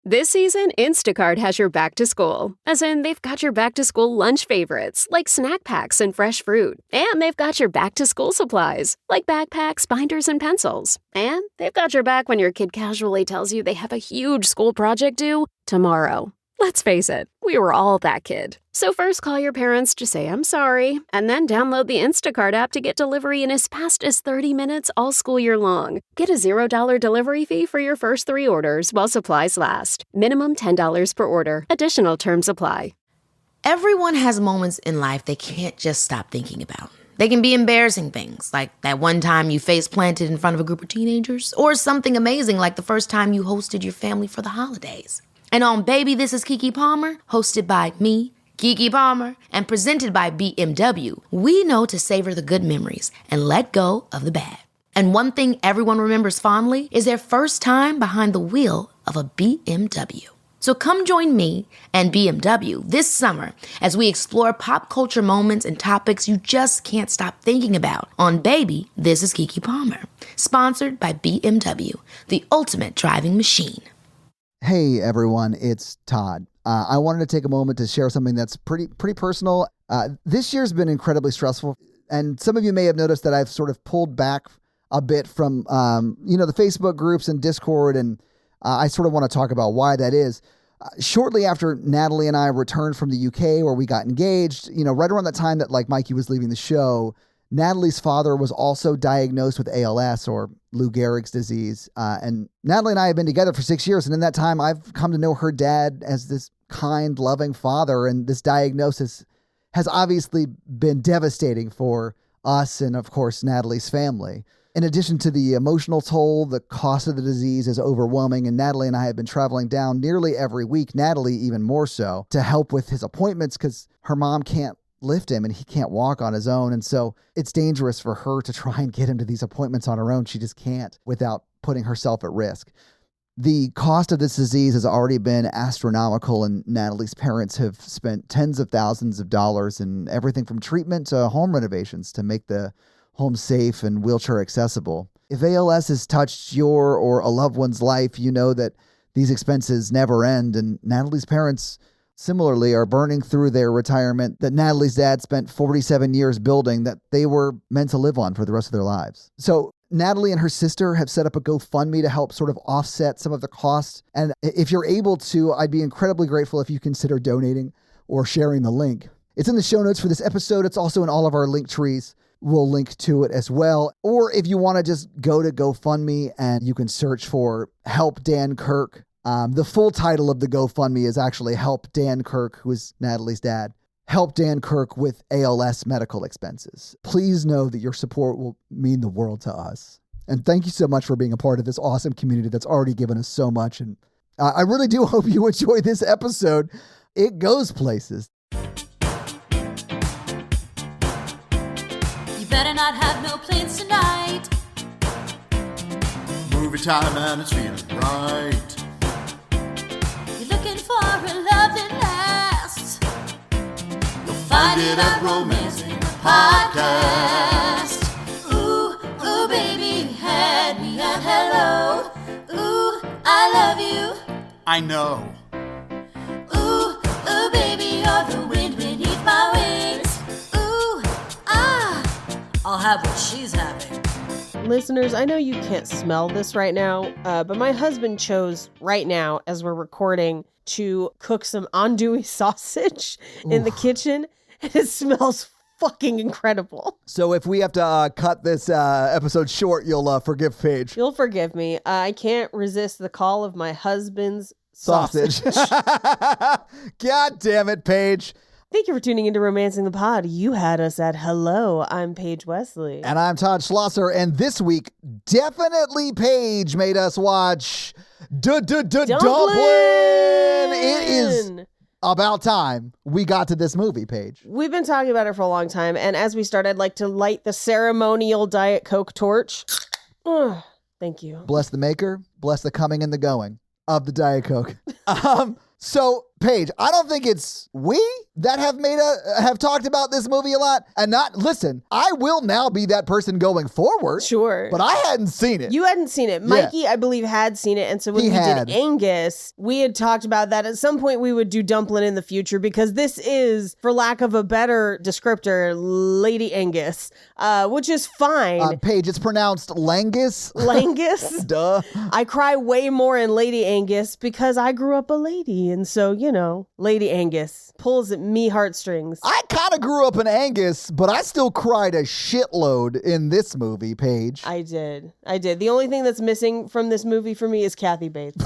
This season, Instacart has your back to school. As in, they've got your back to school lunch favorites, like snack packs and fresh fruit. And they've got your back to school supplies, like backpacks, binders, and pencils. And they've got your back when your kid casually tells you they have a huge school project due tomorrow. Let's face it, we were all that kid. So first call your parents to say I'm sorry, and then download the Instacart app to get delivery in as fast as 30 minutes all school year long. Get a $0 delivery fee for your first 3 orders while supplies last. Minimum $10 per order. Additional terms apply. Everyone has moments in life they can't just stop thinking about. They can be embarrassing things, like that one time you face planted in front of a group of teenagers, or something amazing like the first time you hosted your family for the holidays. And on Baby, This is Keke Palmer, hosted by me, Keke Palmer, and presented by BMW, we know to savor the good memories and let go of the bad. And one thing everyone remembers fondly is their first time behind the wheel of a BMW. So come join me and BMW this summer as we explore pop culture moments and topics you just can't stop thinking about on Baby, This is Keke Palmer, sponsored by BMW, the ultimate driving machine. Hey everyone, it's Todd. I wanted to take a moment to share something that's pretty personal. This year's been incredibly stressful, and some of you may have noticed that I've sort of pulled back a bit from the Facebook groups and Discord, and I sort of want to talk about why that is. Shortly after Natalie and I returned from the UK, where we got engaged, right around the time that Mikey was leaving the show, Natalie's father was also diagnosed with ALS, or Lou Gehrig's disease. And Natalie and I have been together for 6 years. And in that time, I've come to know her dad as this kind, loving father. And this diagnosis has obviously been devastating for us and, of course, Natalie's family. In addition to the emotional toll, the cost of the disease is overwhelming. And Natalie and I have been traveling down nearly every week, Natalie even more so, to help with his appointments because her mom can't lift him and he can't walk on his own. And so it's dangerous for her to try and get him to these appointments on her own. She just can't without putting herself at risk. The cost of this disease has already been astronomical, and Natalie's parents have spent tens of thousands of dollars in everything from treatment to home renovations to make the home safe and wheelchair accessible. If ALS has touched your or a loved one's life, you know that these expenses never end, and Natalie's parents similarly are burning through their retirement that Natalie's dad spent 47 years building that they were meant to live on for the rest of their lives. So Natalie and her sister have set up a GoFundMe to help sort of offset some of the costs. And if you're able to, I'd be incredibly grateful if you consider donating or sharing the link. It's in the show notes for this episode. It's also in all of our link trees. We'll link to it as well. Or if you want to just go to GoFundMe and you can search for Help Dan Kirk. The full title of the GoFundMe is actually Help Dan Kirk, who is Natalie's dad. Help Dan Kirk with ALS medical expenses. Please know that your support will mean the world to us. And thank you so much for being a part of this awesome community that's already given us so much. And I really do hope you enjoy this episode. It goes places. You better not have no plans tonight. Movie time and it's feeling right. You're looking for a love that lasts. You'll find it at Romancing the Podcast. Ooh, ooh, baby, you had me at hello. Ooh, I love you. I know. Ooh, ooh, baby, you're the wind beneath my wings. Ooh, ah, I'll have what she's having. Listeners, I know you can't smell this right now, but my husband chose right now, as we're recording, to cook some andouille sausage in the kitchen, and it smells fucking incredible. So if we have to cut this episode short, you'll forgive Paige. You'll forgive me. I can't resist the call of my husband's sausage. God damn it, Paige. Thank you for tuning into Romancing the Pod. You had us at hello. I'm Paige Wesley. And I'm Todd Schlosser. And this week, definitely Paige made us watch Dumplin. It is about time we got to this movie, Paige. We've been talking about it for a long time. And as we start, I'd like to light the ceremonial Diet Coke torch. Thank you. Bless the maker, bless the coming and the going of the Diet Coke. So Paige, I don't think it's we that have talked about this movie a lot. And listen, I will now be that person going forward. Sure. But I hadn't seen it. You hadn't seen it. Mikey, I believe, had seen it. And so when we did Angus, we had talked about that. At some point, we would do Dumplin in the future because this is, for lack of a better descriptor, Lady Angus, which is fine. Paige, it's pronounced Langus. Langus? Duh. I cry way more in Lady Angus because I grew up a lady. And so, Lady Angus pulls at me heartstrings. I kind of grew up in Angus, but I still cried a shitload in this movie, Paige. I did. The only thing that's missing from this movie for me is Kathy Bates.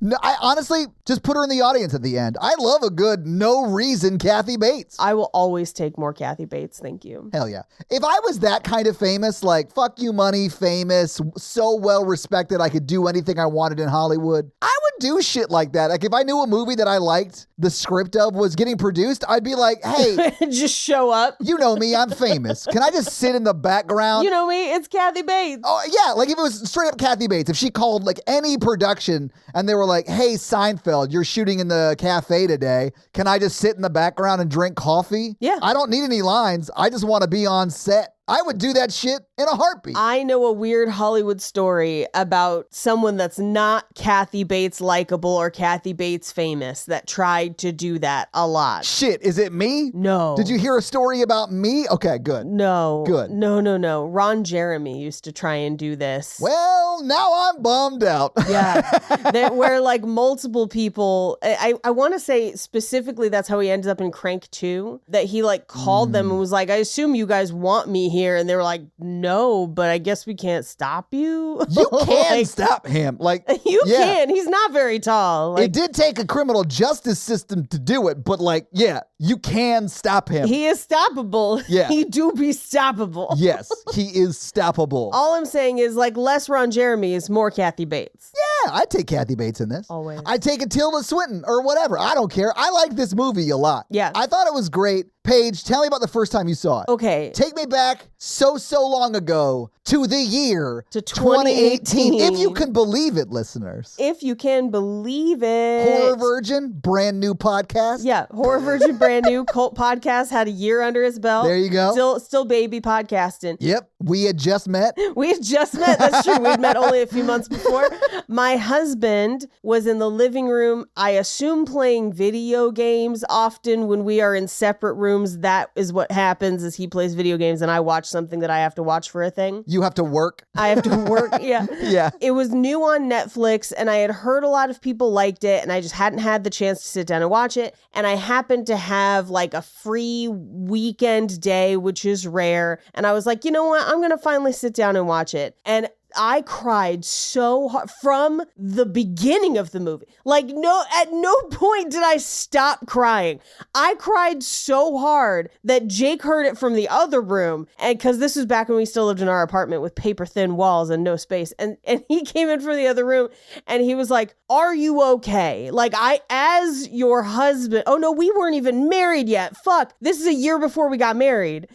No, I honestly just put her in the audience at the end. I love a good no reason Kathy Bates. I will always take more Kathy Bates. Thank you. Hell yeah. If I was that kind of famous, like fuck you money, famous, so well respected I could do anything I wanted in Hollywood, I would do shit like that. Like if I knew a movie that I liked the script of was getting produced, I'd be like, hey, just show up. You know me, I'm famous. Can I just sit in the background? You know me, it's Kathy Bates. Oh yeah, like if it was straight up Kathy Bates, if she called like any production and they were like, hey Seinfeld, you're shooting in the cafe today, can I just sit in the background and drink coffee? Yeah. I don't need any lines. I just want to be on set. I would do that shit in a heartbeat. I know a weird Hollywood story about someone that's not Kathy Bates likable or Kathy Bates famous that tried to do that a lot. Shit, is it me? No. Did you hear a story about me? Okay, good. No. Good. No. Ron Jeremy used to try and do this. Well, now I'm bummed out. Yeah. Where like multiple people, I want to say specifically that's how he ended up in Crank 2, that he like called them and was like, I assume you guys want me here. And they were like, no, but I guess we can't stop you. You can stop him. Like you can. He's not very tall. Like, it did take a criminal justice system to do it, but like, yeah, you can stop him. He is stoppable. Yeah. He do be stoppable. Yes, he is stoppable. All I'm saying is like less Ron Jeremy is more Kathy Bates. Yeah, I'd take Kathy Bates in this. Always. I'd take a Tilda Swinton or whatever. I don't care. I like this movie a lot. Yeah. I thought it was great. Paige, tell me about the first time you saw it. Okay. Take me back so long ago to the year to 2018. If you can believe it, listeners. If you can believe it. Horror Virgin, brand new podcast. Yeah, Horror Virgin, brand new cult podcast, had a year under his belt. There you go. Still baby podcasting. Yep, we had just met. We had just met. That's true. We'd met only a few months before. My husband was in the living room, I assume playing video games. Often when we are in separate rooms, that is what happens, is he plays video games and I watch something that I have to watch for a thing. You have to work. I have to work, yeah. Yeah. It was new on Netflix and I had heard a lot of people liked it and I just hadn't had the chance to sit down and watch it. And I happened to have like a free weekend day, which is rare. And I was like, you know what? I'm going to finally sit down and watch it. And I cried so hard from the beginning of the movie. Like at no point did I stop crying. I cried so hard that Jake heard it from the other room. And because this was back when we still lived in our apartment with paper thin walls and no space. And he came in from the other room and he was like, are you okay? Like as your husband, oh no, we weren't even married yet. Fuck, this is a year before we got married.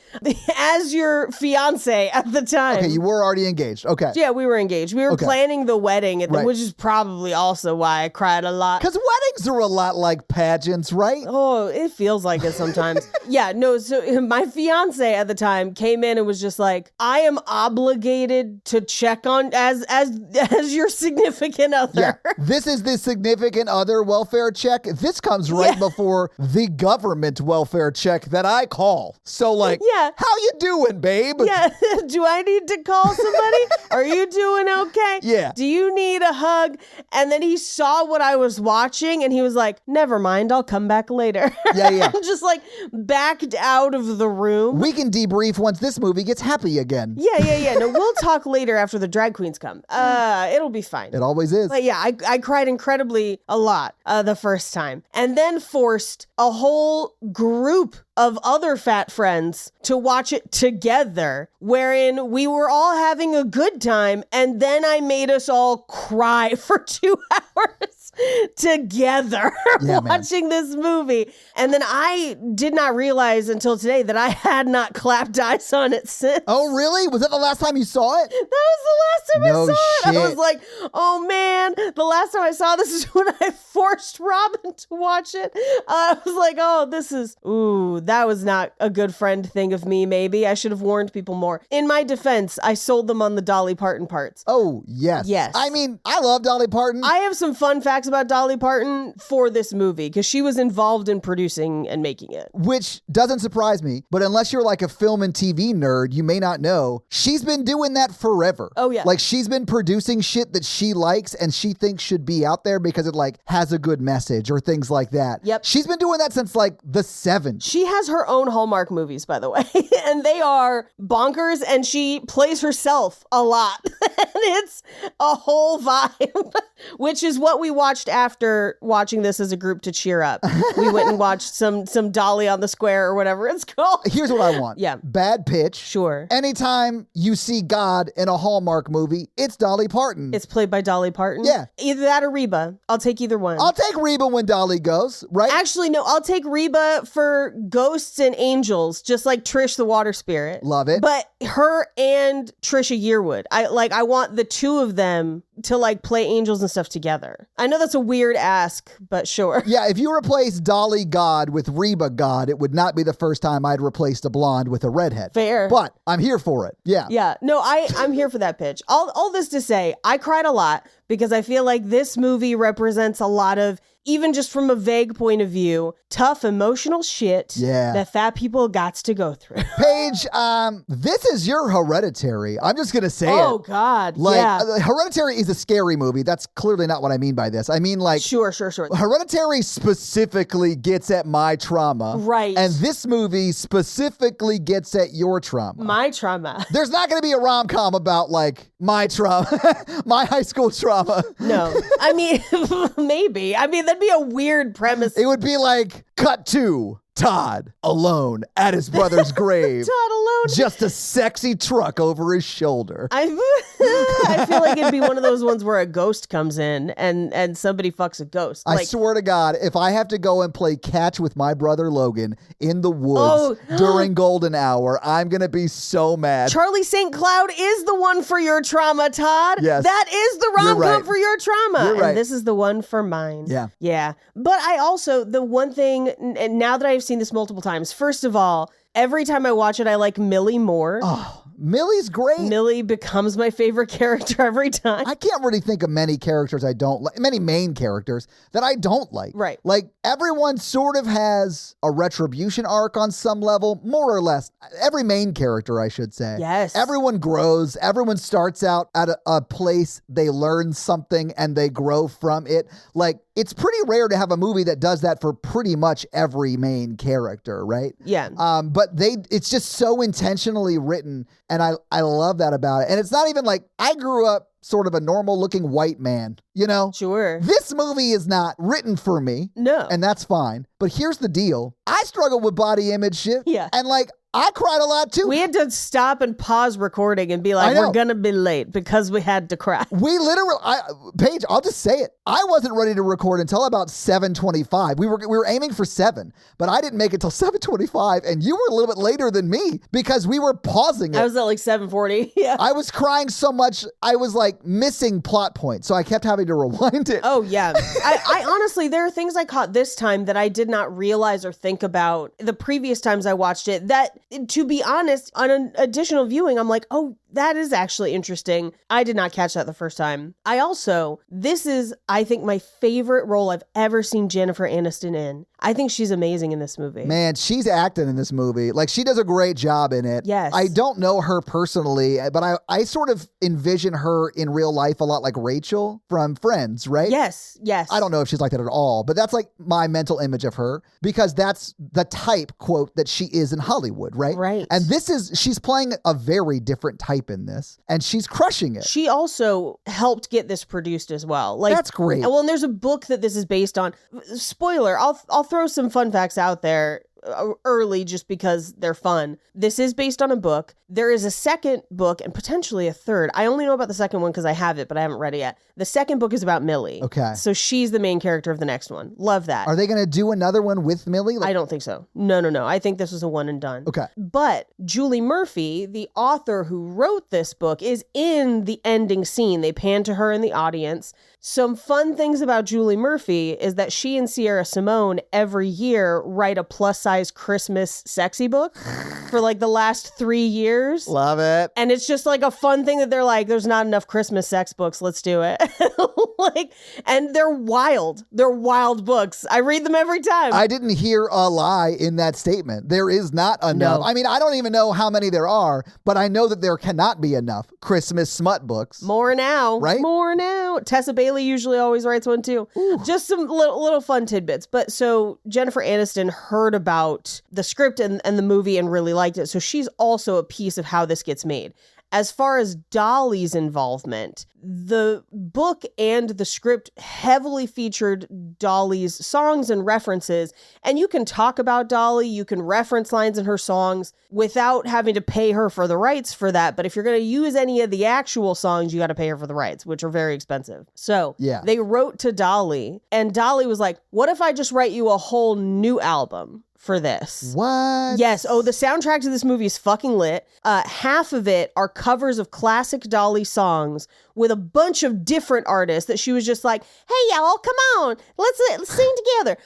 As your fiance at the time. Okay, you were already engaged. Okay. Yeah, we were engaged. We were planning the wedding, Right. which is probably also why I cried a lot. Because weddings are a lot like pageants, right? Oh, it feels like it sometimes. Yeah, no, so my fiance at the time came in and was just like, I am obligated to check on as your significant other. Yeah. This is the significant other welfare check. This comes right before the government welfare check that I call. So like, how you doing, babe? Yeah, do I need to call somebody? Are you doing okay? Yeah. Do you need a hug? And then he saw what I was watching and he was like, never mind, I'll come back later. Yeah. I'm just like backed out of the room. We can debrief once this movie gets happy again. Yeah. No, we'll talk later after the drag queens come. It'll be fine. It always is. But yeah, I cried incredibly a lot the first time. And then forced a whole group of other fat friends to watch it together, wherein we were all having a good time, and then I made us all cry for 2 hours together Yeah, man. watching this movie. And then I did not realize until today that I had not clapped eyes on it since. Oh, really? Was that the last time you saw it? That was the last time No I saw it. I shit. was like, oh man, the last time I saw this is when I forced Robin to watch it. I was like, oh, that was not a good friend thing of me, maybe. I should have warned people more. In my defense, I sold them on the Dolly Parton parts. Oh, yes. Yes. I mean, I love Dolly Parton. I have some fun facts about Dolly Parton for this movie because she was involved in producing and making it. Which doesn't surprise me, but unless you're like a film and TV nerd, you may not know, she's been doing that forever. Oh, yeah. Like she's been producing shit that she likes and she thinks should be out there because it like has a good message or things like that. Yep. She's been doing that since like the 70s. She has her own Hallmark movies, by the way, and they are bonkers, and she plays herself a lot. And it's a whole vibe, which is what we watched after watching this as a group to cheer up. We went and watched some Dolly on the Square or whatever it's called. Here's what I want. Yeah. Bad pitch. Sure. Anytime you see God in a Hallmark movie, it's Dolly Parton. It's played by Dolly Parton. Yeah. Either that or Reba. I'll take either one. I'll take Reba when Dolly goes, right? Actually, no, I'll take Reba for Ghosts and Angels, just like Trish the Water Spirit. Love it. But her and Trisha Yearwood. I want the two of them to like play angels and stuff together. I know that's a weird ask, but sure. Yeah, if you replace Dolly God with Reba God, it would not be the first time I'd replaced a blonde with a redhead. Fair. But I'm here for it. Yeah. Yeah. No, I'm here for that pitch. All this to say, I cried a lot because I feel like this movie represents a lot of, even just from a vague point of view, tough emotional shit that fat people got to go through. Paige, this is your Hereditary. I'm just going to say it. Oh, God. Like, yeah. Hereditary is a scary movie. That's clearly not what I mean by this. I mean, like, Sure. Hereditary specifically gets at my trauma. Right. And this movie specifically gets at your trauma. My trauma. There's not going to be a rom-com about, like, my trauma, my high school trauma. No. I mean, maybe. I mean, that'd be a weird premise. It would be like, cut to Todd alone at his brother's grave. Todd alone. Just a sexy truck over his shoulder. I feel like it'd be one of those ones where a ghost comes in and somebody fucks a ghost. I swear to God, if I have to go and play catch with my brother Logan in the woods during golden hour, I'm going to be so mad. Charlie St. Cloud is the one for your trauma, Todd. Yes. That is the rom-com right. for your trauma. You're right. And this is the one for mine. Yeah. Yeah. But I also, the one thing, and now that I've seen this multiple times, first of all, every time I watch it, I like Millie more. Oh, Millie's great. Millie becomes my favorite character every time. I can't really think of many characters I don't like, many main characters that I don't like. Right. Like everyone sort of has a retribution arc on some level, more or less. Every main character, I should say. Yes. Everyone grows. Everyone starts out at a place, they learn something and they grow from it. Like it's pretty rare to have a movie that does that for pretty much every main character, right? Yeah. But it's just so intentionally written, and I love that about it. And it's not even like I grew up sort of a normal looking white man, you know? Sure. This movie is not written for me. No. And that's fine. But here's the deal. I struggle with body image shit. Yeah. And like, I cried a lot too. We had to stop and pause recording and be like, we're going to be late because we had to cry. We literally, Paige, I'll just say it. I wasn't ready to record until about 7:25. We were aiming for 7, but I didn't make it till 7:25, and you were a little bit later than me because we were pausing it. I was at like 7:40. Yeah. I was crying so much, I was like missing plot points, so I kept having to rewind it. Oh, yeah. I honestly, there are things I caught this time that I did not realize or think about the previous times I watched it that, to be honest, on an additional viewing, I'm like, oh, that is actually interesting. I did not catch that the first time. This is, I think, my favorite role I've ever seen Jennifer Aniston in. I think she's amazing in this movie. Man, she's acting in this movie. Like, she does a great job in it. Yes. I don't know her personally, but I sort of envision her in real life a lot like Rachel from Friends, right? Yes. I don't know if she's like that at all, but that's like my mental image of her because that's the type, quote, that she is in Hollywood, right? Right. And she's playing a very different type in this, and she's crushing it. She also helped get this produced as well. Like, that's great. Well, and there's a book that this is based on. Spoiler, I'll throw some fun facts out there. early just because they're fun. This is based on a book. There is a second book and potentially a third. I only know about the second one because I have it, but I haven't read it yet. The second book is about Millie. Okay. So she's the main character of the next one. Love that. Are they going to do another one with Millie? I don't think so. No. I think this was a one and done. Okay. But Julie Murphy, the author who wrote this book, is in the ending scene. They pan to her in the audience. Some fun things about Julie Murphy is that she and Sierra Simone every year write a plus-size Christmas sexy book for like the last 3 years. Love it. And it's just like a fun thing that they're like, there's not enough Christmas sex books. Let's do it. And they're wild. They're wild books. I read them every time. I didn't hear a lie in that statement. There is not enough. No. I mean, I don't even know how many there are, but I know that there cannot be enough Christmas smut books. More now. Right? More now. Tessa Bailey usually always writes one too. Ooh. Just some little fun tidbits. But so Jennifer Aniston heard about the script and the movie and really liked it. So she's also a piece of how this gets made. As far as Dolly's involvement, the book and the script heavily featured Dolly's songs and references. And you can talk about Dolly, you can reference lines in her songs without having to pay her for the rights for that. But if you're going to use any of the actual songs, you got to pay her for the rights, which are very expensive. So they wrote to Dolly, and Dolly was like, what if I just write you a whole new album for this? What? Yes. Oh, the soundtrack to this movie is fucking lit. Half of it are covers of classic Dolly songs with a bunch of different artists that she was just like, hey, y'all, come on, let's sing together.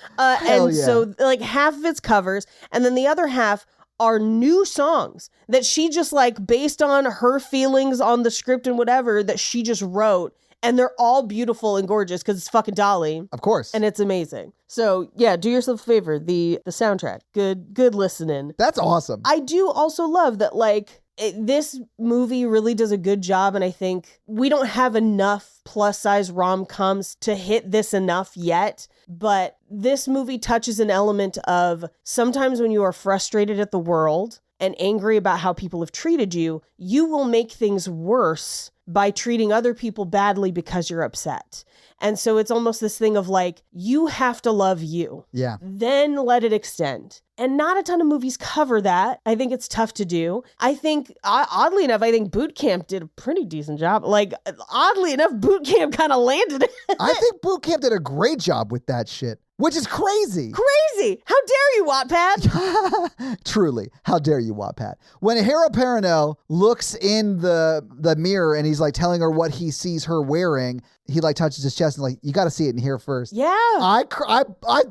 So like half of it's covers, and then the other half are new songs that she just like based on her feelings on the script and whatever that she just wrote. And they're all beautiful and gorgeous because it's fucking Dolly. Of course. And it's amazing. So yeah, do yourself a favor. The soundtrack. Good listening. That's awesome. I do also love that this movie really does a good job. And I think we don't have enough plus size rom-coms to hit this enough yet. But this movie touches an element of sometimes when you are frustrated at the world and angry about how people have treated you, you will make things worse by treating other people badly because you're upset. And so it's almost this thing of like, you have to love you. Yeah. Then let it extend. And not a ton of movies cover that. I think it's tough to do. I think, oddly enough, I think Boot Camp did a pretty decent job. Like, oddly enough, Boot Camp kind of landed it. I think Boot Camp did a great job with that shit, which is crazy. Crazy. How dare you, Wattpad? Truly. How dare you, Wattpad? When Harold Perrineau looks in the mirror and he's like telling her what he sees her wearing, he like touches his chest and like, you got to see it in here first. Yeah. I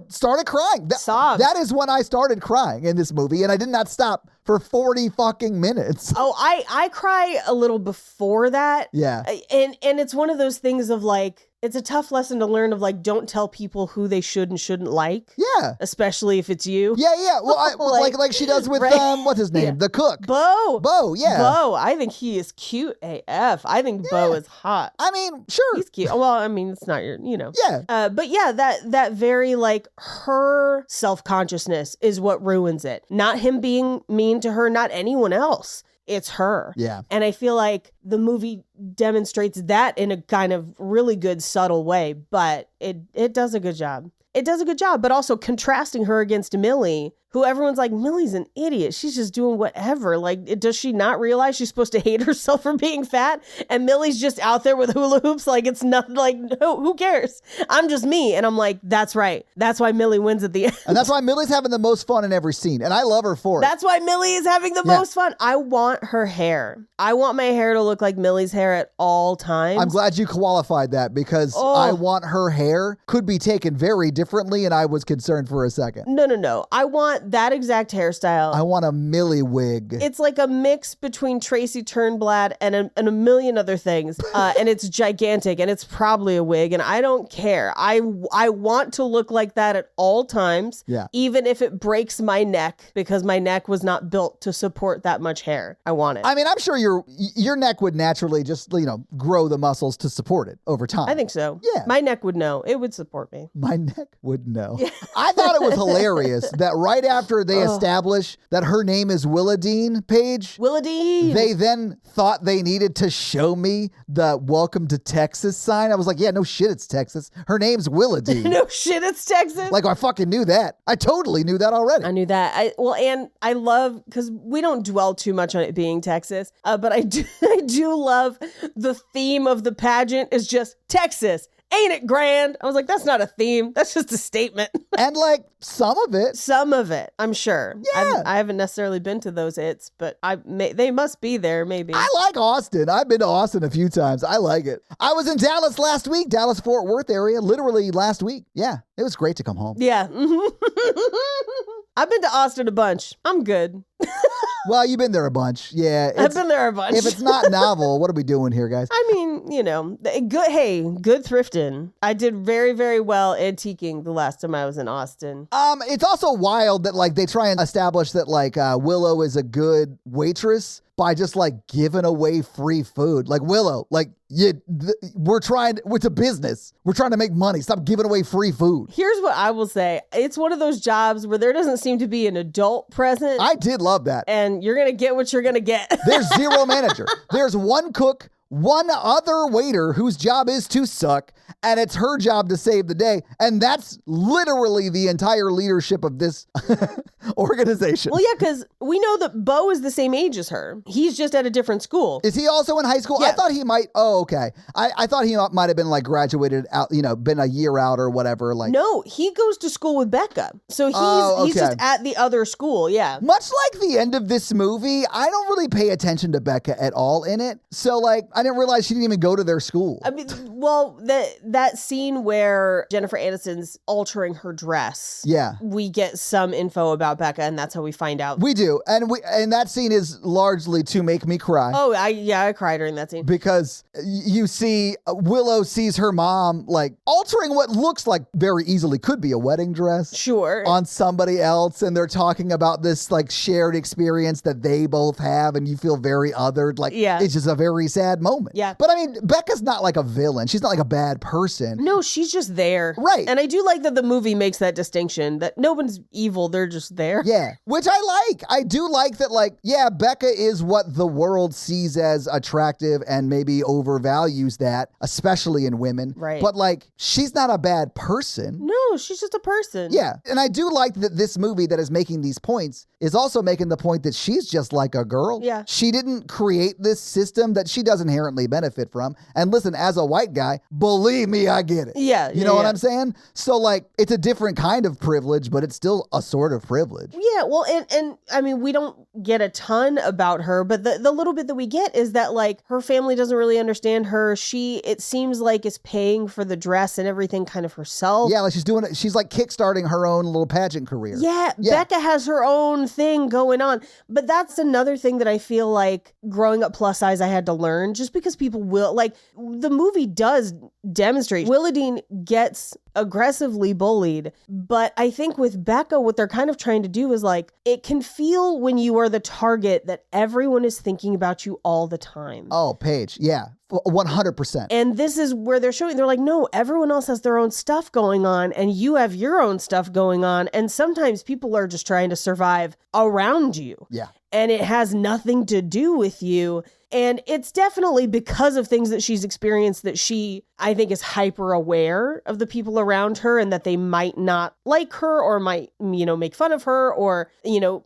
started crying. That is when I started crying in this movie, and I did not stop for 40 fucking minutes. Oh, I cry a little before that. Yeah. And it's one of those things of like, it's a tough lesson to learn of like, don't tell people who they should and shouldn't like. Yeah. Especially if it's you. Yeah. Well, like she does with, right? What's his name? Yeah. The cook. Bo, yeah. Bo, I think he is cute AF. I think Bo is hot. I mean, sure. He's cute. Well, I mean, it's not your, Yeah. But yeah, that very like her self-consciousness is what ruins it. Not him being mean to her, not anyone else. It's her. Yeah. And I feel like the movie demonstrates that in a kind of really good, subtle way, but it does a good job. It does a good job, but also contrasting her against Millie, who everyone's like, Millie's an idiot. She's just doing whatever. Like, does she not realize she's supposed to hate herself for being fat? And Millie's just out there with hula hoops. Like, it's nothing, like, no, who cares? I'm just me. And I'm like, that's right. That's why Millie wins at the end. And that's why Millie's having the most fun in every scene. And I love her for it. That's why Millie is having the most fun. I want her hair. I want my hair to look like Millie's hair at all times. I'm glad you qualified that because I want her hair could be taken very differently, and I was concerned for a second. No. I want that exact hairstyle. I want a Millie wig. It's like a mix between Tracy Turnblad and a million other things. And it's gigantic, and it's probably a wig, and I don't care. I want to look like that at all times, even if it breaks my neck, because my neck was not built to support that much hair. I want it. I mean, I'm sure your neck would naturally just, grow the muscles to support it over time. I think so. Yeah. My neck would know. It would support me. My neck would know. I thought it was hilarious that right after they establish that her name is Willadine, Paige, Willadine. they then thought they needed to show me the Welcome to Texas sign. I was like, yeah, no shit, it's Texas. Her name's Willadine. No shit, it's Texas. Like, I fucking knew that. I totally knew that already. I knew that. And I love, because we don't dwell too much on it being Texas, but I do love the theme of the pageant is just Texas. Ain't it grand? I was like, that's not a theme. That's just a statement. And like some of it. Some of it, I'm sure. Yeah. I haven't necessarily been to those hits, but they must be there, maybe. I like Austin. I've been to Austin a few times. I like it. I was in Dallas last week, Dallas-Fort Worth area, literally last week. Yeah, it was great to come home. Yeah. I've been to Austin a bunch. I'm good. Well, you've been there a bunch. Yeah. I've been there a bunch. If it's not novel, what are we doing here, guys? I mean, good thrifting. I did very, very well antiquing the last time I was in Austin. It's also wild that like they try and establish that like Willow is a good waitress by just like giving away free food. Like Willow, like it's a business. We're trying to make money. Stop giving away free food. Here's what I will say. It's one of those jobs where there doesn't seem to be an adult present. I did love that. And you're going to get what you're going to get. There's zero manager. There's one cook, one other waiter whose job is to suck, and it's her job to save the day. And that's literally the entire leadership of this organization. Well, yeah, because we know that Bo is the same age as her. He's just at a different school. Is he also in high school? Yeah. I thought he might. Oh, okay. I thought he might have been like graduated out, been a year out or whatever. Like, no, he goes to school with Becca. So he's just at the other school. Yeah. Much like the end of this movie, I don't really pay attention to Becca at all in it. So like, I didn't realize she didn't even go to their school. I mean, well, that scene where Jennifer Aniston's altering her dress. Yeah. We get some info about Becca, and that's how we find out. We do. And that scene is largely to make me cry. Oh, I cried during that scene. Because you see Willow sees her mom like altering what looks like very easily could be a wedding dress. Sure. On somebody else, and they're talking about this like shared experience that they both have, and you feel very othered. Like, yeah. It's just a very sad moment. Yeah. But I mean, Becca's not like a villain. She's not like a bad person. No, she's just there. Right. And I do like that the movie makes that distinction that no one's evil, they're just there. Yeah, which I like. I do like that, like, yeah, Becca is what the world sees as attractive and maybe overvalues that, especially in women. Right. But like, she's not a bad person. No, she's just a person. Yeah. And I do like that this movie that is making these points is also making the point that she's just like a girl. Yeah. She didn't create this system that she does inherently benefit from. And listen, as a white guy, believe me, I get it. Yeah. You know what I'm saying? So like, it's a different kind of privilege, but it's still a sort of privilege. Yeah, well, and I mean, we don't get a ton about her, but the little bit that we get is that like her family doesn't really understand her. It seems like is paying for the dress and everything kind of herself. Yeah, like she's doing it. She's like kickstarting her own little pageant career. Yeah, Becca has her own thing going on. But that's another thing that I feel like growing up plus size, I had to learn just because people will like the movie does demonstrate Willadine gets aggressively bullied. But I think with Becca, what they're kind of trying to do is like, it can feel when you are the target that everyone is thinking about you all the time. Oh, Paige. Yeah. 100%. And this is where they're showing, they're like, no, everyone else has their own stuff going on and you have your own stuff going on. And sometimes people are just trying to survive around you. Yeah. And it has nothing to do with you. And it's definitely because of things that she's experienced that she, I think, is hyper aware of the people around her and that they might not like her or might, make fun of her or,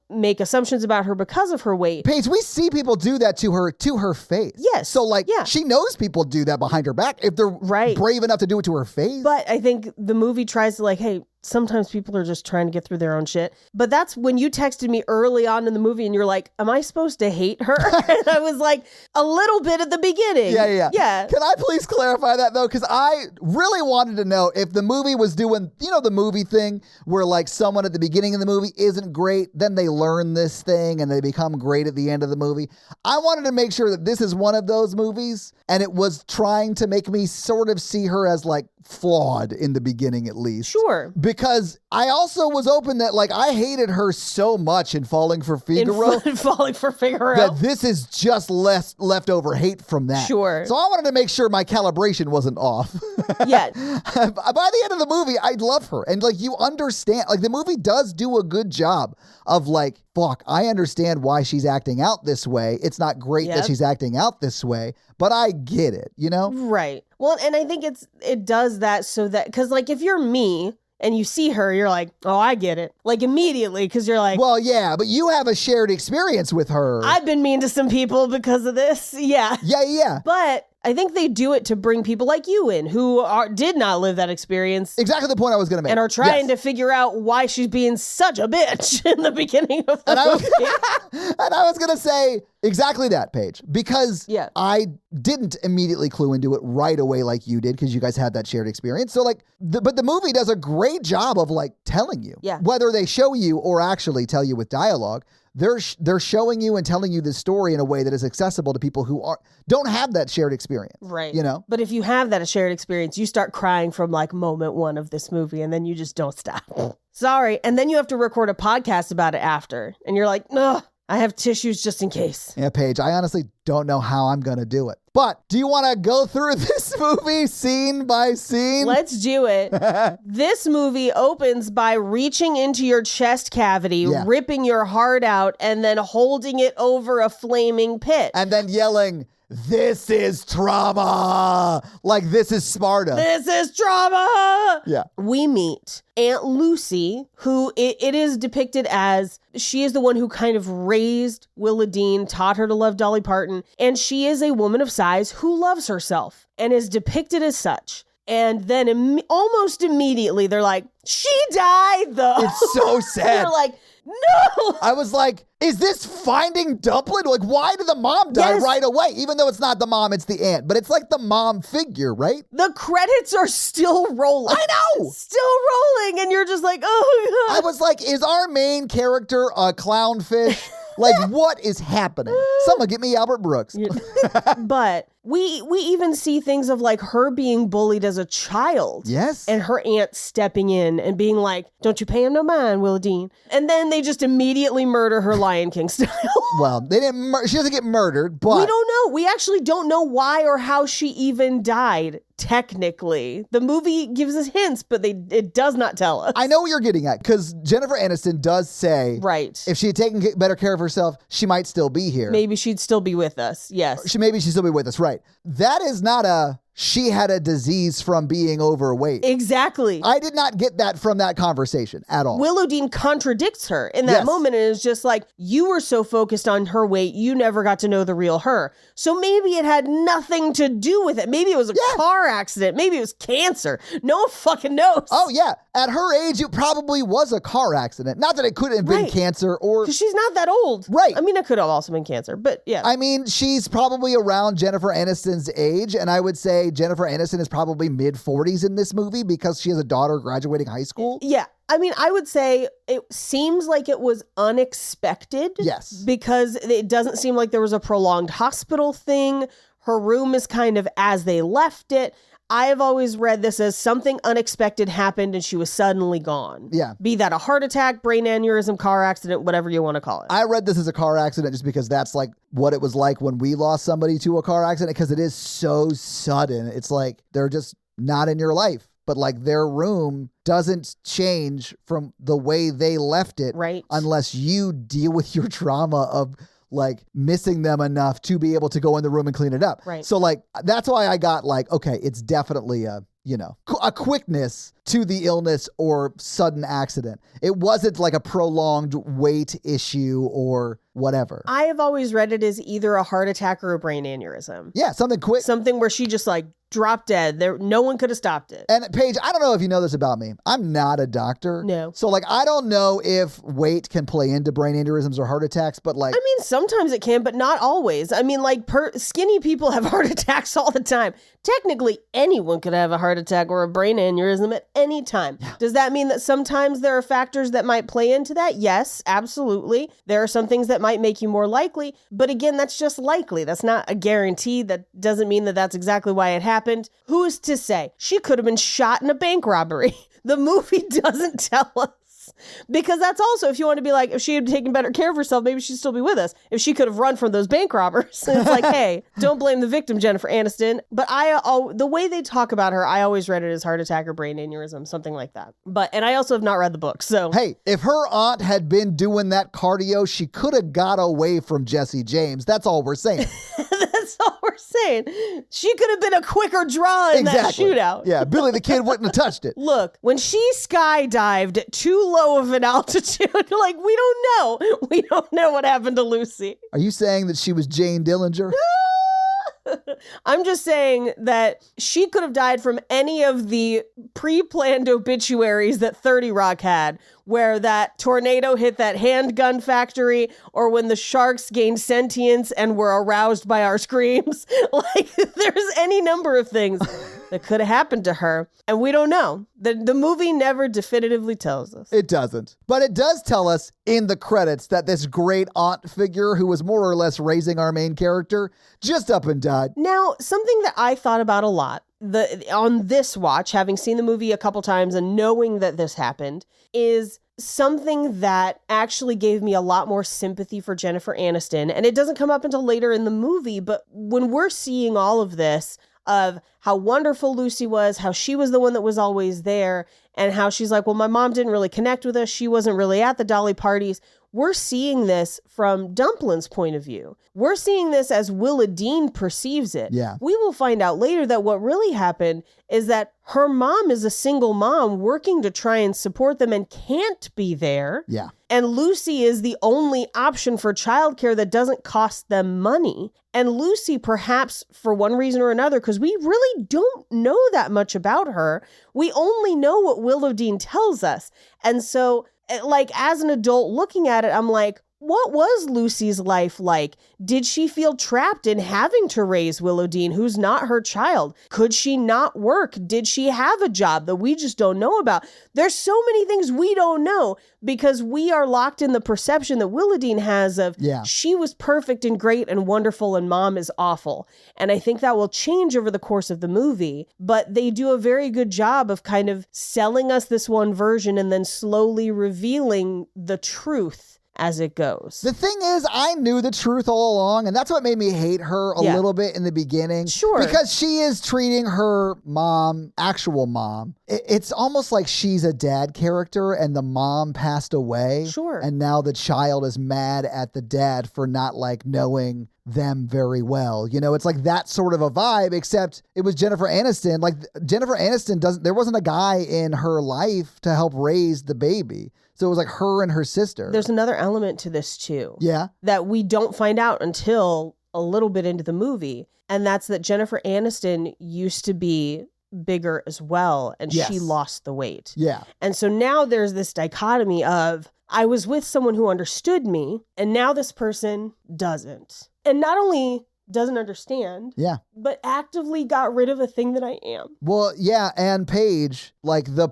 make assumptions about her because of her weight. Paige, we see people do that to her face. Yes. So she knows people do that behind her back if they're brave enough to do it to her face. But I think the movie tries to like, hey, sometimes people are just trying to get through their own shit. But that's when you texted me early on in the movie and you're like, am I supposed to hate her? And I was like, a little bit at the beginning. Yeah. Can I please clarify that though? Because I really wanted to know if the movie was doing, the movie thing where like someone at the beginning of the movie isn't great, then they learn this thing and they become great at the end of the movie. I wanted to make sure that this is one of those movies and it was trying to make me sort of see her as like flawed in the beginning, at least. Sure. Because I also was open that, like, I hated her so much in Falling for Figaro. In Falling for Figaro. That this is just less leftover hate from that. Sure. So I wanted to make sure my calibration wasn't off. Yeah. By the end of the movie, I love her. And, like, you understand, like, the movie does do a good job of, like, fuck, I understand why she's acting out this way. It's not great that she's acting out this way, but I get it, you know? Right. Well, and I think it does that so that, because, like, if you're me and you see her, you're like, oh, I get it. Like, immediately, because you're like, well, yeah, but you have a shared experience with her. I've been mean to some people because of this. Yeah. Yeah. But I think they do it to bring people like you in who did not live that experience. Exactly the point I was going to make. And are trying to figure out why she's being such a bitch in the beginning of the movie. And I was going to say exactly that, Paige, because I didn't immediately clue into it right away like you did, because you guys had that shared experience. So, like, but the movie does a great job of, like, telling you. Yeah. Whether they show you or actually tell you with dialogue, they're showing you and telling you this story in a way that is accessible to people who don't have that shared experience. Right. You know? But if you have that shared experience, you start crying from, like, moment one of this movie, and then you just don't stop. Sorry. And then you have to record a podcast about it after. And you're like, ugh, I have tissues just in case. Yeah, Paige, I honestly don't know how I'm going to do it. But do you want to go through this movie scene by scene? Let's do it. This movie opens by reaching into your chest cavity, ripping your heart out, and then holding it over a flaming pit. And then yelling, "This is trauma!" Like, this is Sparta. This is trauma! Yeah. We meet Aunt Lucy, who it is depicted as she is the one who kind of raised Willa Dean, taught her to love Dolly Parton, and she is a woman of size who loves herself and is depicted as such. And then almost immediately they're like, she died though. It's so sad. They're like, no. I was like, is this Finding Dumplin? Like, why did the mom die right away? Even though it's not the mom, it's the aunt. But it's like the mom figure, right? The credits are still rolling. I know. Still rolling. And you're just like, oh, God. I was like, is our main character a clownfish? Like, what is happening? Someone get me Albert Brooks. But we even see things of, like, her being bullied as a child. Yes. And her aunt stepping in and being like, don't you pay him no mind, Willa Dean. And then they just immediately murder her Lion King style. Well, they didn't. She doesn't get murdered, but we don't know. We actually don't know why or how she even died. Technically, the movie gives us hints, but it does not tell us. I know what you're getting at, because Jennifer Aniston does say, right, if she had taken better care of herself, she might still be here. Maybe she'd still be with us. Yes. Maybe she'd still be with us. Right. That is not she had a disease from being overweight. Exactly. I did not get that from that conversation at all. Willow Dean contradicts her in that moment, and is just like, you were so focused on her weight, you never got to know the real her. So maybe it had nothing to do with it. Maybe it was a car accident. Maybe it was cancer. No one fucking knows. Oh, yeah. At her age, it probably was a car accident. Not that it couldn't have been cancer or... Because she's not that old. Right. I mean, it could have also been cancer, but yeah. I mean, she's probably around Jennifer Aniston's age, and I would say Jennifer Aniston is probably mid-40s in this movie because she has a daughter graduating high school. Yeah. I mean, I would say it seems like it was unexpected. Yes. Because it doesn't seem like there was a prolonged hospital thing. Her room is kind of as they left it. I have always read this as something unexpected happened and she was suddenly gone. Yeah. Be that a heart attack, brain aneurysm, car accident, whatever you want to call it. I read this as a car accident just because that's like what it was like when we lost somebody to a car accident, because it is so sudden. It's like they're just not in your life, but like their room doesn't change from the way they left it. Right. Unless you deal with your trauma of like missing them enough to be able to go in the room and clean it up. Right. So like, that's why I got like, okay, it's definitely a quickness to the illness or sudden accident. It wasn't like a prolonged weight issue or whatever. I have always read it as either a heart attack or a brain aneurysm. Yeah, something quick. Something where she just like dropped dead. No one could have stopped it. And Paige, I don't know if you know this about me. I'm not a doctor. No. So like, I don't know if weight can play into brain aneurysms or heart attacks, but like... I mean, sometimes it can, but not always. I mean, like skinny people have heart attacks all the time. Technically, anyone could have a heart attack or a brain aneurysm at any time. Does that mean that sometimes there are factors that might play into that? Yes, absolutely. There are some things that might make you more likely. But again, that's just likely. That's not a guarantee. That doesn't mean that that's exactly why it happened. Who's to say? She could have been shot in a bank robbery. The movie doesn't tell us. Because that's also, if you want to be like, if she had taken better care of herself, maybe she'd still be with us. If she could have run from those bank robbers. And it's like, hey, don't blame the victim, Jennifer Aniston. But the way they talk about her, I always read it as heart attack or brain aneurysm, something like that. And I also have not read the book, so. Hey, if her aunt had been doing that cardio, she could have got away from Jesse James. That's all we're saying. That's all we're saying. She could have been a quicker draw in that shootout. Yeah, Billy the Kid wouldn't have touched it. Look, when she skydived at too low of an altitude, like, we don't know. We don't know what happened to Lucy. Are you saying that she was Jane Dillinger? I'm just saying that she could have died from any of the pre-planned obituaries that 30 Rock had, where that tornado hit that handgun factory, or when the sharks gained sentience and were aroused by our screams. Like, there's any number of things that could have happened to her, and we don't know. The movie never definitively tells us. It doesn't. But it does tell us in the credits that this great aunt figure who was more or less raising our main character just up and died. Now, something that I thought about a lot on this watch, having seen the movie a couple times and knowing that this happened, is something that actually gave me a lot more sympathy for Jennifer Aniston. And it doesn't come up until later in the movie, but when we're seeing all of this, of how wonderful Lucy was, how she was the one that was always there, and how she's like, well, my mom didn't really connect with us. She wasn't really at the Dolly parties. We're seeing this from Dumplin's point of view. We're seeing this as Willa Dean perceives it. Yeah. We will find out later that what really happened is that her mom is a single mom working to try and support them and can't be there. Yeah. And Lucy is the only option for childcare that doesn't cost them money. And Lucy, perhaps for one reason or another, because we really don't know that much about her, we only know what Willow Dean tells us. And so, like, as an adult looking at it, I'm like, what was Lucy's life like? Did she feel trapped in having to raise Willow Dean, who's not her child? Could she not work? Did she have a job that we just don't know about? There's so many things we don't know because we are locked in the perception that Willow Dean has of she was perfect and great and wonderful and mom is awful. And I think that will change over the course of the movie, but they do a very good job of kind of selling us this one version and then slowly revealing the truth as it goes. The thing is, I knew the truth all along, and that's what made me hate her a little bit in the beginning. Sure. Because she is treating her mom, actual mom, it's almost like she's a dad character and the mom passed away. Sure. And now the child is mad at the dad for not like knowing them very well. You know, it's like that sort of a vibe, except it was Jennifer Aniston. Like, Jennifer Aniston there wasn't a guy in her life to help raise the baby. So it was like her and her sister. There's another element to this too. Yeah. That we don't find out until a little bit into the movie. And that's that Jennifer Aniston used to be bigger as well. And she lost the weight. Yeah. And so now there's this dichotomy of, I was with someone who understood me, and now this person doesn't. And not only doesn't understand, but actively got rid of a thing that I am. Well, yeah, and Paige, like the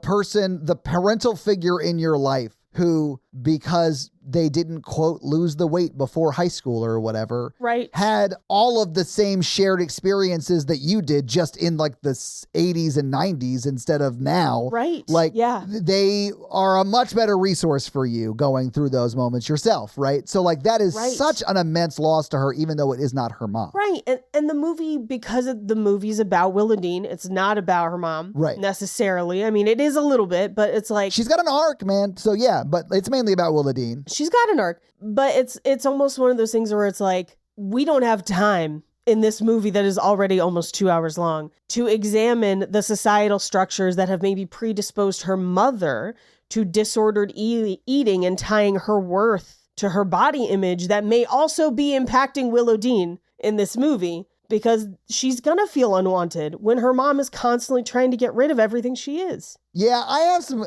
parental figure in your life who, because they didn't, quote, lose the weight before high school or whatever, right, had all of the same shared experiences that you did, just in like the 80s and 90s instead of now. Right. Like, they are a much better resource for you going through those moments yourself, right? So like that is such an immense loss to her, even though it is not her mom. Right. And the movie, because the movie's about Willa Dean, it's not about her mom necessarily. I mean, it is a little bit, but it's like, she's got an arc, man. So yeah, but it's mainly about Willa Dean. She's got an arc, but it's almost one of those things where it's like, we don't have time in this movie that is already almost 2 hours long to examine the societal structures that have maybe predisposed her mother to disordered eating and tying her worth to her body image that may also be impacting Willow Dean in this movie, because she's gonna feel unwanted when her mom is constantly trying to get rid of everything she is. Yeah, I have some...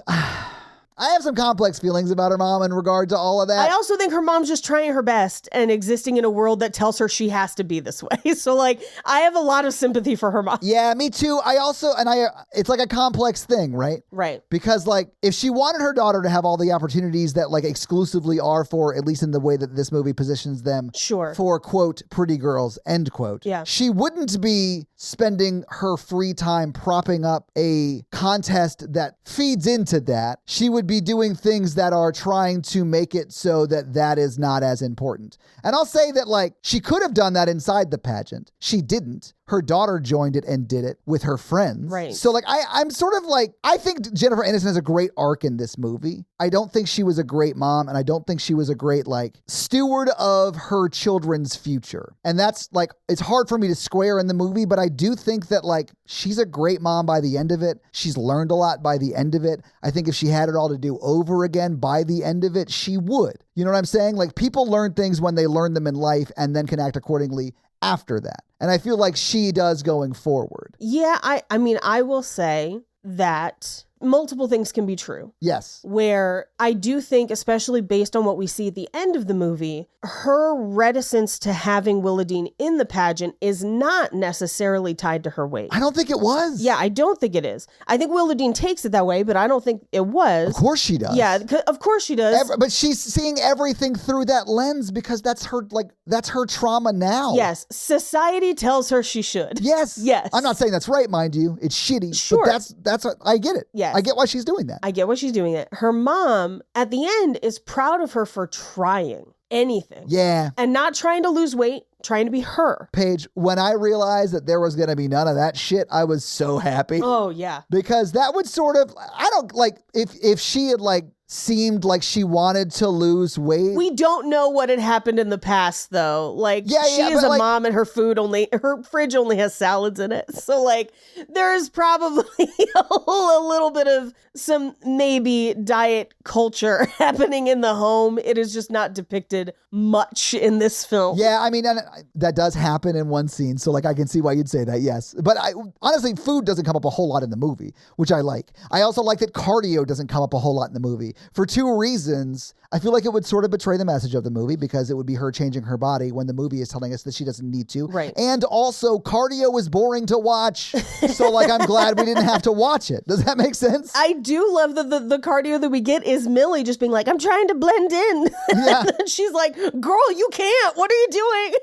I have some complex feelings about her mom in regard to all of that. I also think her mom's just trying her best and existing in a world that tells her she has to be this way. So like, I have a lot of sympathy for her mom. Yeah, me too. It's like a complex thing, right? Right. Because like, if she wanted her daughter to have all the opportunities that like exclusively are for, at least in the way that this movie positions them, Sure. for quote, pretty girls, end quote. Yeah. She wouldn't be spending her free time propping up a contest that feeds into that. She would be doing things that are trying to make it so that that is not as important. And I'll say that like, she could have done that inside the pageant. She didn't. Her daughter joined it and did it with her friends. Right. So like, I'm sort of like, I think Jennifer Aniston has a great arc in this movie. I don't think she was a great mom, and I don't think she was a great like steward of her children's future. And that's like, it's hard for me to square in the movie, but I do think that like, she's a great mom by the end of it. She's learned a lot by the end of it. I think if she had it all to do over again by the end of it, she would. You know what I'm saying? Like, people learn things when they learn them in life and then can act accordingly after that. And I feel like she does going forward. Yeah, I mean, I will say that multiple things can be true. Yes. Where I do think, especially based on what we see at the end of the movie, her reticence to having Willadine in the pageant is not necessarily tied to her weight. I don't think it was. Yeah, I don't think it is. I think Willadine takes it that way, but I don't think it was. Of course she does. Yeah, of course she does. But she's seeing everything through that lens because that's her trauma now. Yes, society tells her she should. Yes. Yes. I'm not saying that's right, mind you. It's shitty. Sure. But I get it. Yes. I get why she's doing that. I get why she's doing it. Her mom, at the end, is proud of her for trying anything. Yeah. And not trying to lose weight, trying to be her. Paige, when I realized that there was going to be none of that shit, I was so happy. Oh, yeah. Because that would sort of, I don't like, if she had like seemed like she wanted to lose weight. We don't know what had happened in the past, though. Like, Yeah, she is a like, mom and her fridge only has salads in it. So, like, there's probably a little bit of some maybe diet culture happening in the home. It is just not depicted much in this film. Yeah, I mean, and that does happen in one scene. So, like, I can see why you'd say that, yes. But honestly, food doesn't come up a whole lot in the movie, which I like. I also like that cardio doesn't come up a whole lot in the movie. For two reasons. I feel like it would sort of betray the message of the movie because it would be her changing her body when the movie is telling us that she doesn't need to. Right. And also, cardio is boring to watch. So, like, I'm glad we didn't have to watch it. Does that make sense? I do love that the cardio that we get is Millie just being like, I'm trying to blend in. Yeah. And she's like, girl, you can't. What are you doing?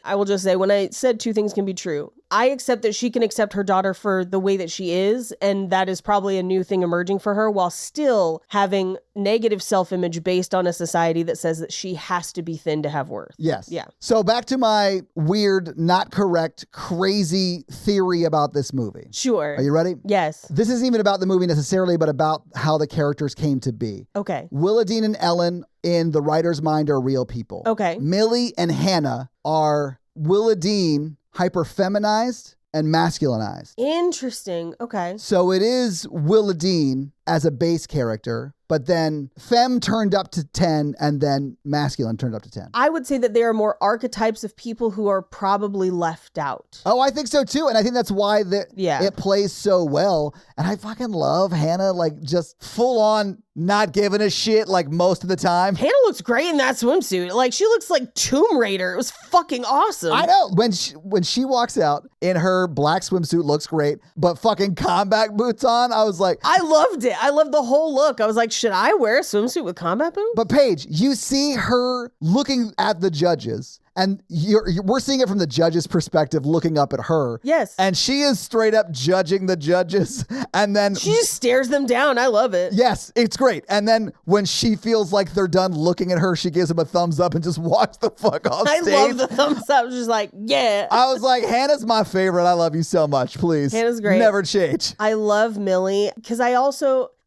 I will just say, when I said two things can be true, I accept that she can accept her daughter for the way that she is, and that is probably a new thing emerging for her, while still having negative self-image based on a society that says that she has to be thin to have worth. Yes. Yeah. So back to my weird, not correct, crazy theory about this movie. Sure. Are you ready? Yes. This isn't even about the movie necessarily, but about how the characters came to be. Okay. Willadine and Ellen in the writer's mind are real people. Okay. Millie and Hannah are Willadine hyper-feminized and masculinized. Interesting. Okay. So it is Willadine as a base character, but then femme turned up to 10 and then masculine turned up to 10. I would say that there are more archetypes of people who are probably left out. Oh, I think so too. And I think that's why Yeah. it plays so well. And I fucking love Hannah, like just full on not giving a shit like most of the time. Hannah looks great in that swimsuit. Like, she looks like Tomb Raider. It was fucking awesome. I know. When she walks out in her black swimsuit, looks great, but fucking combat boots on, I was like, I loved it. I loved the whole look. I was like, should I wear a swimsuit with combat boots? but Paige, you see her looking at the judges. And we're seeing it from the judge's perspective, looking up at her. Yes. And she is straight up judging the judges. And then She just stares them down. I love it. yes, it's great. And then when she feels like they're done looking at her, she gives them a thumbs up and just walks the fuck off I stage. love the thumbs up. Just like, yeah. I was like, Hannah's my favorite. I love you so much. Please. Hannah's great. Never change. I love Millie because I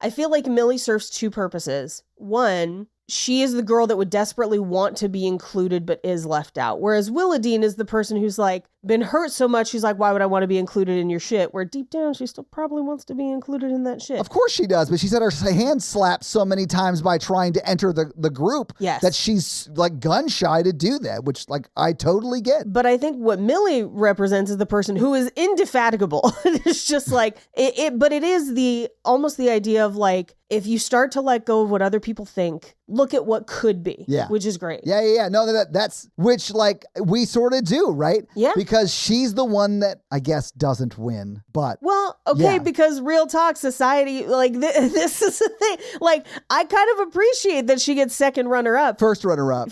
feel like Millie serves two purposes. One, she is the girl that would desperately want to be included but is left out. Whereas Willadine is the person who's like been hurt so much, she's like, why would I want to be included in your shit? Where deep down, she still probably wants to be included in that shit. Of course she does, but she's had her hand slapped so many times by trying to enter the group that she's like gun shy to do that, which like I totally get. But I think what Millie represents is the person who is indefatigable. It's just like, but it is almost the idea of like, if you start to let go of what other people think, look at what could be, which is great. Yeah. No, that's which like we sort of do, right? Yeah. Because she's the one that I guess doesn't win, but. Well, okay, because real talk society, like this is the thing. Like I kind of appreciate that she gets second runner-up. First runner-up.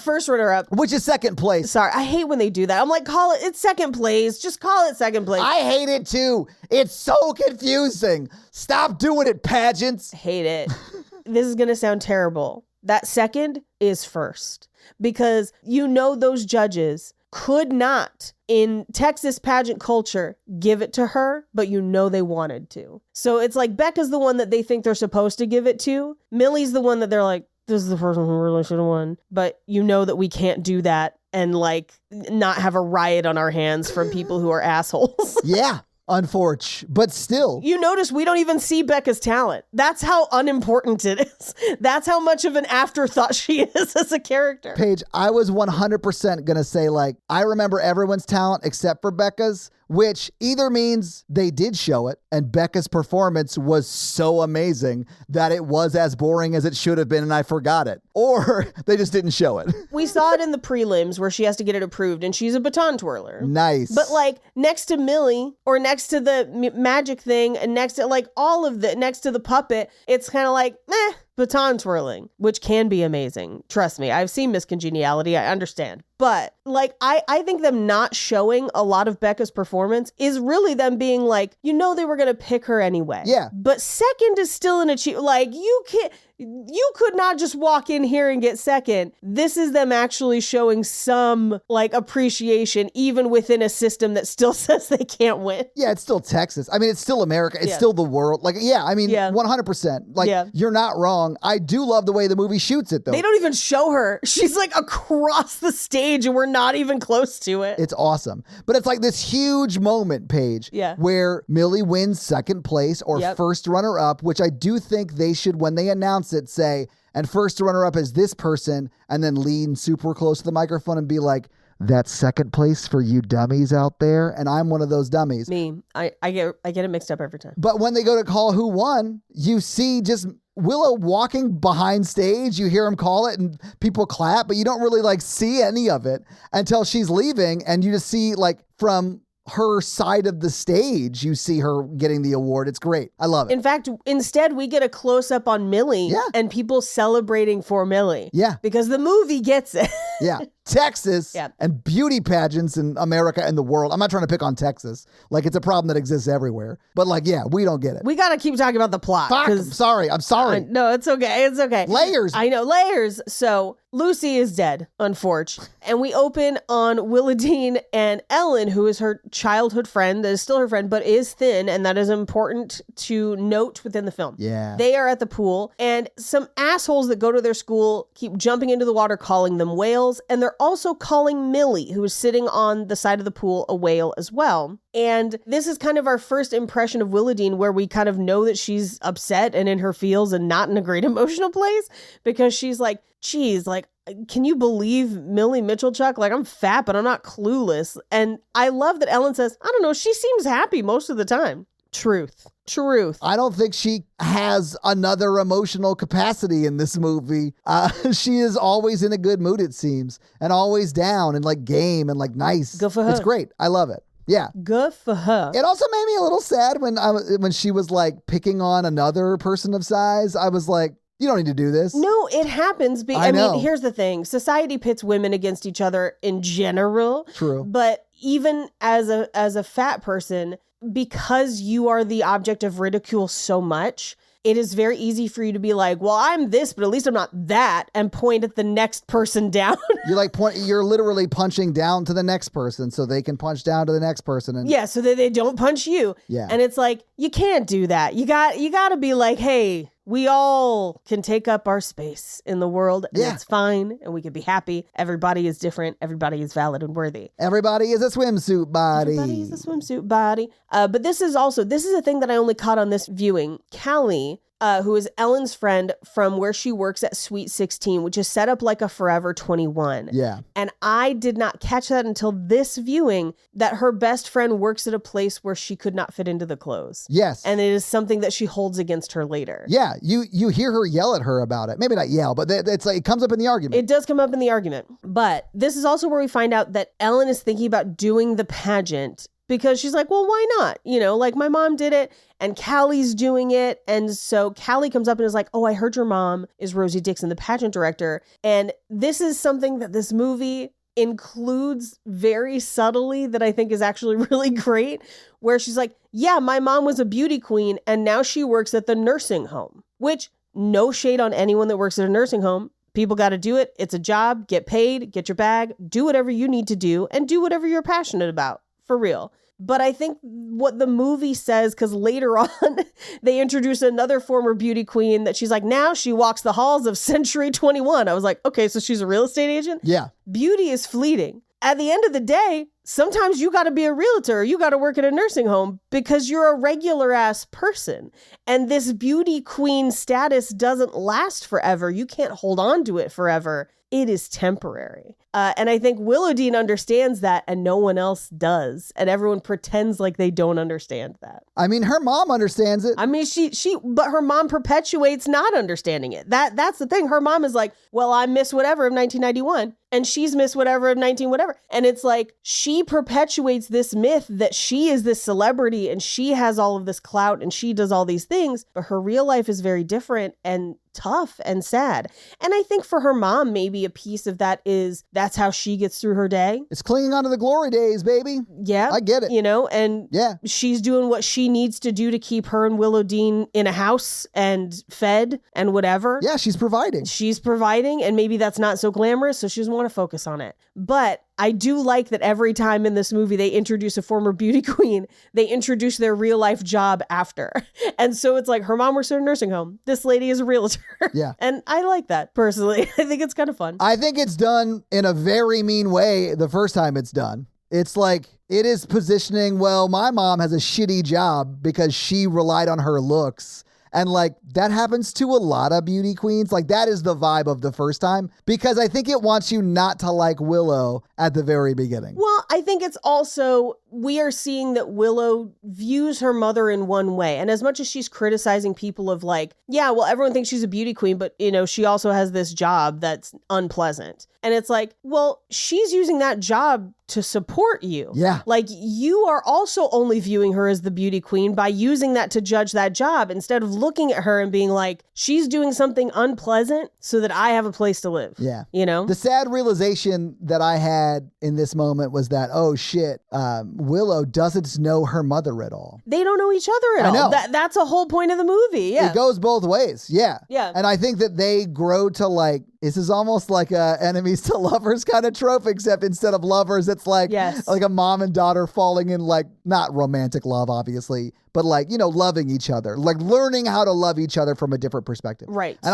Which is second place. Sorry, I hate when they do that. I'm like, it's second place. Just call it second place. I hate it too. It's so confusing. Stop doing it, pageants. Hate it. This is going to sound terrible. That second is first. Because those judges could not, in Texas pageant culture, give it to her, but they wanted to. So it's like Becca's the one that they think they're supposed to give it to. Millie's the one that they're like, this is the person who really should have won. But that we can't do that and like not have a riot on our hands from people who are assholes. Yeah. Unfortunate, but still. You notice we don't even see Becca's talent. That's how unimportant it is. That's how much of an afterthought she is as a character. Paige, I was 100% going to say, like, I remember everyone's talent except for Becca's, which either means they did show it and Becca's performance was so amazing that it was as boring as it should have been and I forgot it. Or they just didn't show it. We saw it in the prelims where she has to get it approved and she's a baton twirler. Nice. But like next to Millie or next to the magic thing and next to like next to the puppet, it's kind of like, baton twirling, which can be amazing. Trust me, I've seen Miss Congeniality. I understand. But like, I think them not showing a lot of Becca's performance is really them being like, they were going to pick her anyway. Yeah. But second is still an achievement. Like you could not just walk in here and get second. This is them actually showing some like appreciation, even within a system that still says they can't win. Yeah, it's still Texas. I mean, it's still America. It's still the world. Like, 100%. Like, you're not wrong. I do love the way the movie shoots it, though. They don't even show her. She's like across the stage and we're not even close to it. It's awesome. But it's like this huge moment, Paige, where Millie wins second place or first runner-up, which I do think they should, when they announce it, say, and first runner-up is this person, and then lean super close to the microphone and be like, that's second place for you dummies out there. And I'm one of those dummies. Me. I get it mixed up every time. But when they go to call who won, you see just Willow walking behind stage. You hear him call it and people clap, but you don't really like see any of it until she's leaving. And you just see like from her side of the stage, you see her getting the award. It's great. I love it. In fact, instead, we get a close up on Millie and people celebrating for Millie. Yeah. Because the movie gets it. Yeah. Texas and beauty pageants in America and the world. I'm not trying to pick on Texas. Like, it's a problem that exists everywhere. But like, we don't get it. We got to keep talking about the plot. Fuck, I'm sorry. No, it's okay. It's okay. Layers. I know, layers. So Lucy is dead, unfortunately. And we open on Willadine and Ellen, who is her childhood friend, that is still her friend, but is thin. And that is important to note within the film. Yeah. They are at the pool and some assholes that go to their school keep jumping into the water, calling them whales. And they're also calling Millie, who is sitting on the side of the pool, a whale as well. And this is kind of our first impression of Willadine, where we kind of know that she's upset and in her feels and not in a great emotional place, because she's like, geez, like, can you believe Millie Mitchellchuck? Like, I'm fat, but I'm not clueless. And I love that Ellen says, I don't know, she seems happy most of the time. Truth. I don't think she has another emotional capacity in this movie. She is always in a good mood, it seems, and always down and like game and like nice. Good for her. It's great. I love it. Yeah. Good for her. It also made me a little sad when she was like picking on another person of size. I was like, you don't need to do this. No, it happens. I mean, here's the thing. Society pits women against each other in general. True. But even as a fat person, because you are the object of ridicule so much, it is very easy for you to be like, well, I'm this, but at least I'm not that, and point at the next person down. You're literally punching down to the next person so they can punch down to the next person. And so that they don't punch you. Yeah. And it's like, you can't do that. You got to be like, hey, we all can take up our space in the world, and Yeah. it's fine, and we can be happy. Everybody is different. Everybody is valid and worthy. Everybody is a swimsuit body. Everybody is a swimsuit body. But this is a thing that I only caught on this viewing. Callie, who is Ellen's friend from where she works at Sweet 16, which is set up like a Forever 21. Yeah. And I did not catch that until this viewing, that her best friend works at a place where she could not fit into the clothes. Yes. And it is something that she holds against her later. Yeah, you hear her yell at her about it. Maybe not yell, but it's like it comes up in the argument. It does come up in the argument. But this is also where we find out that Ellen is thinking about doing the pageant because she's like, well, why not? Like my mom did it and Callie's doing it. And so Callie comes up and is like, oh, I heard your mom is Rosie Dixon, the pageant director. And this is something that this movie includes very subtly that I think is actually really great, where she's like, yeah, my mom was a beauty queen and now she works at the nursing home, which no shade on anyone that works at a nursing home. People got to do it. It's a job. Get paid, get your bag, do whatever you need to do, and do whatever you're passionate about, for real. But I think what the movie says, because later on, they introduce another former beauty queen that she's like, now she walks the halls of Century 21. I was like, okay, so she's a real estate agent? Yeah. Beauty is fleeting. At the end of the day, sometimes you got to be a realtor, or you got to work at a nursing home because you're a regular ass person. And this beauty queen status doesn't last forever. You can't hold on to it forever. It is temporary. And I think Willow Dean understands that and no one else does. And everyone pretends like they don't understand that. I mean, her mom understands it. I mean, but her mom perpetuates not understanding it. That's the thing. Her mom is like, well, I'm Miss whatever of 1991 and she's Miss whatever of 19 whatever. And it's like, she perpetuates this myth that she is this celebrity and she has all of this clout and she does all these things, but her real life is very different and tough and sad. And I think for her mom, maybe a piece of that is that's how she gets through her day. It's clinging on to the glory days, baby. Yeah. I get it. And Yeah. she's doing what she needs to do to keep her and Willow Dean in a house and fed and whatever. Yeah, she's providing. She's providing, and maybe that's not so glamorous, so she doesn't want to focus on it. But I do like that every time in this movie they introduce a former beauty queen, they introduce their real life job after. And so it's like her mom works at a nursing home. This lady is a realtor. Yeah. And I like that personally. I think it's kind of fun. I think it's done in a very mean way the first time it's done. It's like it is positioning, well, my mom has a shitty job because she relied on her looks. And like that happens to a lot of beauty queens. Like that is the vibe of the first time because I think it wants you not to like Willow at the very beginning. Well, I think it's also, we are seeing that Willow views her mother in one way. And as much as she's criticizing people of like, yeah, well, everyone thinks she's a beauty queen, but she also has this job that's unpleasant. And it's like, well, she's using that job to support you. Yeah. Like you are also only viewing her as the beauty queen by using that to judge that job instead of looking at her and being like, she's doing something unpleasant so that I have a place to live. Yeah. The sad realization that I had in this moment was that, oh shit, Willow doesn't know her mother at all. They don't know each other at all. know. That's a whole point of the movie. Yeah. It goes both ways. Yeah. Yeah. And I think that they grow to like, this is almost like a enemies to lovers kind of trope, except instead of lovers, it's like, Yes. like a mom and daughter falling in like, not romantic love, obviously, but like, loving each other, like learning how to love each other from a different perspective. Right. And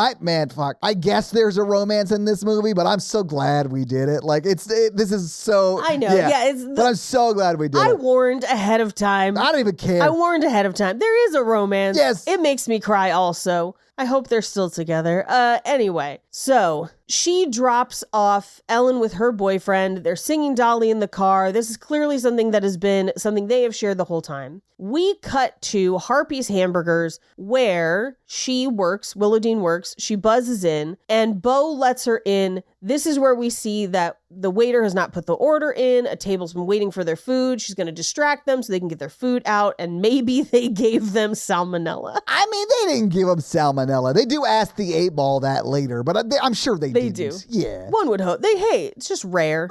I guess there's a romance in this movie, but I'm so glad we did it. Like this is so. I know. Yeah. But I'm so glad we did I it. warned ahead of time. I don't even care. I warned ahead of time. There is a romance. Yes. It makes me cry also. I hope they're still together. Anyway, so she drops off Ellen with her boyfriend. They're singing Dolly in the car. This is clearly something that has been something they have shared the whole time. We cut to Harpy's Hamburgers where she works, Willow Dean works. She buzzes in and Bo lets her in. This is where we see that the waiter has not put the order in. A table's been waiting for their food. She's going to distract them so they can get their food out. And maybe they gave them salmonella. I mean, they didn't give them salmonella. They do ask the 8-ball that later, but I'm sure they They didn't. do. Yeah. One would hope. It's just rare.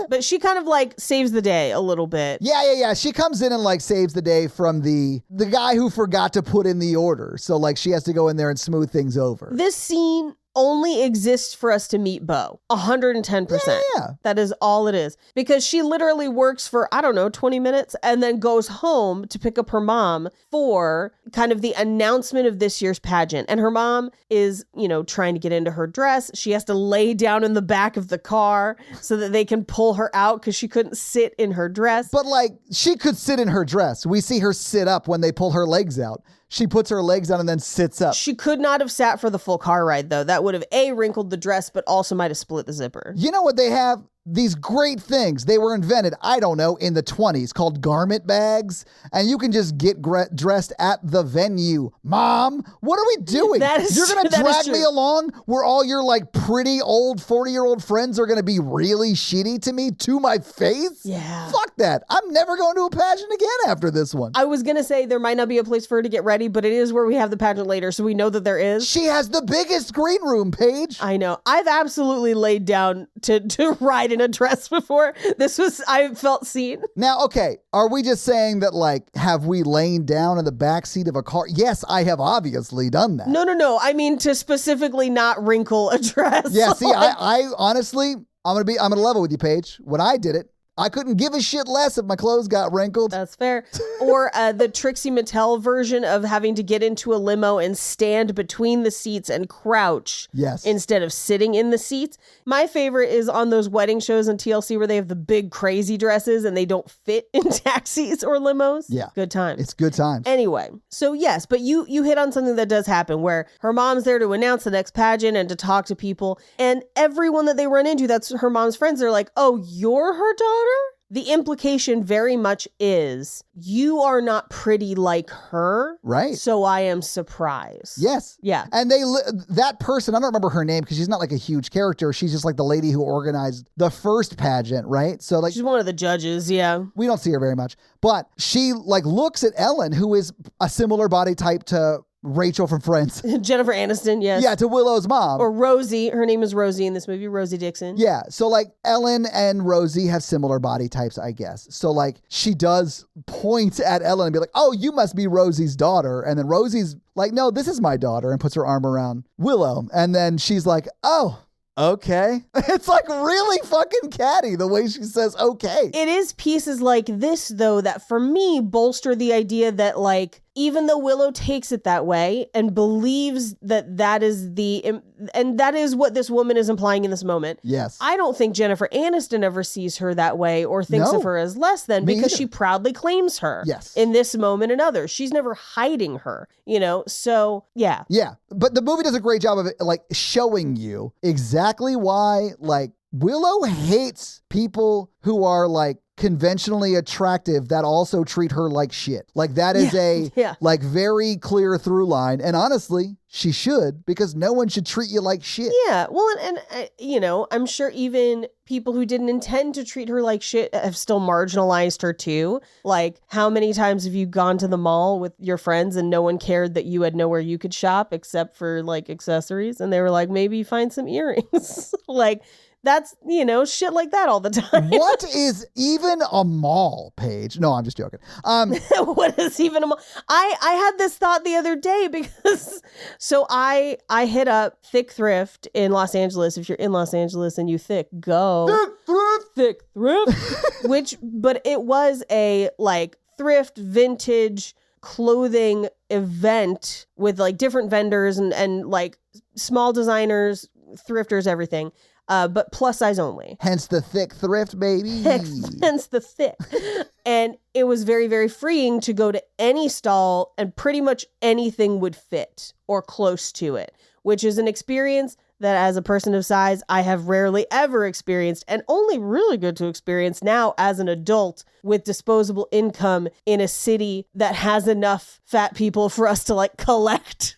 But she kind of like saves the day a little bit. Yeah. She comes in and like saves the day from the guy who forgot to put in the order. So like she has to go in there and smooth things over. This scene only exists for us to meet Bo. 110%. Yeah. That is all it is. Because she literally works for, 20 minutes and then goes home to pick up her mom for kind of the announcement of this year's pageant. And her mom is, trying to get into her dress. She has to lay down in the back of the car so that they can pull her out because she couldn't sit in her dress. But she could sit in her dress. We see her sit up when they pull her legs out. She puts her legs down and then sits up. She could not have sat for the full car ride, though. That would have, wrinkled the dress, but also might have split the zipper. You know what they have? These great things. They were invented, in the 20s called garment bags. And you can just get dressed at the venue. Mom, what are we doing? You're going to drag me along where all your pretty old 40-year-old friends are going to be really shitty to me to my face? Yeah. Fuck that. I'm never going to a pageant again after this one. I was going to say there might not be a place for her to get ready, but it is where we have the pageant later. So we know that there is. She has the biggest green room, Paige. I know. I've absolutely laid down to ride in a dress before. I felt seen. Now, okay, are we just saying that, have we lain down in the backseat of a car? Yes, I have obviously done that. No. I mean, to specifically not wrinkle a dress. Yeah, see, I honestly, I'm gonna level with you, Paige. When I did it, I couldn't give a shit less if my clothes got wrinkled. That's fair. Or the Trixie Mattel version of having to get into a limo and stand between the seats and crouch. Yes. Instead of sitting in the seats. My favorite is on those wedding shows on TLC where they have the big crazy dresses and they don't fit in taxis or limos. Yeah. Good times. It's good times. Anyway, so yes, but you hit on something that does happen where her mom's there to announce the next pageant and to talk to people. And everyone that they run into, that's her mom's friends, they're like, oh, you're her daughter? The implication very much is you are not pretty like her. Right. So I am surprised. Yes. Yeah. And that person, I don't remember her name because she's not a huge character. She's just the lady who organized the first pageant, right? So she's one of the judges, yeah. We don't see her very much. But she looks at Ellen, who is a similar body type to Rachel from Friends. Jennifer Aniston, yes. Yeah, to Willow's mom. Or Rosie. Her name is Rosie in this movie, Rosie Dixon. Yeah, so Ellen and Rosie have similar body types, I guess. So she does point at Ellen and be like, oh, you must be Rosie's daughter. And then Rosie's like, no, this is my daughter, and puts her arm around Willow. And then she's like, oh, okay. It's really fucking catty the way she says okay. It is pieces like this, though, that for me bolster the idea that even though Willow takes it that way and believes that is what this woman is implying in this moment. Yes. I don't think Jennifer Aniston ever sees her that way or thinks of her as less than because she proudly claims her. Yes. In this moment and others. She's never hiding her, so yeah. Yeah. But the movie does a great job of it, showing you exactly why, Willow hates people who are conventionally attractive that also treat her like shit. That is very clear through line. And honestly, she should, because no one should treat you like shit. Yeah. Well, and I'm sure even people who didn't intend to treat her like shit have still marginalized her too. How many times have you gone to the mall with your friends and no one cared that you had nowhere you could shop except for accessories? And they were like, maybe find some earrings. That's, shit like that all the time. What is even a mall, Paige? No, I'm just joking. What is even a mall? I had this thought the other day because, so I hit up Thick Thrift in Los Angeles. If you're in Los Angeles and you go. Thick Thrift. But it was a thrift vintage clothing event with different vendors and small designers, thrifters, everything. But plus size only. Hence the thick thrift, baby. Hence the thick. And it was very, very freeing to go to any stall and pretty much anything would fit or close to it, which is an experience that as a person of size, I have rarely ever experienced and only really good to experience now as an adult with disposable income in a city that has enough fat people for us to collect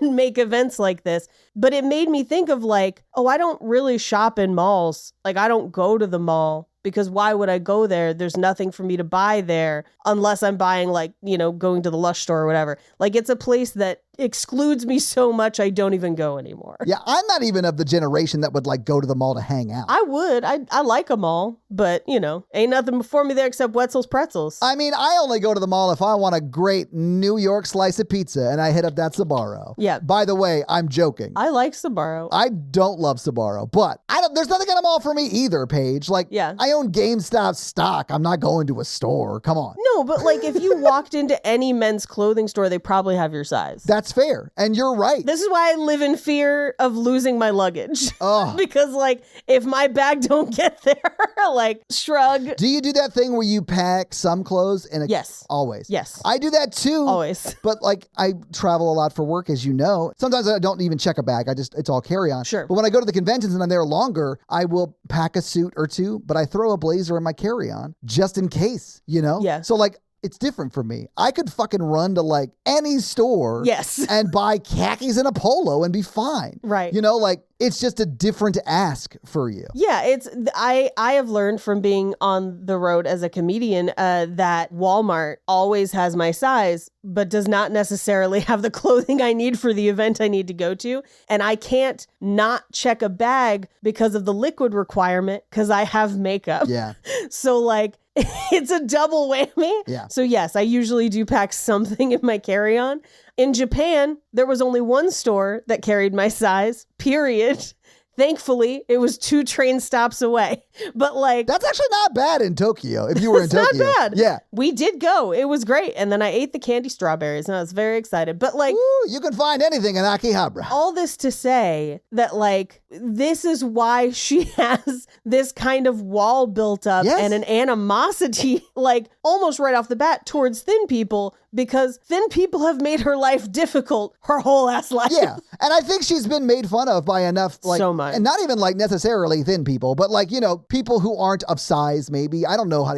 and make events like this. But it made me think of I don't really shop in malls. I don't go to the mall because why would I go there? There's nothing for me to buy there unless I'm buying going to the Lush store or whatever. It's a place that excludes me so much I don't even go anymore. Yeah, I'm not even of the generation that would like go to the mall to hang out. I would. I like a mall, but ain't nothing before me there except Wetzel's Pretzels. I mean, I only go to the mall if I want a great New York slice of pizza and I hit up that Sbarro. Yeah. By the way, I'm joking. I like Sbarro. I don't love Sbarro, but there's nothing in a mall for me either, Paige. Like, Yeah. I own GameStop stock. I'm not going to a store. Come on. No, but like if you walked into any men's clothing store, they probably have your size. That's fair. And you're right. This is why I live in fear of losing my luggage. Oh. Because like if my bag don't get there, like shrug. Do you do that thing where you pack some clothes in a... Yes. Always. Yes. I do that too. Always. But like I travel a lot for work, as you know. Sometimes I don't even check a bag. It's all carry on. Sure. But when I go to the conventions and I'm there longer, I will pack a suit or two, but I throw a blazer in my carry on just in case, Yeah. So like, it's different for me. I could fucking run to like any store Yes. and buy khakis and a polo and be fine. Right. Like it's just a different ask for you. Yeah, I have learned from being on the road as a comedian that Walmart always has my size, but does not necessarily have the clothing I need for the event I need to go to. And I can't not check a bag because of the liquid requirement because I have makeup. Yeah. So like it's a double whammy. Yeah. So yes, I usually do pack something in my carry-on. In Japan, there was only one store that carried my size, period. Thankfully, it was 2 train stops away. But like... That's actually not bad in Tokyo, if you were in Tokyo. It's not bad. Yeah. We did go. It was great. And then I ate the candy strawberries and I was very excited. But like... Ooh, you can find anything in Akihabara. All this to say that like, this is why she has this kind of wall built up Yes. and an animosity, like almost right off the bat towards thin people, because thin people have made her life difficult her whole ass life. Yeah. And I think she's been made fun of by enough, like, So much. and not even like necessarily thin people, but like, people who aren't of size, maybe. I don't know how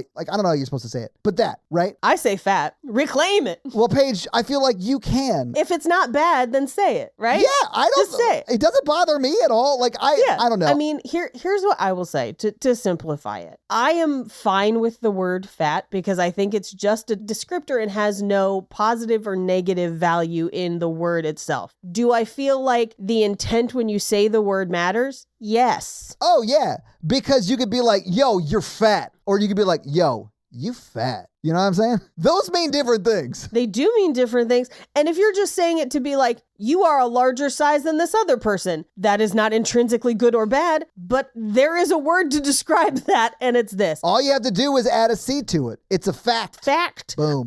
you're supposed to say it, but that, right? I say fat. Reclaim it. Well, Paige, I feel like you can. If it's not bad, then say it, right? Yeah, I don't. Just say it. It doesn't bother me at all. Like I don't know. I mean, here's what I will say to simplify it. I am fine with the word fat because I think it's just a descriptor and has no positive or negative value in the word itself. Do I feel like the intent when you say the word matters? Yes. Oh yeah, because you could be like, "Yo, you're fat," or you could be like, "Yo, you fat." You know what I'm saying? Those mean different things. They do mean different things. And if you're just saying it to be like, you are a larger size than this other person, that is not intrinsically good or bad, but there is a word to describe that, and it's this. All you have to do is add a C to it. It's a fact. Fact. Boom.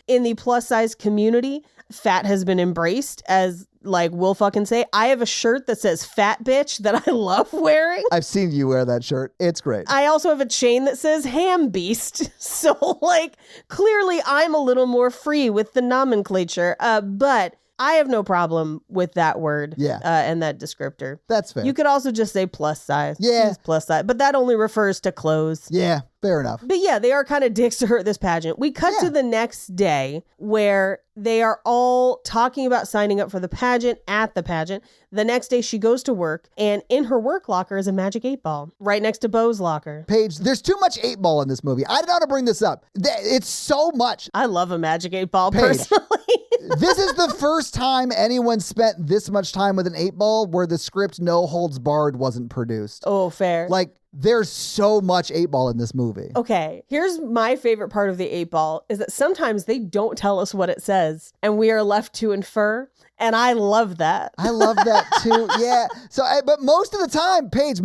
In the plus size community, fat has been embraced as, like, we'll fucking say. I have a shirt that says fat bitch that I love wearing. I've seen you wear that shirt. It's great. I also have a chain that says ham beast. So, like, clearly I'm a little more free with the nomenclature, but I have no problem with that word. Yeah. And that descriptor. That's fair. You could also just say plus size. Yeah. She's plus size, but that only refers to clothes. Yeah, fair enough. But yeah, they are kind of dicks to her at this pageant. We cut to the next day where they are all talking about signing up for the pageant at the pageant. The next day she goes to work, and in her work locker is a magic 8-ball right next to Beau's locker. Paige, there's too much 8-ball in this movie. I didn't want to bring this up. It's so much. I love a magic 8-ball Paige, personally. This is the first time anyone spent this much time with an 8-ball where the script No Holds Barred wasn't produced. Oh, fair. Like, there's so much 8-ball in this movie. Okay, here's my favorite part of the 8-ball is that sometimes they don't tell us what it says and we are left to infer. And I love that. I love that too. Yeah. So, but most of the time, Paige,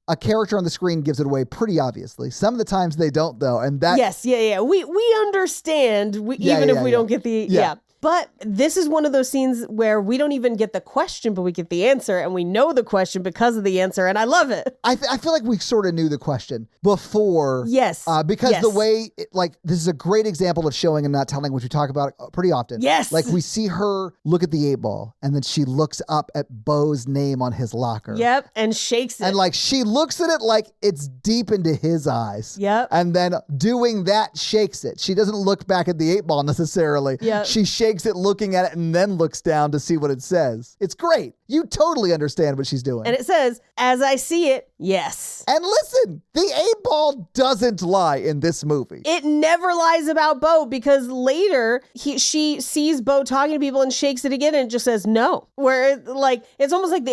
a character on the screen gives it away pretty obviously. Some of the times they don't though. And that. Yes. Yeah. We understand even if we don't get the, Yeah. But this is one of those scenes where we don't even get the question, but we get the answer, and we know the question because of the answer, and I love it. I feel like we sort of knew the question before. Yes. Because the way, this is a great example of showing and not telling, which we talk about pretty often. Yes. Like we see her look at the 8-ball, and then she looks up at Beau's name on his locker. Yep, and shakes it. And like she looks at it like it's deep into his eyes. Yep. And then doing that shakes it. She doesn't look back at the 8-ball necessarily. Yep. She shakes takes it looking at it and then looks down to see what it says. It's great. You totally understand what she's doing. And it says, as I see it, yes. And listen, the 8-ball doesn't lie in this movie. It never lies about Bo, because later she sees Bo talking to people and shakes it again and it just says no. Where it's almost like the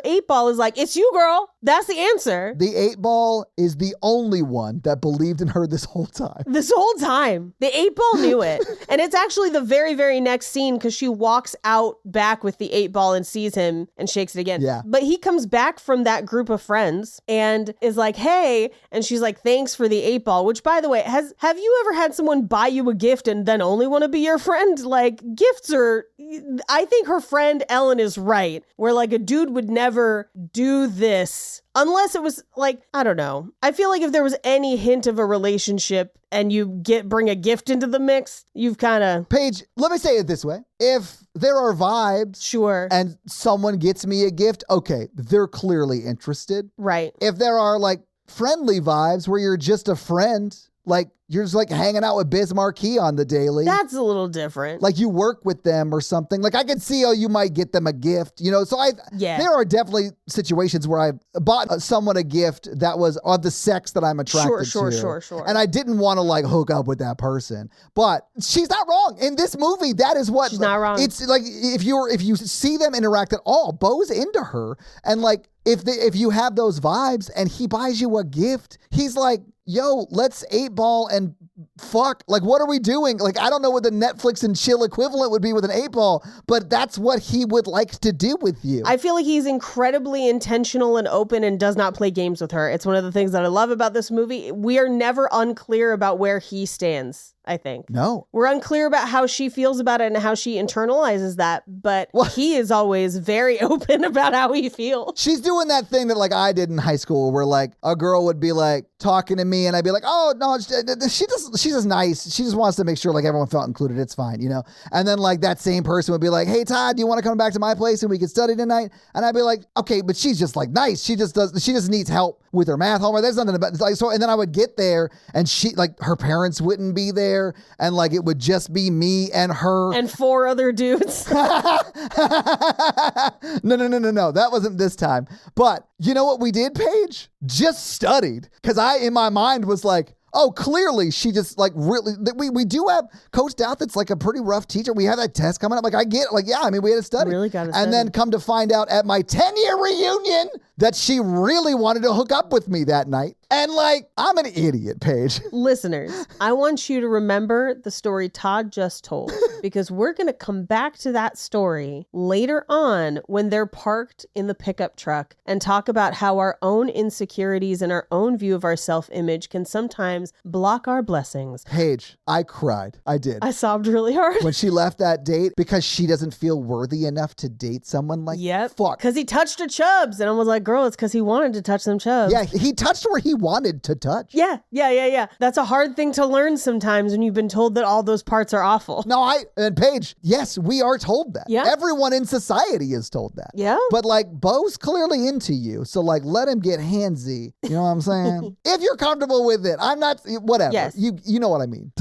8-ball is like, it's you, girl. That's the answer. The 8-ball is the only one that believed in her this whole time. This whole time. The 8-ball knew it. And it's actually the very, very next scene, because she walks out back with the 8-ball and sees him and shakes it again. Yeah. But he comes back from that group of friends and is like, hey. And she's like, thanks for the 8-ball, which, by the way, have you ever had someone buy you a gift and then only want to be your friend? Like, gifts are, I think her friend Ellen is right, where like a dude would never do this unless it was like, I don't know. I feel like if there was any hint of a relationship and you bring a gift into the mix, you've kind of... Paige, let me say it this way. If there are vibes, Sure. and someone gets me a gift, okay, they're clearly interested. Right. If there are like friendly vibes where you're just a friend, like you're just like hanging out with Biz Marquee on the daily. That's a little different. Like you work with them or something. Like I could see how you might get them a gift, you know? So there are definitely situations where I bought someone a gift that was of the sex that I'm attracted to. Sure. And I didn't want to like hook up with that person. But she's not wrong. In this movie, that is what... She's not wrong. It's like if you see them interact at all, Bo's into her. And like if you have those vibes and he buys you a gift, he's like, yo, let's 8-ball and fuck. Like, what are we doing? Like, I don't know what the Netflix and chill equivalent would be with an 8-ball, but that's what he would like to do with you. I feel like he's incredibly intentional and open and does not play games with her. It's one of the things that I love about this movie. We are never unclear about where he stands, I think. No. We're unclear about how she feels about it and how she internalizes that, but he is always very open about how he feels. She's doing that thing that like I did in high school where like a girl would be like talking to me and I'd be like, oh no, she's just nice. She just wants to make sure like everyone felt included. It's fine, you know? And then like that same person would be like, hey Todd, do you want to come back to my place and we can study tonight? And I'd be like, okay, but she's just like nice. She just needs help with her math homework. There's nothing about it. Like, so, and then I would get there and she like her parents wouldn't be there and like it would just be me and her. And 4 other dudes. No. That wasn't this time. But you know what we did, Paige? Just studied. Because I, in my mind, was like, oh, clearly she just like really, we do have Coach Douth that's like a pretty rough teacher. We have that test coming up. Like I get, like, yeah, I mean, we had to study. Really got to study. And then come to find out at my 10-year reunion that she really wanted to hook up with me that night. And like, I'm an idiot, Paige. Listeners, I want you to remember the story Todd just told, because we're going to come back to that story later on when they're parked in the pickup truck and talk about how our own insecurities and our own view of our self-image can sometimes block our blessings. Paige, I cried. I did. I sobbed really hard. When she left that date because she doesn't feel worthy enough to date someone like fuck. Because he touched her chubs. And I was like, girl, it's because he wanted to touch them chubs. Yeah, he touched where he wanted to touch. Yeah. That's a hard thing to learn sometimes when you've been told that all those parts are awful. No, and Paige, yes, we are told that. Yeah. Everyone in society is told that. Yeah. But like, Bo's clearly into you. So like, let him get handsy. You know what I'm saying? If you're comfortable with it, I'm not, whatever. Yes. You know what I mean.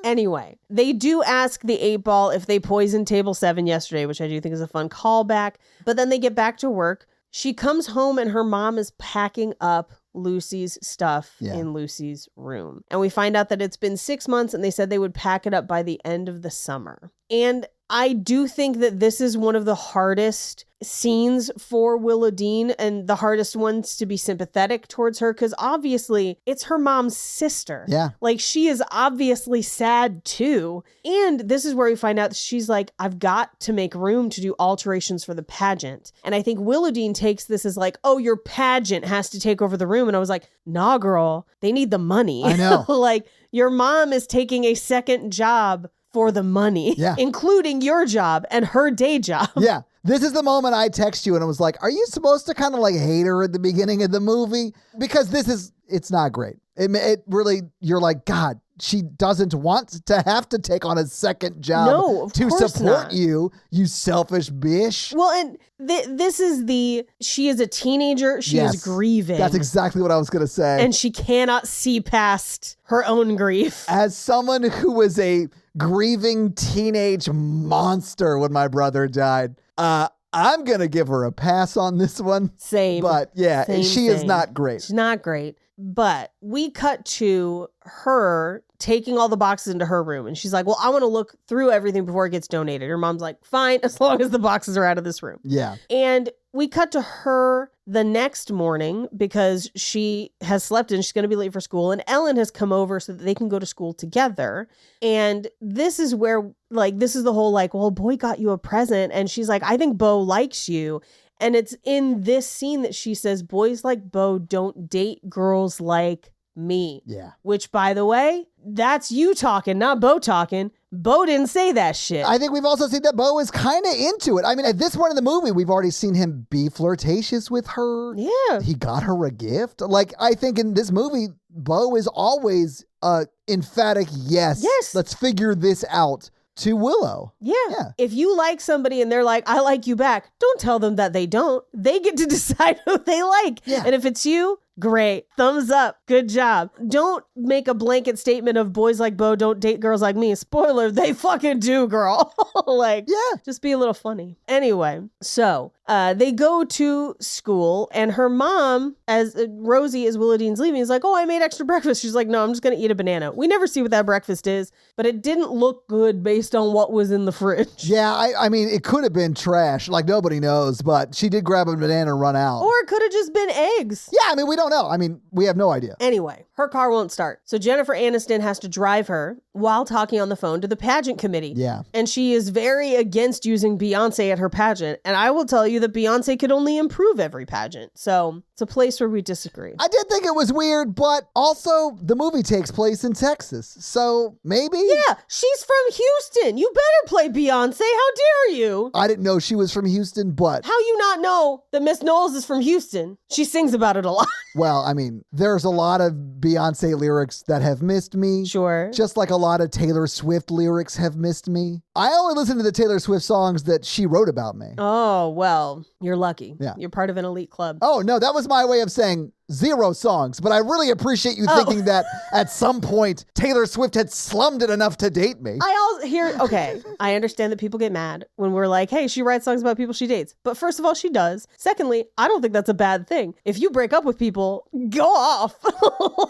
Anyway, they do ask the 8-ball if they poisoned table 7 yesterday, which I do think is a fun callback. But then they get back to work. She comes home and her mom is packing up Lucy's stuff in Lucy's room. And we find out that it's been 6 months and they said they would pack it up by the end of the summer. And I do think that this is one of the hardest scenes for Willow Dean and the hardest ones to be sympathetic towards her, because obviously it's her mom's sister. Yeah. Like she is obviously sad too. And this is where we find out she's like, I've got to make room to do alterations for the pageant. And I think Willow Dean takes this as like, oh, your pageant has to take over the room. And I was like, nah, girl, they need the money. I know. Like your mom is taking a second job for the money, including your job and her day job. Yeah. This is the moment I text you and I was like, are you supposed to kind of like hate her at the beginning of the movie? Because it's not great. It really, you're like, God, she doesn't want to have to take on a second job to support you selfish bitch. Well, and this is she is a teenager. She is grieving. That's exactly what I was going to say. And she cannot see past her own grief. As someone who was a grieving teenage monster when my brother died. I'm going to give her a pass on this one. Same. But yeah, she is not great. She's not great. But we cut to her taking all the boxes into her room. And she's like, well, I want to look through everything before it gets donated. Her mom's like, fine, as long as the boxes are out of this room. Yeah. And we cut to her the next morning because she has slept in. She's going to be late for school. And Ellen has come over so that they can go to school together. And this is where, like, this is the whole, like, well, boy got you a present. And she's like, I think Bo likes you. And it's in this scene that she says, boys like Bo don't date girls like me. Yeah. Which, by the way, that's you talking, not Bo talking. Bo didn't say that shit. I think we've also seen that Bo is kind of into it. I mean, at this point in the movie, we've already seen him be flirtatious with her. Yeah. He got her a gift. Like, I think in this movie, Bo is always emphatic, yes, let's figure this out to Willow. Yeah. If you like somebody and they're like, I like you back, don't tell them that they don't. They get to decide who they like. Yeah. And if it's you, great. Thumbs up. Good job. Don't make a blanket statement of boys like Bo don't date girls like me. Spoiler, they fucking do, girl. Like, yeah, just be a little funny. Anyway, so they go to school and her mom, as Rosie, as Willowdene's leaving, is like, oh, I made extra breakfast. She's like, no, I'm just going to eat a banana. We never see what that breakfast is, but it didn't look good based on what was in the fridge. Yeah, I mean, it could have been trash. Like, nobody knows, but she did grab a banana and run out. Or it could have just been eggs. Yeah, I mean, we don't know. I mean, we have no idea. Anyway, her car won't start. So Jennifer Aniston has to drive her while talking on the phone to the pageant committee. Yeah. And she is very against using Beyonce at her pageant. And I will tell you that Beyonce could only improve every pageant. So it's a place where we disagree. I did think it was weird, but also the movie takes place in Texas. So maybe? Yeah, she's from Houston. You better play Beyonce. How dare you? I didn't know she was from Houston, but... How you not know that Miss Knowles is from Houston? She sings about it a lot. Well, I mean, there's a lot of Beyonce lyrics that have missed me. Sure. Just like a lot of Taylor Swift lyrics have missed me. I only listen to the Taylor Swift songs that she wrote about me. Oh, well, you're lucky. Yeah. You're part of an elite club. Oh, no, that was my way of saying 0 songs, but I really appreciate you thinking that at some point Taylor Swift had slummed it enough to date me. Okay, I understand that people get mad when we're like, hey, she writes songs about people she dates. But first of all, she does. Secondly, I don't think that's a bad thing. If you break up with people, go off.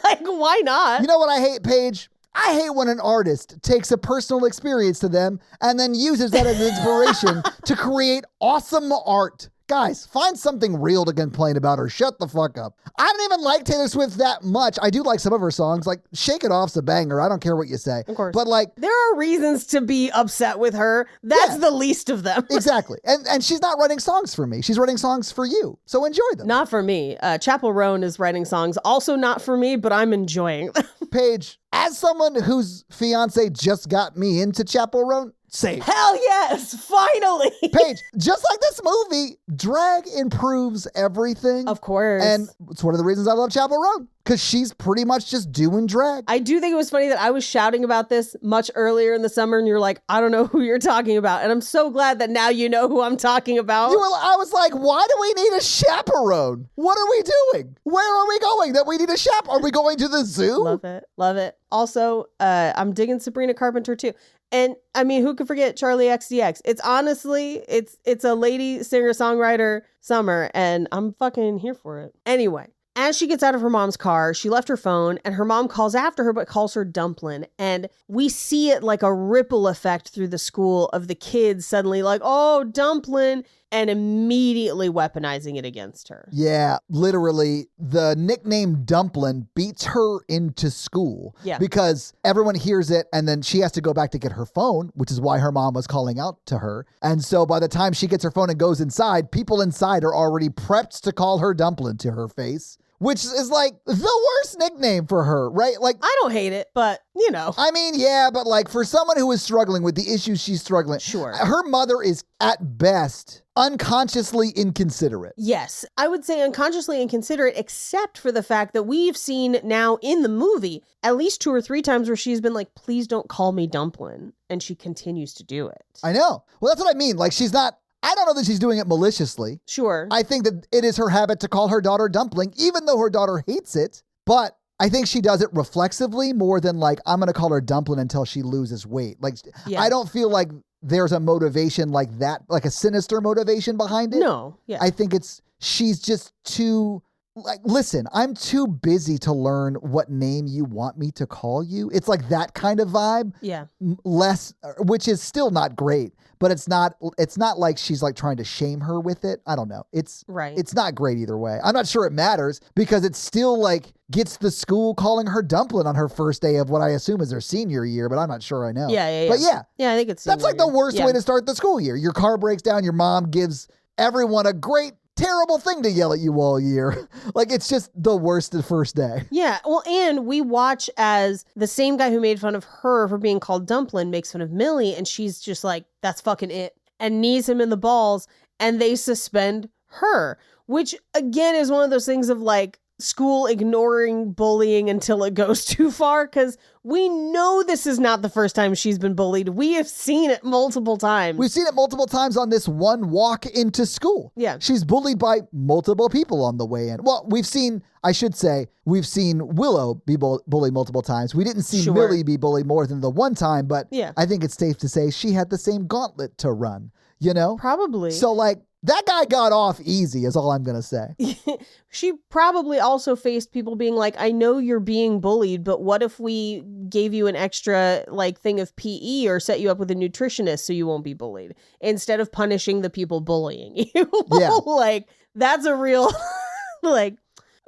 Like, why not? You know what I hate, Paige? I hate when an artist takes a personal experience to them and then uses that as inspiration to create awesome art. Guys, find something real to complain about or shut the fuck up. I don't even like Taylor Swift that much. I do like some of her songs, like Shake It Off's a banger. I don't care what you say. Of course. But like... There are reasons to be upset with her. That's the least of them. Exactly. And she's not writing songs for me. She's writing songs for you. So enjoy them. Not for me. Chapel Roan is writing songs. Also not for me, but I'm enjoying them. Paige, as someone whose fiance just got me into Chapel Roan, same. Hell yes, finally. Paige, just like this movie, drag improves everything. Of course. And it's one of the reasons I love Chapel Roan, because she's pretty much just doing drag. I do think it was funny that I was shouting about this much earlier in the summer and you're like, I don't know who you're talking about. And I'm so glad that now you know who I'm talking about. I was like, why do we need a chaperone? What are we doing? Where are we going that we need a chaperone? Are we going to the zoo? Love it. Love it. Also, I'm digging Sabrina Carpenter too. And I mean, who could forget Charlie XCX? It's honestly, it's a lady singer-songwriter summer, and I'm fucking here for it. Anyway, as she gets out of her mom's car, she left her phone, and her mom calls after her, but calls her Dumplin. And we see it like a ripple effect through the school of the kids suddenly like, oh, Dumplin, and immediately weaponizing it against her. Yeah, literally, the nickname Dumplin beats her into school. Yeah. Because everyone hears it, and then she has to go back to get her phone, which is why her mom was calling out to her. And so by the time she gets her phone and goes inside, people inside are already prepped to call her Dumplin to her face. Which is like the worst nickname for her, right? Like, I don't hate it, but you know. I mean, yeah, but like for someone who is struggling with the issues she's struggling, sure. Her mother is at best unconsciously inconsiderate. Yes, I would say unconsciously inconsiderate, except for the fact that we've seen now in the movie at least 2 or 3 times where she's been like, please don't call me Dumplin. And she continues to do it. I know. Well, that's what I mean. Like, I don't know that she's doing it maliciously. Sure. I think that it is her habit to call her daughter Dumpling, even though her daughter hates it. But I think she does it reflexively more than like, I'm going to call her Dumplin until she loses weight. Like, Yeah. I don't feel like there's a motivation like that, like a sinister motivation behind it. No. Yeah. I think she's just too, like, listen, I'm too busy to learn what name you want me to call you. It's like that kind of vibe. Yeah. Less, which is still not great, but it's not like she's like trying to shame her with it. I don't know. It's Right. It's not great either way. I'm not sure it matters because it still like gets the school calling her Dumplin on her first day of what I assume is her senior year, but I'm not sure I know. Yeah. But yeah, Yeah, I think it's that's like the worst way to start the school year. Your car breaks down, your mom gives everyone a great, terrible thing to yell at you all year. Like, it's just the worst the first day. Yeah, well, and we watch as the same guy who made fun of her for being called Dumplin makes fun of Millie, and she's just like, that's fucking it, and knees him in the balls, and they suspend her, which again is one of those things of like school ignoring bullying until it goes too far, because we know this is not the first time she's been bullied. We have seen it multiple times. We've seen it multiple times on this one walk into school. Yeah. She's bullied by multiple people on the way in. Well, we've seen Willow be bullied multiple times. We didn't see Sure. Millie be bullied more than the one time, but Yeah. I think it's safe to say she had the same gauntlet to run, you know? Probably. So, like, that guy got off easy is all I'm going to say. She probably also faced people being like, I know you're being bullied, but what if we gave you an extra like thing of PE or set you up with a nutritionist so you won't be bullied instead of punishing the people bullying you? Yeah. Like, that's a real like,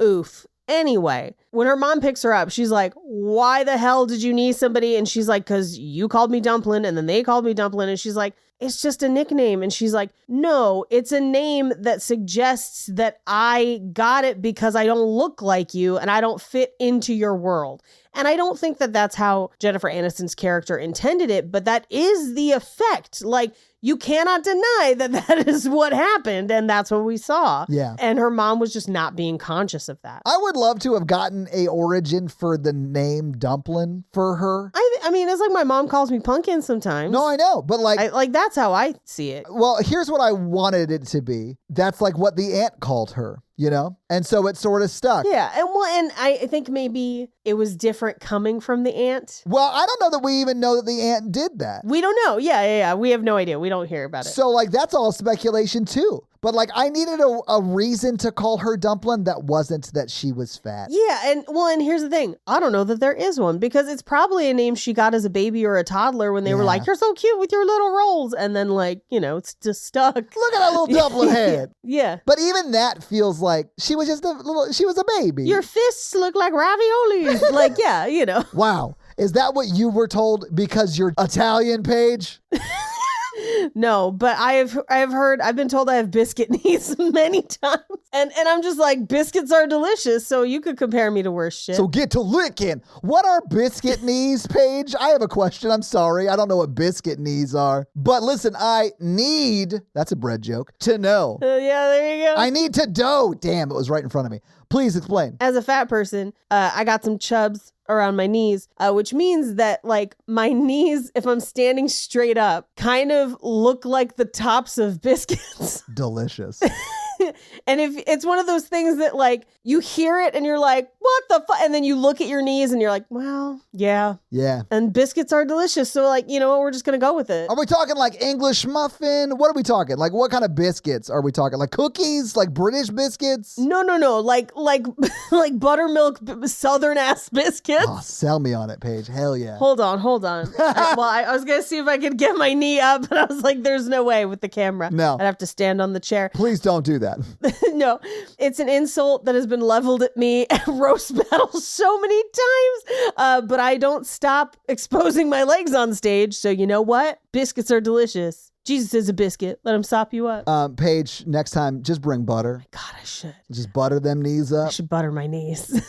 oof. Anyway, when her mom picks her up, she's like, why the hell did you knee somebody? And she's like, because you called me Dumplin and then they called me Dumplin. And she's like, it's just a nickname. And she's like, no, it's a name that suggests that I got it because I don't look like you and I don't fit into your world. And I don't think that that's how Jennifer Aniston's character intended it, but that is the effect. Like, you cannot deny that that is what happened, and that's what we saw. Yeah. And her mom was just not being conscious of that. I would love to have gotten a origin for the name Dumplin for her. I mean, it's like my mom calls me Pumpkin sometimes. No, I know, but like, that's how I see it. well, here's what I wanted it to be. That's like what the aunt called her, you know? And so it sort of stuck. Yeah, and I think maybe it was different coming from the aunt. Well, I don't know that we even know that the aunt did that. We don't know. Yeah. We have no idea. We don't hear about it. So, like, that's all speculation, too. But, like, I needed a reason to call her Dumplin that wasn't that she was fat. Yeah, and here's the thing. I don't know that there is one because it's probably a name she got as a baby or a toddler when they were like, you're so cute with your little rolls. And then, like, you know, it's just stuck. Look at that little Dumplin head. Yeah. But even that feels like she was just she was a baby. Your fists look like raviolis. Like, yeah, you know. Wow. Is that what you were told because you're Italian, Paige? No, but I've been told I have biscuit knees many times. And I'm just like, biscuits are delicious, so you could compare me to worse shit. So get to licking. What are biscuit knees, Paige? I have a question. I'm sorry. I don't know what biscuit knees are. But listen, I need, that's a bread joke, to know. Yeah, there you go. I need to dough. Damn, it was right in front of me. Please explain. As a fat person, I got some chubs around my knees, which means that like my knees, if I'm standing straight up, kind of look like the tops of biscuits. Delicious. And if it's one of those things that like you hear it and you're like, what the fuck? And then you look at your knees and you're like, well, yeah. Yeah. And biscuits are delicious. So like, you know what? We're just going to go with it. Are we talking like English muffin? What are we talking? Like what kind of biscuits are we talking? Like cookies? Like British biscuits? No. Like buttermilk southern ass biscuits. Oh, sell me on it, Paige. Hell yeah. Hold on. I was going to see if I could get my knee up, but I was like, there's no way with the camera. No. I'd have to stand on the chair. Please don't do that. No, it's an insult that has been leveled at me at roast battles so many times, but I don't stop exposing my legs on stage. So you know what? Biscuits are delicious. Jesus is a biscuit. Let him sop you up. Paige, next time, just bring butter. God, I should. Just butter them knees I up. should butter my knees.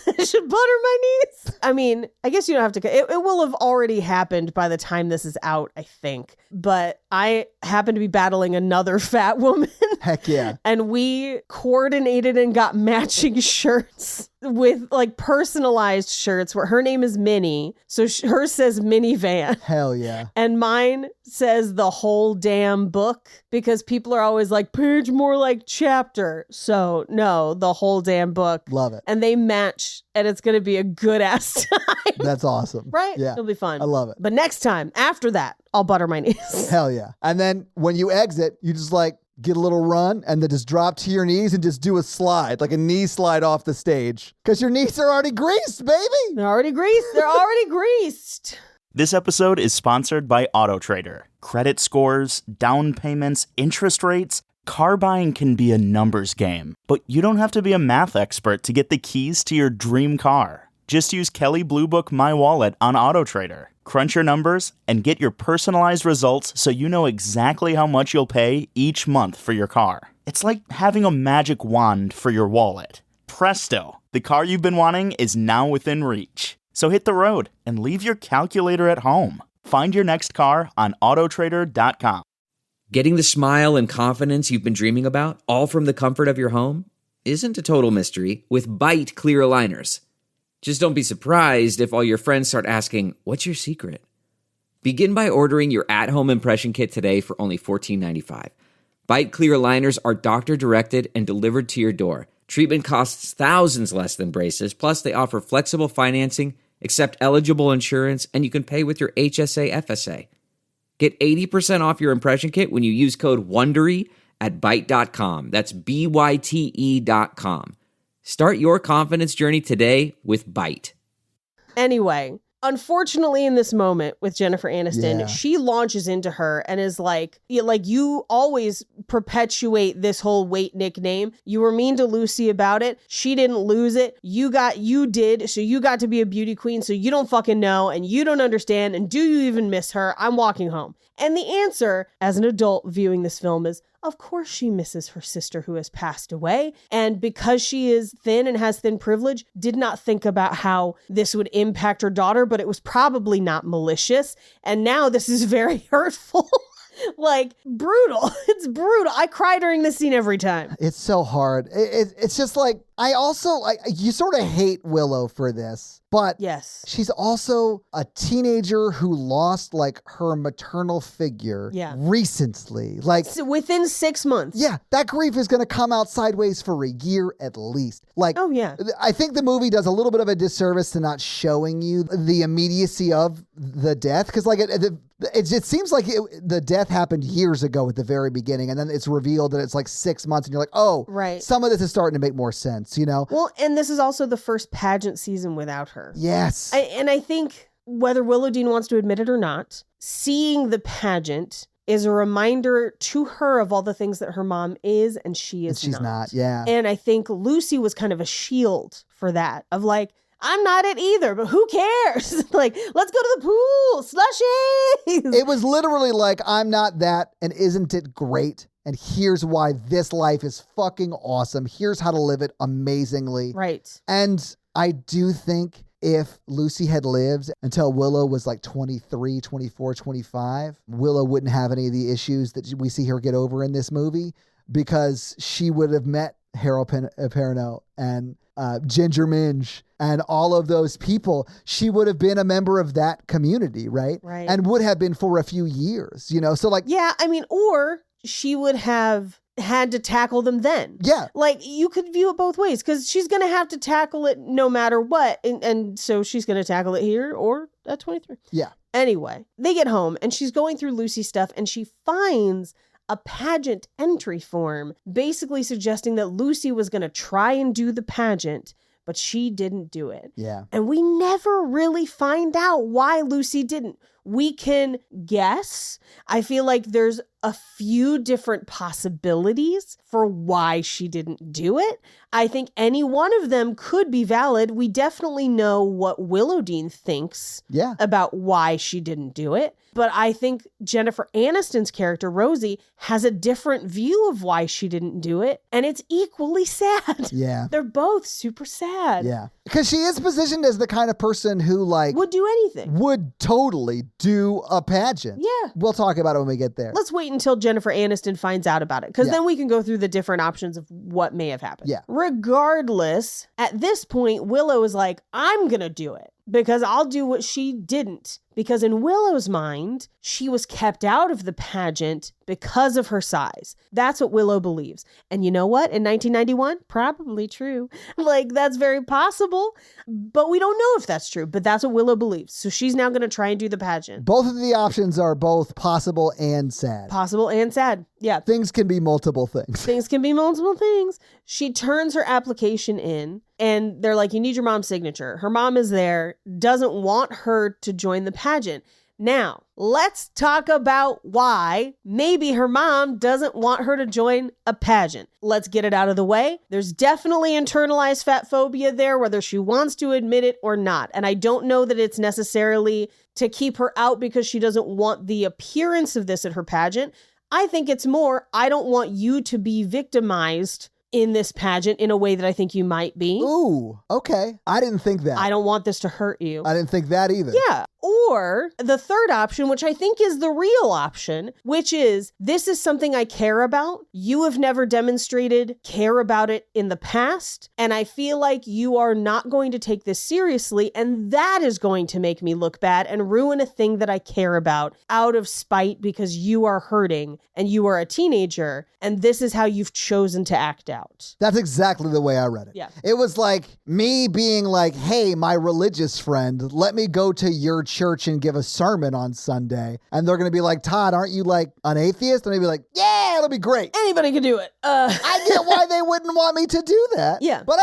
I mean, I guess you don't have to. It will have already happened by the time this is out, I think. But I happen to be battling another fat woman. Heck yeah. And we coordinated and got matching shirts. with like personalized shirts where her name is Minnie. So hers says minivan. Hell yeah. And mine says the whole damn book, because people are always like, page more like chapter. So no, the whole damn book. Love it. And they match, and it's going to be a good ass time. That's awesome. Right? Yeah. It'll be fun. I love it. But next time, after that, I'll butter my knees. Hell yeah. And then when you exit, you just like get a little run and then just drop to your knees and just do a slide, like a knee slide off the stage. Because your knees are already greased, baby. They're already greased. They're already greased. This episode is sponsored by AutoTrader. Credit scores, down payments, interest rates. Car buying can be a numbers game, but you don't have to be a math expert to get the keys to your dream car. Just use Kelley Blue Book My Wallet on AutoTrader. Crunch your numbers and get your personalized results so you know exactly how much you'll pay each month for your car. It's like having a magic wand for your wallet. Presto! The car you've been wanting is now within reach. So hit the road and leave your calculator at home. Find your next car on autotrader.com. Getting the smile and confidence you've been dreaming about, all from the comfort of your home, isn't a total mystery with Bite Clear Aligners. Just don't be surprised if all your friends start asking, what's your secret? Begin by ordering your at-home impression kit today for only $14.95. Bite Clear Aligners are doctor-directed and delivered to your door. Treatment costs thousands less than braces, plus they offer flexible financing, accept eligible insurance, and you can pay with your HSA FSA. Get 80% off your impression kit when you use code WONDERY at Byte.com. That's BYTE.com. Start your confidence journey today with Byte. Anyway, unfortunately in this moment with Jennifer Aniston, Yeah. she launches into her and is like, you always perpetuate this whole wait nickname. You were mean to Lucy about it. She didn't lose it. You did. So you got to be a beauty queen. So you don't fucking know and you don't understand. And do you even miss her? I'm walking home. And the answer as an adult viewing this film is, of course she misses her sister who has passed away. And because she is thin and has thin privilege, did not think about how this would impact her daughter, but it was probably not malicious. And now this is very hurtful. Like, brutal. It's brutal. I cry during this scene every time. It's so hard. It's just like, you sort of hate Willow for this, but Yes. she's also a teenager who lost like her maternal figure recently. Like, So within 6 months. yeah, that grief is going to come out sideways for a year at least. Like, Oh, yeah. I think the movie does a little bit of a disservice to not showing you the immediacy of the death. Because like it seems like the death happened years ago at the very beginning. And then it's revealed that it's like 6 months and you're like, oh, Right. some of this is starting to make more sense, you know? Well, and this is also the first pageant season without her. Yes. And I think whether Willow Dean wants to admit it or not, seeing the pageant is a reminder to her of all the things that her mom is and she is she's not. Yeah. And I think Lucy was kind of a shield for that, of like, I'm not it either, but who cares? Like, let's go to the pool, slushies. It was literally like, I'm not that, and isn't it great? And here's why this life is fucking awesome. Here's how to live it amazingly. Right. And I do think if Lucy had lived until Willow was like 23, 24, 25, Willow wouldn't have any of the issues that we see her get over in this movie, because she would have met Harold Perrineau and Ginger Minge and all of those people. She would have been a member of that community, right? Right. And would have been for a few years, you know? So like, Yeah, I mean, or she would have had to tackle them then. yeah, Like, you could view it both ways, because she's going to have to tackle it no matter what. And so she's going to tackle it here or at 23. yeah. Anyway, they get home and she's going through Lucy's stuff and she finds a pageant entry form, basically suggesting that Lucy was going to try and do the pageant, but she didn't do it. Yeah. And we never really find out why Lucy didn't. We can guess. I feel like there's a few different possibilities for why she didn't do it. I think any one of them could be valid. We definitely know what Willow Dean thinks Yeah. about why she didn't do it. But I think Jennifer Aniston's character, Rosie, has a different view of why she didn't do it. And it's equally sad. Yeah. They're both super sad. Yeah. Because she is positioned as the kind of person who like Would do anything. would totally do a pageant. Yeah. We'll talk about it when we get there. Let's wait until Jennifer Aniston finds out about it, because then we can go through the different options of what may have happened. Yeah. Regardless, at this point, Willow is like, I'm going to do it because I'll do what she didn't. Because in Willow's mind, she was kept out of the pageant because of her size. That's what Willow believes. And you know what? In 1991, probably true. Like, that's very possible. But we don't know if that's true. But that's what Willow believes. So she's now going to try and do the pageant. Both of the options are both possible and sad. Possible and sad. Yeah. Things can be multiple things. Things can be multiple things. She turns her application in and they're like, you need your mom's signature. Her mom is there, doesn't want her to join the pageant. Now, let's talk about why maybe her mom doesn't want her to join a pageant. Let's get it out of the way. There's definitely internalized fat phobia there, whether she wants to admit it or not. And I don't know that it's necessarily to keep her out because she doesn't want the appearance of this at her pageant. I think it's more, I don't want you to be victimized in this pageant in a way that I think you might be. Ooh, okay. I didn't think that. I don't want this to hurt you. I didn't think that either. Yeah. Or the third option, which I think is the real option, which is, this is something I care about. You have never demonstrated care about it in the past. And I feel like you are not going to take this seriously. And that is going to make me look bad and ruin a thing that I care about out of spite because you are hurting and you are a teenager. And this is how you've chosen to act out. That's exactly the way I read it. Yeah. It was like me being like, hey, my religious friend, let me go to your church and give a sermon on Sunday. And they're going to be like, Todd, aren't you like an atheist? And I'd be like, yeah, it'll be great. Anybody can do it. I get why they wouldn't want me to do that. Yeah. But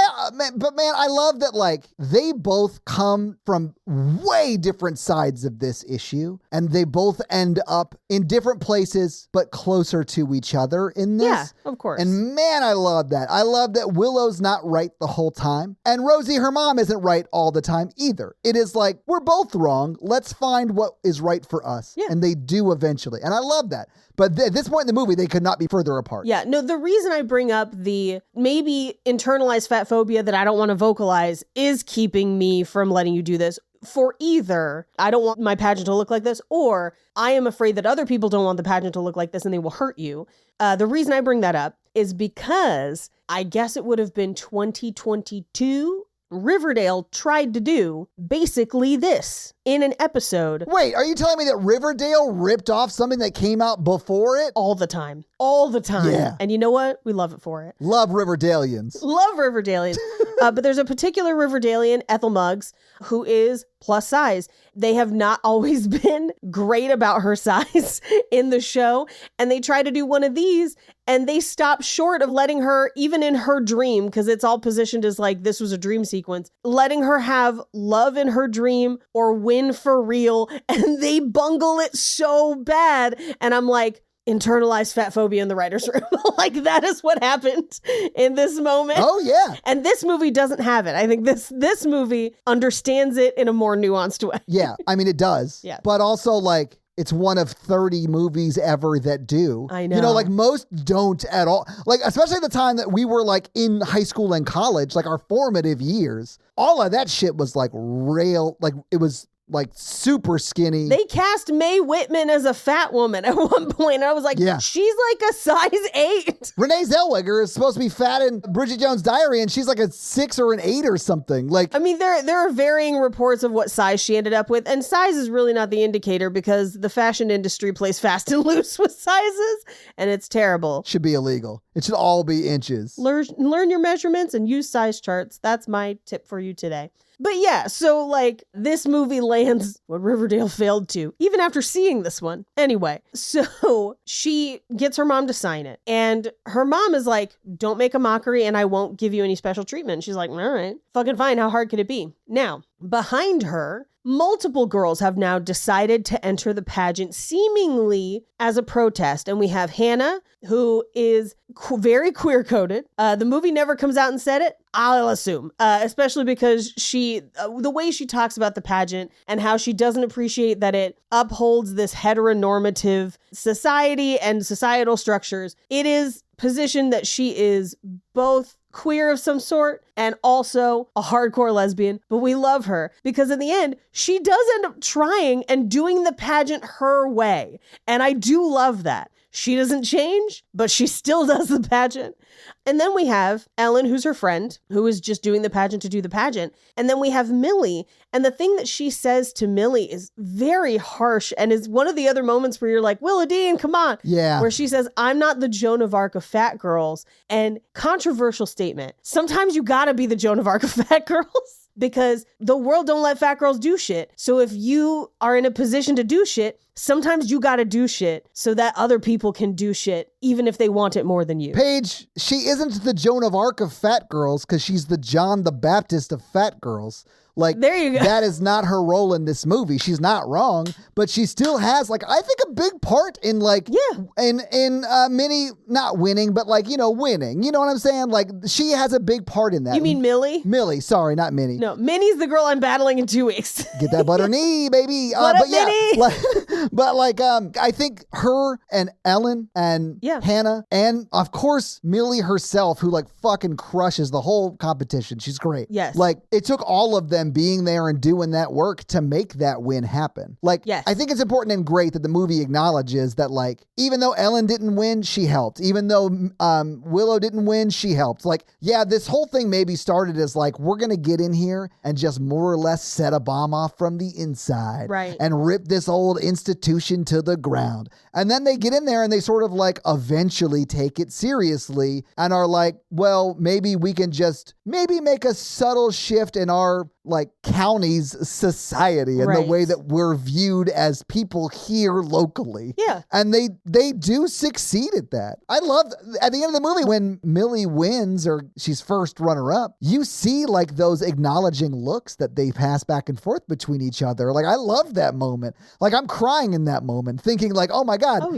man, I love that like they both come from way different sides of this issue and they both end up in different places, but closer to each other in this. Yeah, of course. And man, I love that. I love that Willow's not right the whole time. And Rosie, her mom, isn't right all the time either. It is like, we're both wrong. Let's find what is right for us. Yeah. And they do eventually. And I love that. But at this point in the movie, they could not be further apart. Yeah, no, the reason I bring up the maybe internalized fat phobia that I don't want to vocalize is keeping me from letting you do this. For either, I don't want my pageant to look like this, or I am afraid that other people don't want the pageant to look like this and they will hurt you. The reason I bring that up is because I guess it would have been 2022. Riverdale tried to do basically this in an episode. Wait, are you telling me that Riverdale ripped off something that came out before it? All the time. All the time. Yeah. And you know what? We love it for it. Love Riverdalians. Love Riverdalians. But there's a particular Riverdalian, Ethel Muggs, who is plus size. They have not always been great about her size in the show. And they try to do one of these and they stop short of letting her, even in her dream, because it's all positioned as like this was a dream sequence, letting her have love in her dream or win for real. And they bungle it so bad. And I'm like, internalized fat phobia in the writer's room. Like that is what happened in this moment. Oh yeah. And this movie doesn't have it. I think this movie understands it in a more nuanced way. Yeah, I mean it does. Yeah. But also like it's one of 30 movies ever that do. I know. You know, like most don't at all. Like especially at the time that we were like in high school and college, like our formative years, all of that shit was like real, like it was like super skinny. They cast Mae Whitman as a fat woman at one point. And I was like, Yeah. she's like a size 8. Renee Zellweger is supposed to be fat in Bridget Jones' Diary, and she's like a 6 or an 8 or something. Like, I mean, there are varying reports of what size she ended up with. And size is really not the indicator because the fashion industry plays fast and loose with sizes. And it's terrible. should be illegal. It should all be inches. Learn your measurements and use size charts. That's my tip for you today. But yeah, so like this movie lands what Riverdale failed to, even after seeing this one. Anyway, so she gets her mom to sign it. And her mom is like, don't make a mockery and I won't give you any special treatment. And she's like, all right, fucking fine. How hard could it be? Now, behind her, multiple girls have now decided to enter the pageant seemingly as a protest. And we have Hannah, who is very queer-coded. The movie never comes out and said it, I'll assume, especially because the way she talks about the pageant and how she doesn't appreciate that it upholds this heteronormative society and societal structures. It is positioned that she is both queer of some sort and also a hardcore lesbian, but we love her because in the end, she does end up trying and doing the pageant her way. And I do love that. She doesn't change, but she still does the pageant. And then we have Ellen, who's her friend, who is just doing the pageant to do the pageant. And then we have Millie. And the thing that she says to Millie is very harsh and is one of the other moments where you're like, Willow Dean, come on. Yeah. Where she says, I'm not the Joan of Arc of fat girls. And controversial statement. Sometimes you gotta be the Joan of Arc of fat girls. Because the world don't let fat girls do shit. So if you are in a position to do shit, sometimes you gotta do shit so that other people can do shit, even if they want it more than you. Paige, she isn't the Joan of Arc of fat girls because she's the John the Baptist of fat girls. Like, there you go. That is not her role in this movie. She's not wrong, but she still has, like, I think a big part in, like, in Minnie not winning, but, like, you know, winning. You know what I'm saying? Like, she has a big part in that. You mean Millie? Millie, sorry, not Minnie. No, Minnie's the girl I'm battling in 2 weeks. Get that butter knee, baby. But yeah, I think her and Ellen and Hannah and, of course, Millie herself, who, like, fucking crushes the whole competition. She's great. Yes. Like, it took all of them being there and doing that work to make that win happen. Like, yes. I think it's important and great that the movie acknowledges that, like, even though Ellen didn't win, she helped. Even though Willow didn't win, she helped. Like, yeah, this whole thing maybe started as, like, we're going to get in here and just more or less set a bomb off from the inside. Right. And rip this old institution to the ground. And then they get in there and they sort of, like, eventually take it seriously and are like, well, maybe we can just maybe make a subtle shift in our, like, county's society and the way that we're viewed as people here locally. Yeah. And they do succeed at that. I love, at the end of the movie, when Millie wins or she's first runner-up, you see, like, those acknowledging looks that they pass back and forth between each other. Like, I love that moment. Like, I'm crying in that moment, thinking, like, oh my God,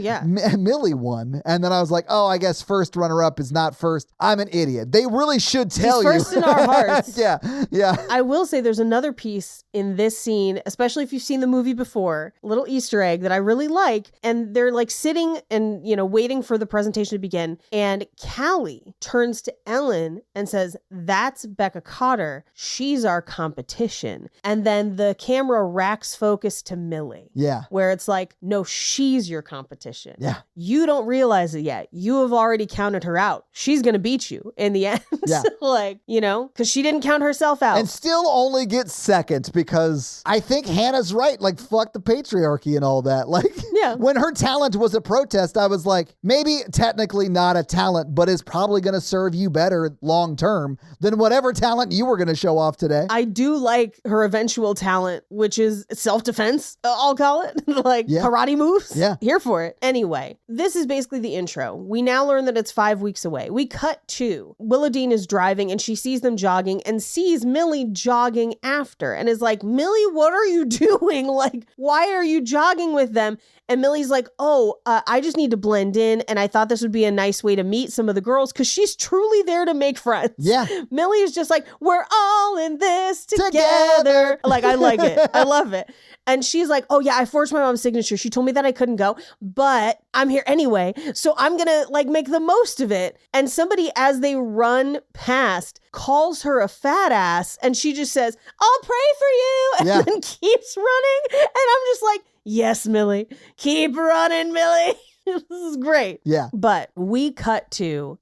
Millie won. And then I was like, oh, I guess first runner-up is not first. I'm an idiot. They really should tell you. First in our hearts. Yeah. I will say there's another piece in this scene, especially if you've seen the movie before, a little Easter egg that I really like. And they're, like, sitting and, you know, waiting for the presentation to begin. And Callie turns to Ellen and says, that's Becca Cotter. She's our competition. And then the camera racks focus to Millie. Yeah. Where it's like, no, she's your competition. Yeah. You don't realize it yet. You have already counted her out. She's going to beat you in the end. Yeah. Like, you know, because she didn't count herself out. And still only get second because I think Hannah's right. Like, fuck the patriarchy and all that. Like, when her talent was a protest, I was like, maybe technically not a talent, but is probably going to serve you better long term than whatever talent you were going to show off today. I do like her eventual talent, which is self-defense, I'll call it. Like karate moves. Yeah. Here for it. Anyway, this is basically the intro. We now learn that it's 5 weeks away. We cut to Willow Dean is driving and she sees them jogging and sees Millie jogging after and is like, Millie, what are you doing? Like, why are you jogging with them? And Millie's like, I just need to blend in. And I thought this would be a nice way to meet some of the girls because she's truly there to make friends. Yeah. Millie is just like, we're all in this together. Like, I like it. I love it. And she's like, oh yeah, I forged my mom's signature. She told me that I couldn't go, but I'm here anyway. So I'm going to, like, make the most of it. And somebody, as they run past, calls her a fat ass. And she just says, I'll pray for you. And then keeps running. And I'm just like, yes, Millie, keep running, Millie. This is great. Yeah. But we cut to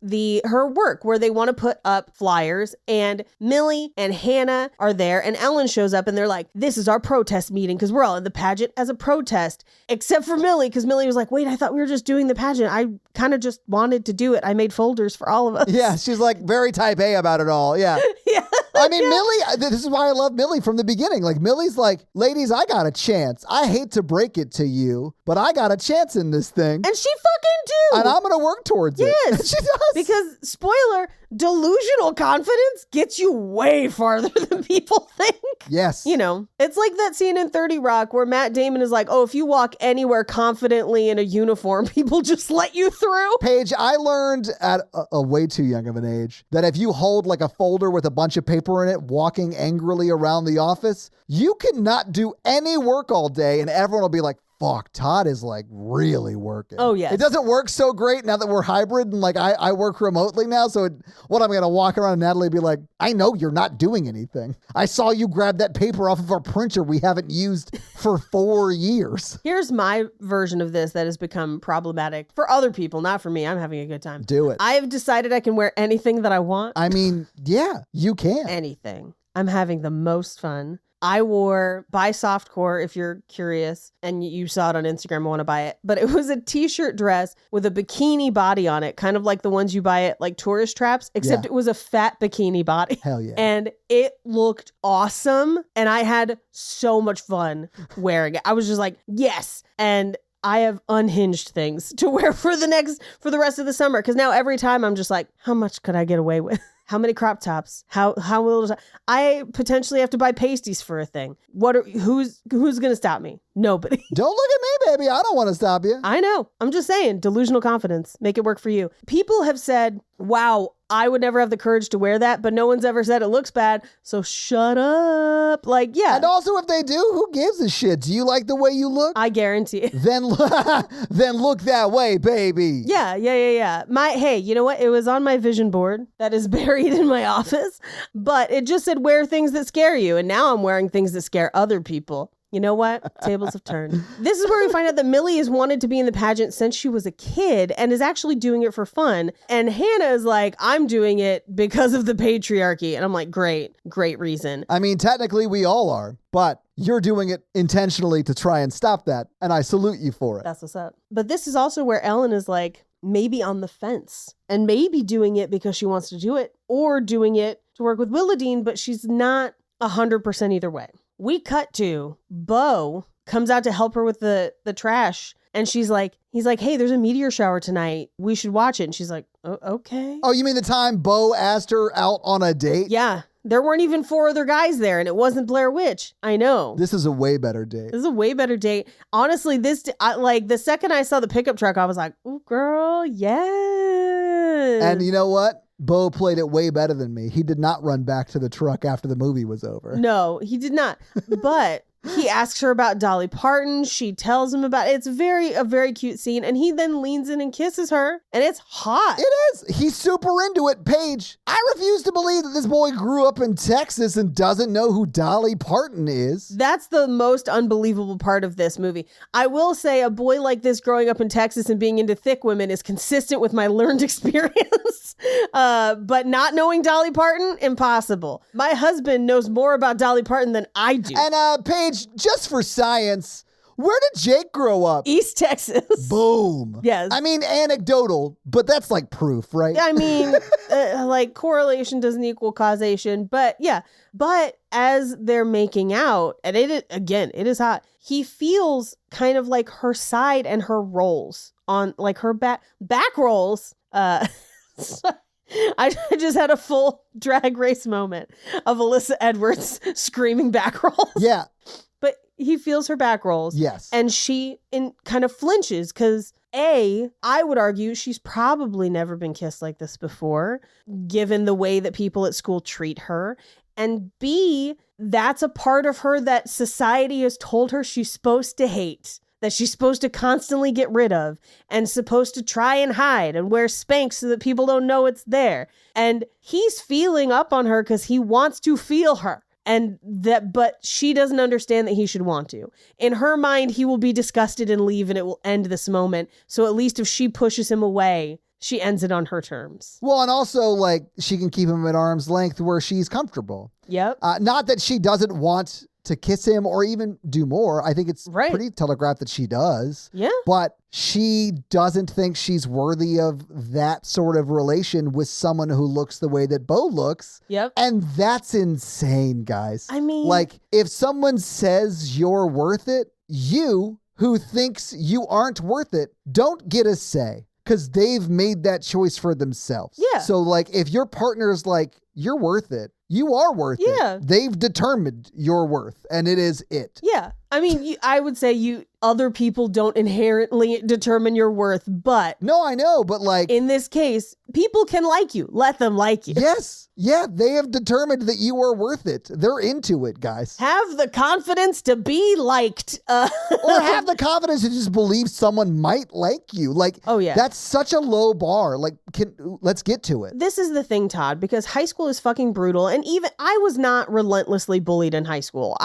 her work where they want to put up flyers and Millie and Hannah are there and Ellen shows up and they're like, this is our protest meeting because we're all in the pageant as a protest, except for Millie because Millie was like, wait, I thought we were just doing the pageant. I kind of just wanted to do it. I made folders for all of us. Yeah. She's like very type A about it all. Yeah. Yeah. I mean, Millie, this is why I love Millie from the beginning. Like, Millie's like, ladies, I got a chance. I hate to break it to you, but I got a chance in this thing. And she fucking do. And I'm going to work towards it. Yes. She does. Because, spoiler, delusional confidence gets you way farther than people think. Yes. You know, it's like that scene in 30 Rock where Matt Damon is like, oh, if you walk anywhere confidently in a uniform, people just let you through. Paige, I learned at a way too young of an age that if you hold like a folder with a bunch of paper in it, walking angrily around the office, you cannot do any work all day and everyone will be like, fuck, Todd is like really working. Oh, yes. It doesn't work so great now that we're hybrid and like I work remotely now. So what I'm going to walk around and Natalie be like, I know you're not doing anything. I saw you grab that paper off of our printer we haven't used for 4 years. Here's my version of this that has become problematic for other people, not for me. I'm having a good time. Do it. I have decided I can wear anything that I want. I mean, yeah, you can. Anything. I'm having the most fun. I wore by Softcore, if you're curious, and you saw it on Instagram, I want to buy it. But it was a t-shirt dress with a bikini body on it, kind of like the ones you buy at like tourist traps, except Yeah. it was a fat bikini body. Hell yeah. And it looked awesome. And I had so much fun wearing it. I was just like, yes. And I have unhinged things to wear for the rest of the summer. Because now every time I'm just like, how much could I get away with? How many crop tops? How little? I potentially have to buy pasties for a thing. Who's gonna stop me? Nobody. Don't look at me, baby. I don't want to stop you. I know. I'm just saying, delusional confidence. Make it work for you. People have said, wow, I would never have the courage to wear that, but no one's ever said it looks bad. So shut up. Like, yeah. And also, if they do, who gives a shit? Do you like the way you look? I guarantee it. Then look that way, baby. Yeah. Hey, you know what? It was on my vision board that is buried in my office, but it just said wear things that scare you. And now I'm wearing things that scare other people. You know what? Tables have turned. This is where we find out that Millie has wanted to be in the pageant since she was a kid and is actually doing it for fun. And Hannah is like, I'm doing it because of the patriarchy. And I'm like, great reason. I mean, technically we all are, but you're doing it intentionally to try and stop that. And I salute you for it. That's what's up. But this is also where Ellen is like, maybe on the fence and maybe doing it because she wants to do it or doing it to work with Willadine, but she's not 100% either way. We cut to Bo comes out to help her with the trash. And he's like, hey, there's a meteor shower tonight. We should watch it. And she's like, oh, okay. Oh, you mean the time Bo asked her out on a date? Yeah. There weren't even 4 other guys there and it wasn't Blair Witch. I know. This is a way better date. This is a way better date. Honestly, the second I saw the pickup truck, I was like, oh, girl, yes. And you know what? Bo played it way better than me. He did not run back to the truck after the movie was over. No, he did not. But he asks her about Dolly Parton. She tells him about it. It's a very cute scene. And he then leans in and kisses her. And it's hot. It is. He's super into it. Paige, I refuse to believe that this boy grew up in Texas and doesn't know who Dolly Parton is. That's the most unbelievable part of this movie. I will say a boy like this growing up in Texas and being into thick women is consistent with my learned experience. But not knowing Dolly Parton, impossible. My husband knows more about Dolly Parton than I do. And Paige, just for science, where did Jake grow up? East Texas. Boom. Yes. I mean, anecdotal, but that's like proof, right? I mean, like correlation doesn't equal causation, but yeah. But as they're making out, and it is hot, he feels kind of like her side and her rolls on like her back rolls. I just had a full Drag Race moment of Alyssa Edwards screaming back rolls. Yeah. But he feels her back rolls. Yes. And she kind of flinches because I would argue she's probably never been kissed like this before, given the way that people at school treat her. And B, that's a part of her that society has told her she's supposed to hate, that she's supposed to constantly get rid of and supposed to try and hide and wear Spanx so that people don't know it's there. And he's feeling up on her because he wants to feel her. But she doesn't understand that he should want to. In her mind, he will be disgusted and leave and it will end this moment. So at least if she pushes him away, she ends it on her terms. Well, and also, like, she can keep him at arm's length where she's comfortable. Yep. Not that she doesn't want to kiss him or even do more. I think it's right. Pretty telegraphed that she does. Yeah. But she doesn't think she's worthy of that sort of relation with someone who looks the way that Bo looks. Yep. And that's insane, guys. I mean, like, if someone says you're worth it, you who thinks you aren't worth it, don't get a say. Because they've made that choice for themselves. Yeah. So, like, if your partner's like, you're worth it, you are worth it. They've determined your worth, and it is it. Yeah. I mean, I would say other people don't inherently determine your worth, but No, I know, but like, in this case, people can like you. Let them like you. yes, yeah, they have determined that you are worth it. They're into it, guys. Have the confidence to be liked. Or have the confidence to just believe someone might like you. Like, Oh, yeah. that's such a low bar. Like, let's get to it. This is the thing, Todd, because high school is fucking brutal. And even I was not relentlessly bullied in high school.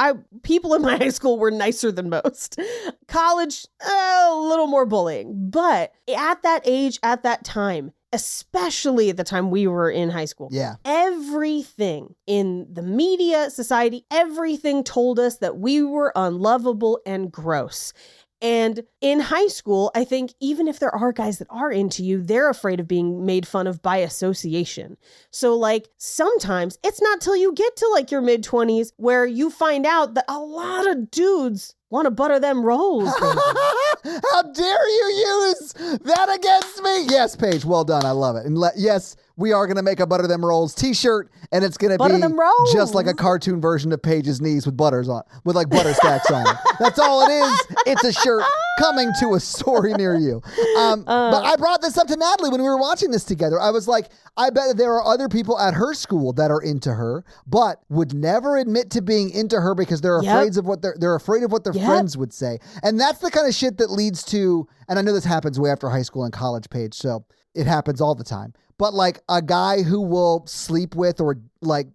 People in my high school were nicer than most. College, a little more bullying. But at that age, at that time, especially at the time we were in high school, Yeah. everything in the media, society, everything told us that we were unlovable and gross. And in high school, I think even if there are guys that are into you, they're afraid of being made fun of by association. So like sometimes it's not till you get to like your mid-20s where you find out that a lot of dudes want to butter them rolls. Baby. How dare you use that against me? Yes, Paige, well done. I love it. And yes, we are going to make a Butter Them Rolls t-shirt, and it's going to Butter be them rolls. just like a cartoon version of Paige's knees with with like butter stacks on it. That's all it is. It's a shirt coming to a store near you. But I brought this up to Natalie when we were watching this together. I was like, I bet there are other people at her school that are into her, but would never admit to being into her because they're afraid of what they're afraid of what their friends would say. And that's the kind of shit that leads to, and I know this happens way after high school and college, Paige, so it happens all the time. But like a guy who will sleep with or like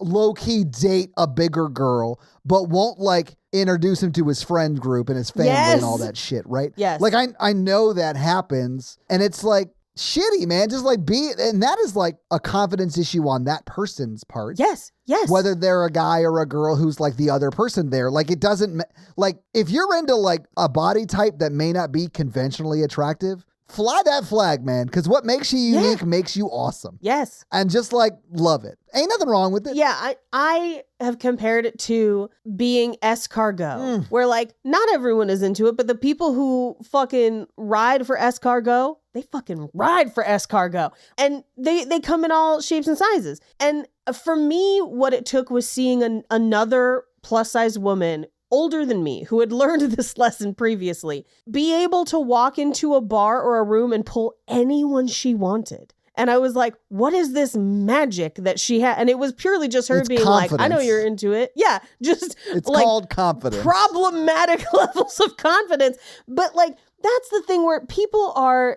low-key date a bigger girl, but won't like introduce him to his friend group and his family and all that shit, right? Yes. Like I know that happens, and it's like shitty, man. Just like and that is like a confidence issue on that person's part. Yes. Whether they're a guy or a girl who's like the other person there. Like it doesn't, like if you're into like a body type that may not be conventionally attractive, fly that flag, man, because what makes you unique makes you awesome. Yes. And just like love it. Ain't nothing wrong with it. Yeah, I have compared it to being escargot, where like not everyone is into it, but the people who fucking ride for escargot, they fucking ride for escargot. And they come in all shapes and sizes. And for me, what it took was seeing another plus size woman older than me, who had learned this lesson previously, be able to walk into a bar or a room and pull anyone she wanted. And I was like, what is this magic that she had? And it was purely just her being confidence. like, I know you're into it. Yeah, just It's like called confidence. problematic levels of confidence. But like, that's the thing where people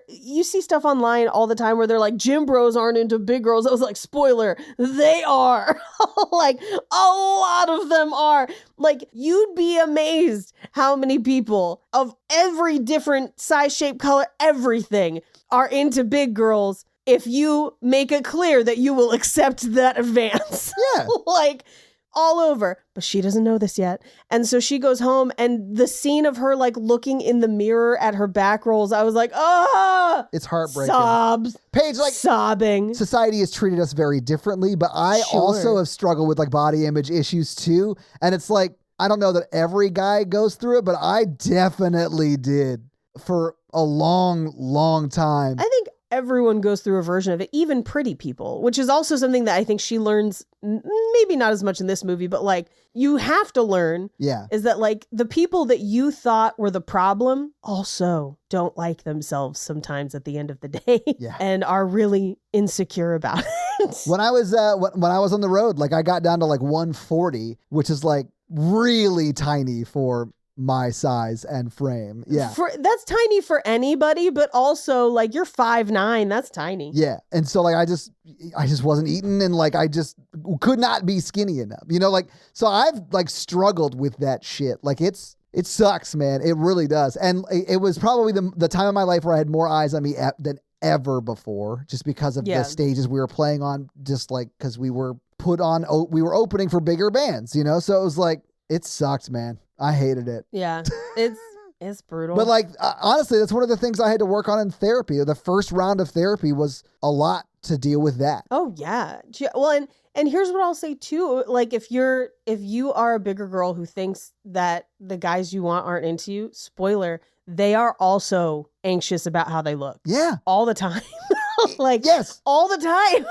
you see stuff online all the time where they're like, gym bros aren't into big girls. I was like, spoiler, they are. Like, a lot of them are. Like, you'd be amazed how many people of every different size, shape, color, everything are into big girls if you make it clear that you will accept that advance. Yeah. Like, all over. But she doesn't know this yet. And so she goes home, and the scene of her like looking in the mirror at her back rolls, I was like, ah! It's heartbreaking. Sobs. Paige, like sobbing. Society has treated us very differently, but I also have struggled with like body image issues too. And it's like, I don't know that every guy goes through it, but I definitely did for a long, long time. I think everyone goes through a version of it, even pretty people, which is also something that I think she learns, maybe not as much in this movie, but like you have to learn is that like the people that you thought were the problem also don't like themselves sometimes at the end of the day and are really insecure about it. When I was on the road, like I got down to like 140, which is like really tiny for my size and frame. Yeah. That's tiny for anybody, but also like you're 5'9", that's tiny. Yeah. And so like I just wasn't eating, and like I just could not be skinny enough. You know, like so I've like struggled with that shit. Like it sucks, man. It really does. And it was probably the time of my life where I had more eyes on me than ever before, just because of the stages we were playing on, just like because we were we were opening for bigger bands, you know? So it was like, it sucked, man. I hated it. Yeah, it's brutal. But like, honestly, that's one of the things I had to work on in therapy. The first round of therapy was a lot to deal with that. Oh yeah. Well, and here's what I'll say too. Like if you are a bigger girl who thinks that the guys you want aren't into you, spoiler, they are also anxious about how they look. Yeah. All the time. Like, yes. All the time.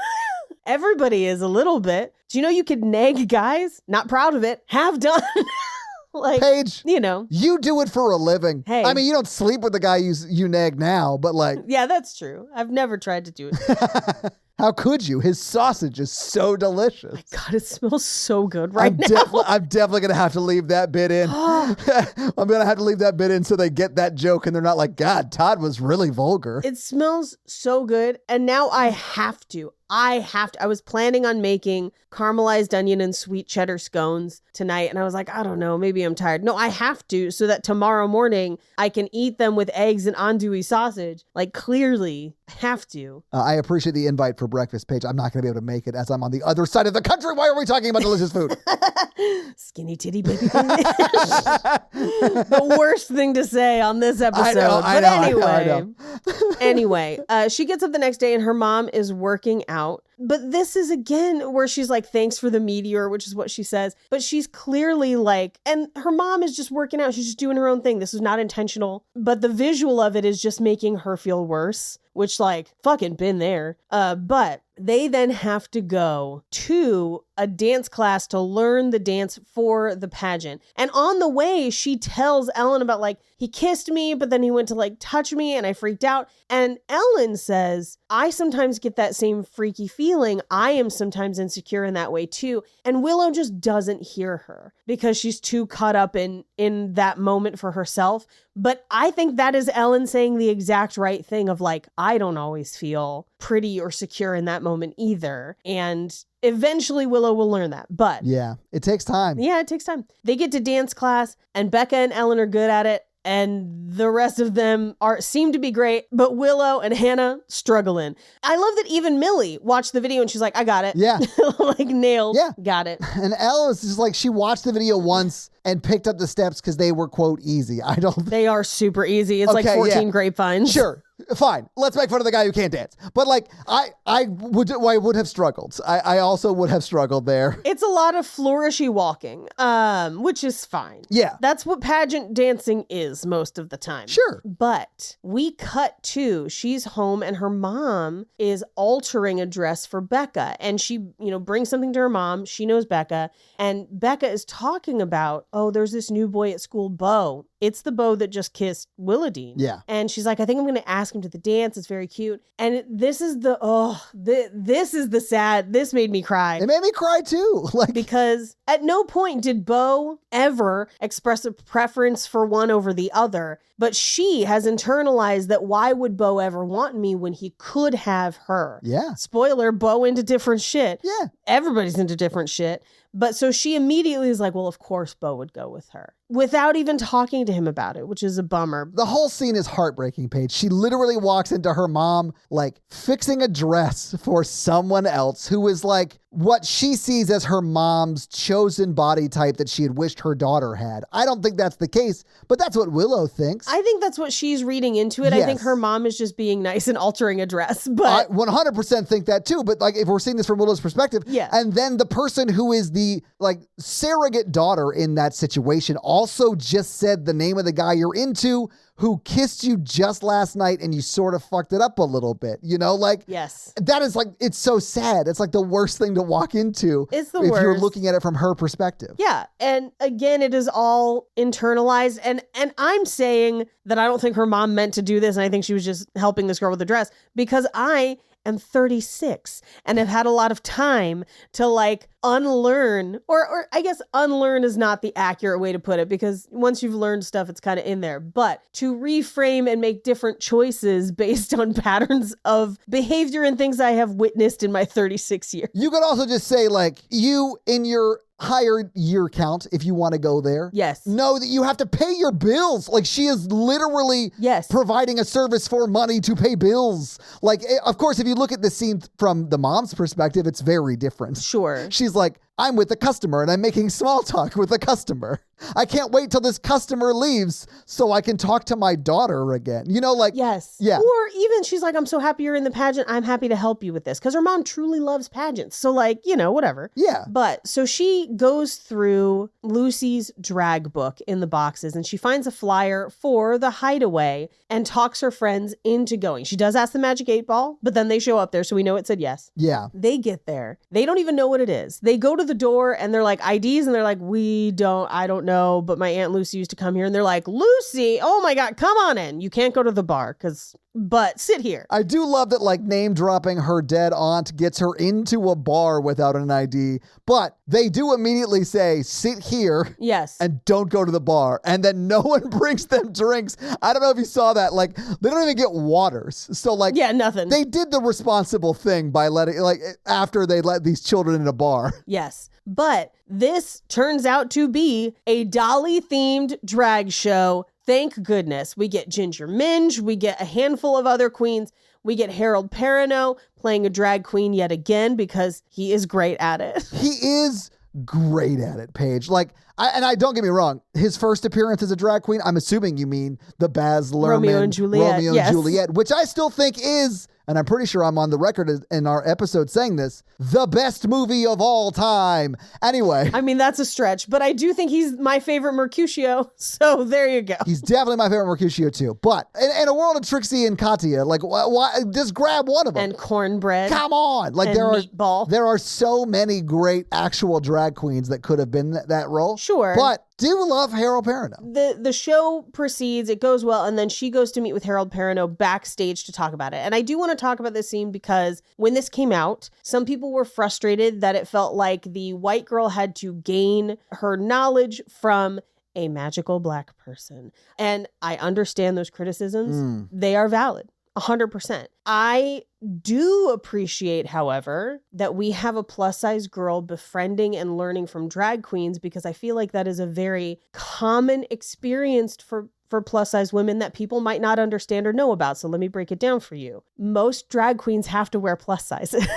Everybody is a little bit. Do you know you could nag guys? Not proud of it. Have done. Like, Paige, you know. you do it for a living. Hey. I mean, you don't sleep with the guy you nag now, but like, Yeah, that's true. I've never tried to do it. how could you? His sausage is so delicious. God, it smells so good right now. I'm definitely going to have to leave that bit in. I'm going to have to leave that bit in so they get that joke and they're not like, God, Todd was really vulgar. It smells so good. And now I have to. I was planning on making caramelized onion and sweet cheddar scones tonight. And I was like, I don't know, maybe I'm tired. No, I have to so that tomorrow morning I can eat them with eggs and andouille sausage. Like, clearly have to. I appreciate the invite for breakfast, Paige. I'm not going to be able to make it as I'm on the other side of the country. Why are we talking about delicious food? Skinny titty baby. The worst thing to say on this episode. I know. Anyway, she gets up the next day and her mom is working out. But this is again where she's like, thanks for the meteor, which is what she says. But she's clearly like, and her mom is just working out. She's just doing her own thing. This is not intentional. But the visual of it is just making her feel worse, which like fucking been there. But they then have to go to a dance class to learn the dance for the pageant. And on the way, she tells Ellen about like, he kissed me, but then he went to like touch me and I freaked out. And Ellen says, I sometimes get that same freaky feeling. I am sometimes insecure in that way too. And Willow just doesn't hear her because she's too caught up in that moment for herself. But I think that is Ellen saying the exact right thing of like, I don't always feel pretty or secure in that moment either. And eventually Willow will learn that. But yeah, it takes time. Yeah, it takes time. They get to dance class and Becca and Ellen are good at it. And the rest of them seem to be great, but Willow and Hannah struggling. I love that even Millie watched the video and she's like, I got it. Yeah. Like nailed. Yeah. Got it. And Elle is just like, she watched the video once and picked up the steps because they were, quote, easy. They are super easy. It's like 14 grapevines. Sure. Fine. Let's make fun of the guy who can't dance. But like, I would have struggled. I also would have struggled there. It's a lot of flourishy walking, which is fine. Yeah. That's what pageant dancing is most of the time. Sure. But we cut to, she's home and her mom is altering a dress for Becca. And she, brings something to her mom. She knows Becca. And Becca is talking about, oh, there's this new boy at school, Bo. It's the Bo that just kissed Willowdean. Yeah. And she's like, I think I'm going to ask him to the dance. It's very cute. And this is the sad, this made me cry. It made me cry too. Because at no point did Bo ever express a preference for one over the other. But she has internalized that why would Bo ever want me when he could have her? Yeah. Spoiler, Bo into different shit. Yeah. Everybody's into different shit. But so she immediately is like, well, of course Bo would go with her without even talking to him about it, which is a bummer. The whole scene is heartbreaking, Paige. She literally walks into her mom, like, fixing a dress for someone else who is like what she sees as her mom's chosen body type that she had wished her daughter had. I don't think that's the case, but that's what Willow thinks. I think that's what she's reading into it. Yes. I think her mom is just being nice and altering a dress. But I 100% think that too. But like, if we're seeing this from Willow's perspective, yeah. And then the person who is the like surrogate daughter in that situation also just said the name of the guy you're into who kissed you just last night and you sort of fucked it up a little bit, like, yes, that is like, it's so sad. It's like the worst thing to walk into. It's the if worst. You're looking at it from her perspective. Yeah. And again, it is all internalized. And I'm saying that I don't think her mom meant to do this. And I think she was just helping this girl with the dress because I am 36 and have had a lot of time to like unlearn, or I guess unlearn is not the accurate way to put it because once you've learned stuff, it's kind of in there, but to reframe and make different choices based on patterns of behavior and things I have witnessed in my 36 years. You could also just say like you in your higher year count, if you want to go there. Yes. Know that you have to pay your bills. Like she is literally providing a service for money to pay bills. Like, of course, if you look at the scene from the mom's perspective, it's very different. Sure. She's like, I'm with the customer and I'm making small talk with the customer. I can't wait till this customer leaves so I can talk to my daughter again. Yes. Yeah. Or even she's like, I'm so happy you're in the pageant. I'm happy to help you with this. Because her mom truly loves pageants. So whatever. Yeah. But so she goes through Lucy's drag book in the boxes and she finds a flyer for the hideaway and talks her friends into going. She does ask the Magic 8 Ball, but then they show up there. So we know it said yes. Yeah. They get there. They don't even know what it is. They go to the door and they're like, IDs, and they're like, I don't know, but my Aunt Lucy used to come here. And they're like, Lucy, oh my God, come on in. You can't go to the bar but sit here. I do love that, like, name dropping her dead aunt gets her into a bar without an ID, but they do immediately say, sit here. Yes. And don't go to the bar. And then no one brings them drinks. I don't know if you saw that. Like, they don't even get waters. So, like, yeah, nothing. They did the responsible thing by after they let these children in a bar. Yes. But this turns out to be a Dolly themed drag show. Thank goodness. We get Ginger Minge. We get a handful of other queens. We get Harold Perrineau playing a drag queen yet again because he is great at it. He is great at it, Paige. Like, I don't get me wrong. His first appearance as a drag queen, I'm assuming you mean the Baz Luhrmann Romeo and Juliet, which I still think is, and I'm pretty sure I'm on the record in our episode saying this, the best movie of all time. Anyway. I mean, that's a stretch, but I do think he's my favorite Mercutio, so there you go. He's definitely my favorite Mercutio too. But in a world of Trixie and Katya, like, why just grab one of them? And cornbread. Come on. Like, and meatball. There are so many great actual drag queens that could have been that role. Sure. But do love Harold Perrineau. The show proceeds, it goes well, and then she goes to meet with Harold Perrineau backstage to talk about it. And I do want to talk about this scene because when this came out, some people were frustrated that it felt like the white girl had to gain her knowledge from a magical black person. And I understand those criticisms. They are valid. 100%. I do appreciate, however, that we have a plus-size girl befriending and learning from drag queens because I feel like that is a very common experience for plus-size women that people might not understand or know about. So let me break it down for you. Most drag queens have to wear plus sizes.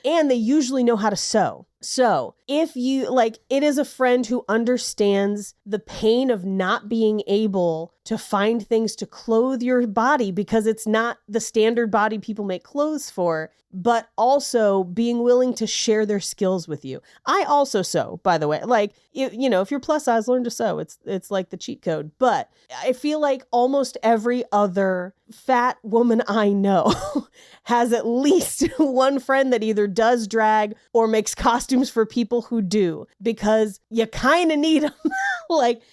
And they usually know how to sew. So if you it is a friend who understands the pain of not being able to find things to clothe your body because it's not the standard body people make clothes for, but also being willing to share their skills with you. I also sew, by the way. If you're plus size, learn to sew. It's like the cheat code. But I feel like almost every other fat woman I know has at least one friend that either does drag or makes costumes for people who do, because you kind of need them.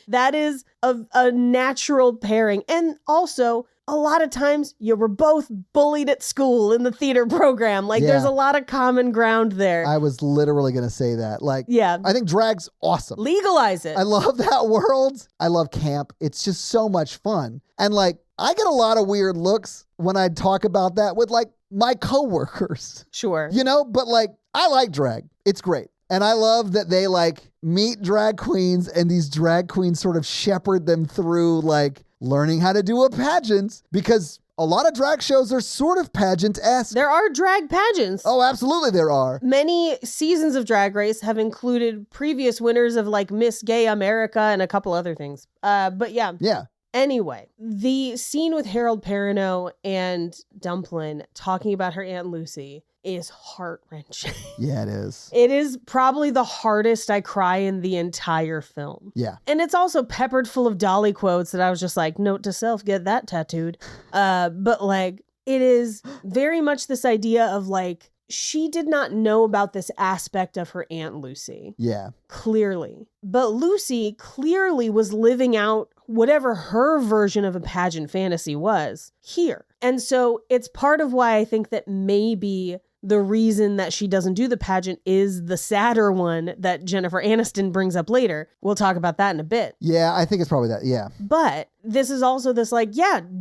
That is a natural pairing. And also, a lot of times you were both bullied at school in the theater program. There's a lot of common ground there. I was literally going to say that. Yeah. I think drag's awesome. Legalize it. I love that world. I love camp. It's just so much fun. And I get a lot of weird looks when I talk about that with my coworkers. Sure. But I like drag. It's great. And I love that they meet drag queens and these drag queens sort of shepherd them through learning how to do a pageant, because a lot of drag shows are sort of pageant-esque. There are drag pageants. Oh, absolutely there are. Many seasons of Drag Race have included previous winners of Miss Gay America and a couple other things. But yeah. Yeah. Anyway, the scene with Harold Perrineau and Dumplin talking about her Aunt Lucy is heart-wrenching. Yeah, it is. It is probably the hardest I cry in the entire film. Yeah. And it's also peppered full of Dolly quotes that I was just like, note to self, get that tattooed. But it is very much this idea of she did not know about this aspect of her Aunt Lucy. Yeah. Clearly. But Lucy clearly was living out whatever her version of a pageant fantasy was here. And so it's part of why I think that maybe the reason that she doesn't do the pageant is the sadder one that Jennifer Aniston brings up later. We'll talk about that in a bit. Yeah, I think it's probably that. Yeah. But this is also this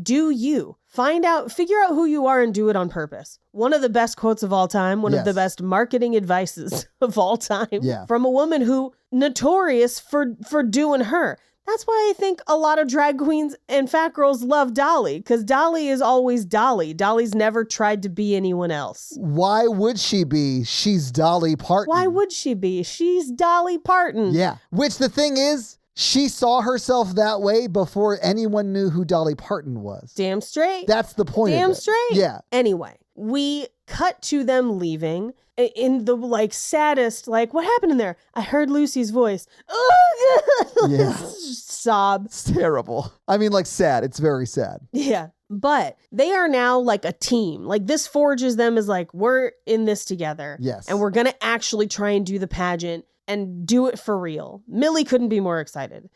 do you. Figure out who you are and do it on purpose. One of the best quotes of all time, one of the best marketing advices of all time, from a woman who notorious for doing her. That's why I think a lot of drag queens and fat girls love Dolly, because Dolly is always Dolly. Dolly's never tried to be anyone else. Why would she be? She's Dolly Parton. Why would she be? She's Dolly Parton. Yeah. Which the thing is, she saw herself that way before anyone knew who Dolly Parton was. Damn straight. That's the point of it. Damn straight. Yeah. Anyway, we cut to them leaving in the saddest, what happened in there? I heard Lucy's voice. Oh, yeah. Sob. It's terrible. I mean, sad. It's very sad. Yeah. But they are now like a team. Like this forges them as like, we're in this together. Yes. And we're going to actually try and do the pageant and do it for real. Millie couldn't be more excited.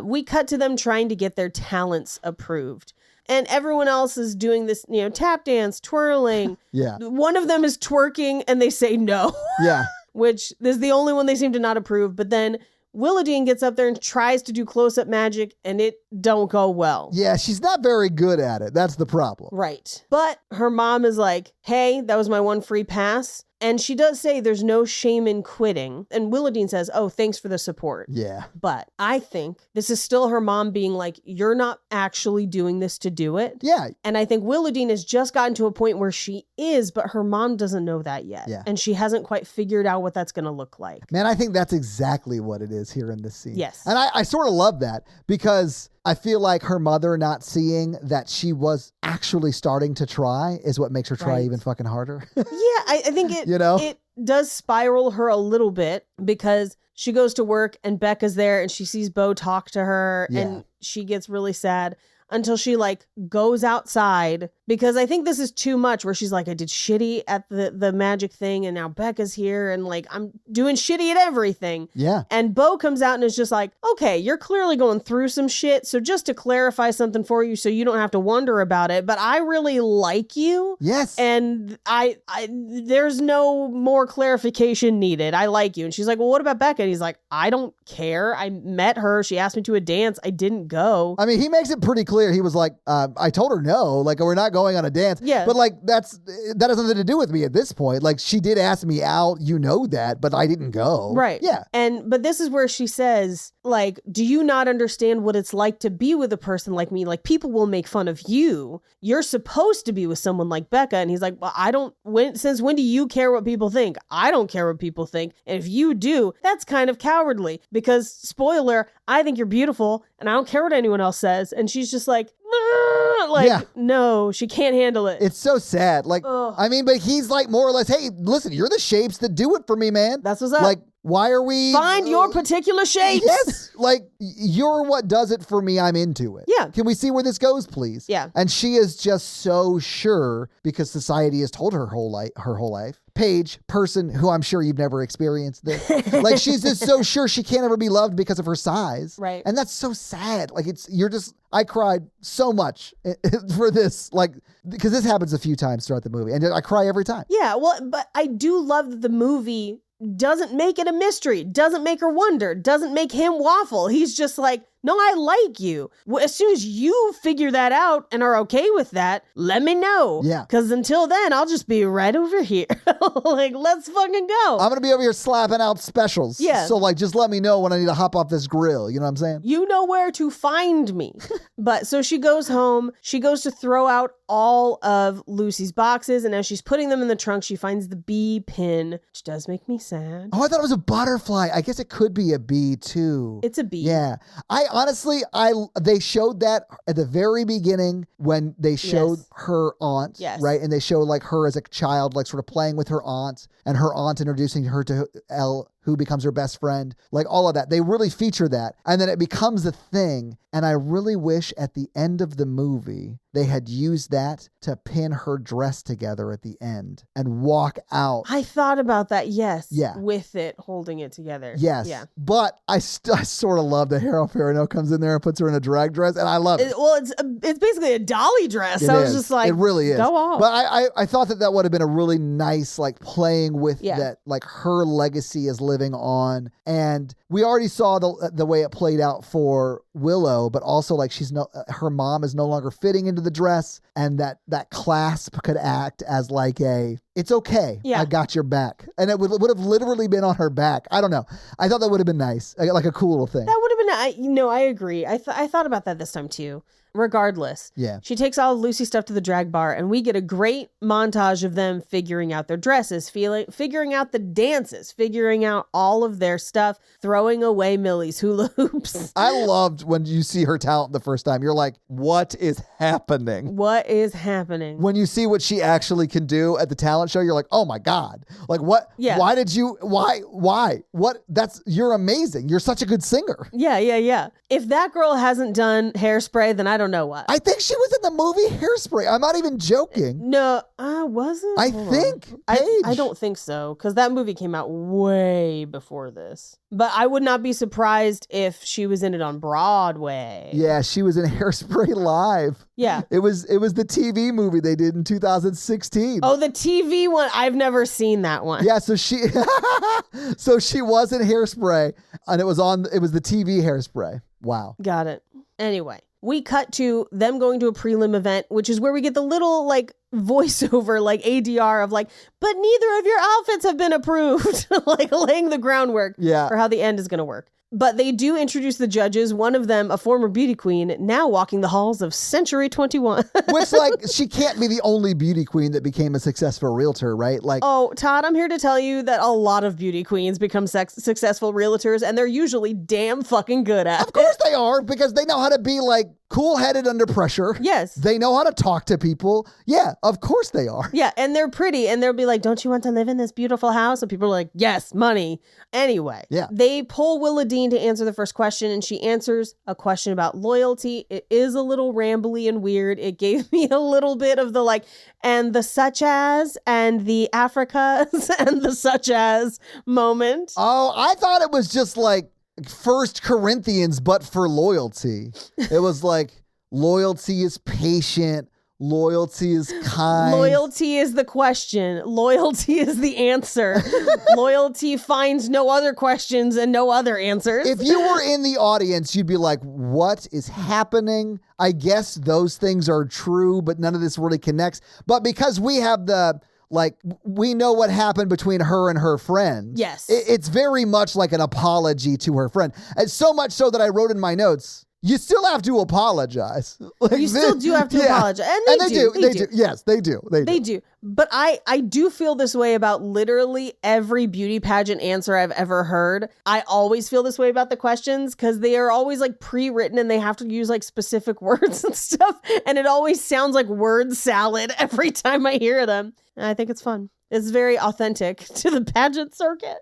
We cut to them trying to get their talents approved. And everyone else is doing this, tap dance, twirling. Yeah. One of them is twerking and they say no. Yeah. Which is the only one they seem to not approve. But then Willadine gets up there and tries to do close-up magic and it don't go well. Yeah, she's not very good at it. That's the problem. Right. But her mom is like, hey, that was my one free pass. And she does say there's no shame in quitting. And Willadine says, oh, thanks for the support. Yeah. But I think this is still her mom being like, you're not actually doing this to do it. Yeah. And I think Willadine has just gotten to a point where she is, but her mom doesn't know that yet. Yeah. And she hasn't quite figured out what that's going to look like. Man, I think that's exactly what it is here in this scene. Yes. And I sort of love that because I feel like her mother not seeing that she was actually starting to try is what makes her try even fucking harder. Yeah, I think it, it does spiral her a little bit because she goes to work and Becca's there and she sees Bo talk to her and she gets really sad until she like goes outside because I think this is too much where she's like, I did shitty at the magic thing and now Becca's here and like I'm doing shitty at everything. Yeah. And Bo comes out and is just like, okay, you're clearly going through some shit. So just to clarify something for you so you don't have to wonder about it, but I really like you. Yes. And I there's no more clarification needed. I like you. And she's like, well, what about Becca? And he's like, I don't care. I met her. She asked me to a dance. I didn't go. I mean, he makes it pretty clear. He was like, I told her no, like we're not going on a dance. Yeah. But like that has nothing to do with me at this point. Like she did ask me out, that, but I didn't go. Right. Yeah. But this is where she says, like, do you not understand what it's like to be with a person like me? Like people will make fun of you. You're supposed to be with someone like Becca. And he's like, well, since when do you care what people think? I don't care what people think. And if you do, that's kind of cowardly because spoiler, I think you're beautiful and I don't care what anyone else says. And she's just like, no, she can't handle it. It's so sad. Like, I mean, but he's like more or less, hey, listen, you're the shapes that do it for me, man. That's what's up. Like, why are we... Find your particular shapes. Yes. Like, you're what does it for me. I'm into it. Yeah. Can we see where this goes, please? Yeah. And she is just so sure because society has told her whole life. Paige, person who I'm sure you've never experienced this. Like, she's just so sure she can't ever be loved because of her size. Right. And that's so sad. Like, I cried so much for this, like, because this happens a few times throughout the movie. And I cry every time. Yeah. Well, but I do love that the movie doesn't make it a mystery, doesn't make her wonder, doesn't make him waffle. He's just like, no, I like you. As soon as you figure that out and are okay with that, let me know. Yeah. Because until then, I'll just be right over here. Like, let's fucking go. I'm going to be over here slapping out specials. Yeah. So, like, just let me know when I need to hop off this grill. You know what I'm saying? You know where to find me. But so she goes home. She goes to throw out all of Lucy's boxes. And as she's putting them in the trunk, she finds the bee pin, which does make me sad. Oh, I thought it was a butterfly. I guess it could be a bee, too. It's a bee. Yeah. Honestly, they showed that at the very beginning when they showed her aunt, right? And they showed like her as a child, like sort of playing with her aunt and her aunt introducing her to Elle, who becomes her best friend, like all of that. They really feature that. And then it becomes a thing. And I really wish at the end of the movie, they had used that to pin her dress together at the end and walk out. I thought about that, yes. Yeah. With it, holding it together. Yes. Yeah. But I sort of love that Harold Perrineau comes in there and puts her in a drag dress, and I love it. Well, it's basically a dolly dress. It I was is. just like, it really is. Go off. But I thought that would have been a really nice, like, playing with that, like, her legacy is living on. And we already saw the way it played out for Willow, but also like her mom is no longer fitting into the dress, and that clasp could act as like it's okay. Yeah. I got your back. And it would have literally been on her back. I don't know. I thought that would have been nice. Like a cool little thing. That would have been, I agree. I thought about that this time too. Regardless, she takes all of Lucy's stuff to the drag bar, and we get a great montage of them figuring out their dresses, figuring out the dances, figuring out all of their stuff, throwing away Millie's hula hoops. I loved when you see her talent the first time. You're like, what is happening? What is happening? When you see what she actually can do at the talent show, you're like, oh my God. Like, what? Yeah. Why did you? Why? What? You're amazing. You're such a good singer. Yeah. If that girl hasn't done Hairspray, then I don't don't know what. I think she was in the movie Hairspray. I'm not even joking. No, I wasn't. I Hold think on. Paige. I don't think so, because that movie came out way before this. But I would not be surprised if she was in it on Broadway. Yeah, she was in Hairspray Live. Yeah. It was the TV movie they did in 2016. Oh, the TV one. I've never seen that one. Yeah, so she was in Hairspray, and it was the TV Hairspray. Wow. Got it. Anyway, we cut to them going to a prelim event, which is where we get the little like voiceover, like ADR of like, but neither of your outfits have been approved, like laying the groundwork for how the end is going to work. But they do introduce the judges, one of them a former beauty queen, now walking the halls of Century 21. Which, like, she can't be the only beauty queen that became a successful realtor, right? Like, oh, Todd, I'm here to tell you that a lot of beauty queens become successful realtors, and they're usually damn fucking good at it. Of course they are, because they know how to be, like, cool-headed under pressure. Yes. They know how to talk to people. Yeah, of course they are. Yeah, and they're pretty, and they'll be like, don't you want to live in this beautiful house? And people are like, yes, money. Anyway, they pull Willa Dean to answer the first question, and she answers a question about loyalty. It is a little rambly and weird. It gave me a little bit of the like, and the such as, and the Africas, and the such as moment. Oh, I thought it was just like 1 Corinthians, but for loyalty. It was like, loyalty is patient. Loyalty is kind. Loyalty is the question. Loyalty is the answer. Loyalty finds no other questions and no other answers. If you were in the audience, you'd be like, what is happening? I guess those things are true, but none of this really connects. But because we have we know what happened between her and her friend. Yes. It's very much like an apology to her friend. And so much so that I wrote in my notes, you still have to apologize. Like, you still do have to apologize. And they do. They do. Yes, they do. They do. But I do feel this way about literally every beauty pageant answer I've ever heard. I always feel this way about the questions because they are always like pre-written and they have to use like specific words and stuff. And it always sounds like word salad every time I hear them. And I think it's fun. It's very authentic to the pageant circuit.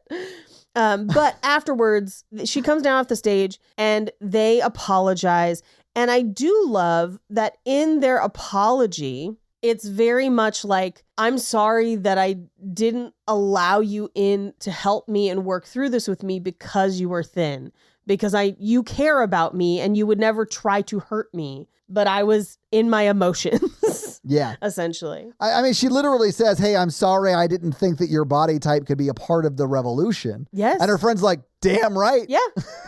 But afterwards, she comes down off the stage and they apologize. And I do love that in their apology, it's very much like, I'm sorry that I didn't allow you in to help me and work through this with me because you were thin, because you care about me and you would never try to hurt me, but I was in my emotions. Yeah. Essentially. I mean, she literally says, hey, I'm sorry I didn't think that your body type could be a part of the revolution. Yes. And her friend's like, damn right. Yeah,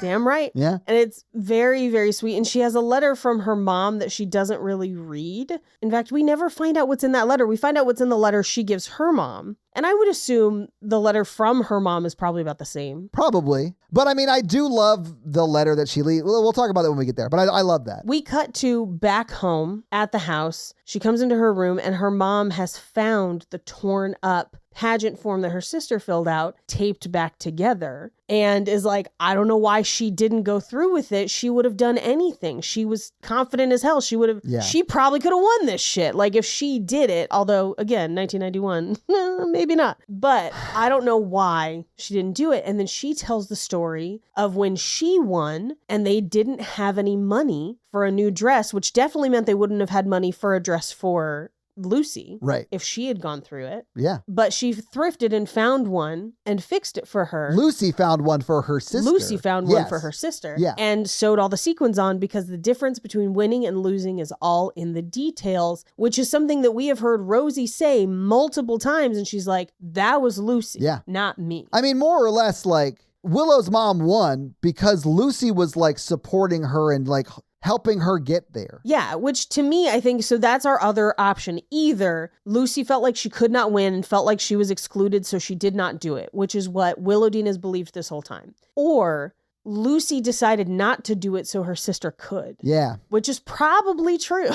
damn right. Yeah. And it's very, very sweet. And she has a letter from her mom that she doesn't really read. In fact, we never find out what's in that letter. We find out what's in the letter she gives her mom. And I would assume the letter from her mom is probably about the same. Probably. But I mean, I do love the letter that she leaves. We'll talk about that when we get there. But I love that. We cut to back home at the house. She comes into her room and her mom has found the torn up pageant form that her sister filled out, taped back together, and is like, I don't know why she didn't go through with it. She would have done anything. She was confident as hell. She would have, she probably could have won this shit. Like if she did it, although again, 1991, maybe not. But I don't know why she didn't do it. And then she tells the story of when she won and they didn't have any money for a new dress, which definitely meant they wouldn't have had money for a dress for Lucy, right? If she had gone through it. Yeah. But she thrifted and found one and fixed it for her. Lucy found one for her sister. Lucy found one for her sister. Yeah. And sewed all the sequins on because the difference between winning and losing is all in the details, which is something that we have heard Rosie say multiple times. And she's like, that was Lucy, not me. I mean, more or less like Willow's mom won because Lucy was like supporting her and like helping her get there. Yeah, which to me, I think, so that's our other option. Either Lucy felt like she could not win and felt like she was excluded, so she did not do it, which is what Willow Dean has believed this whole time. Or Lucy decided not to do it so her sister could. Yeah. Which is probably true.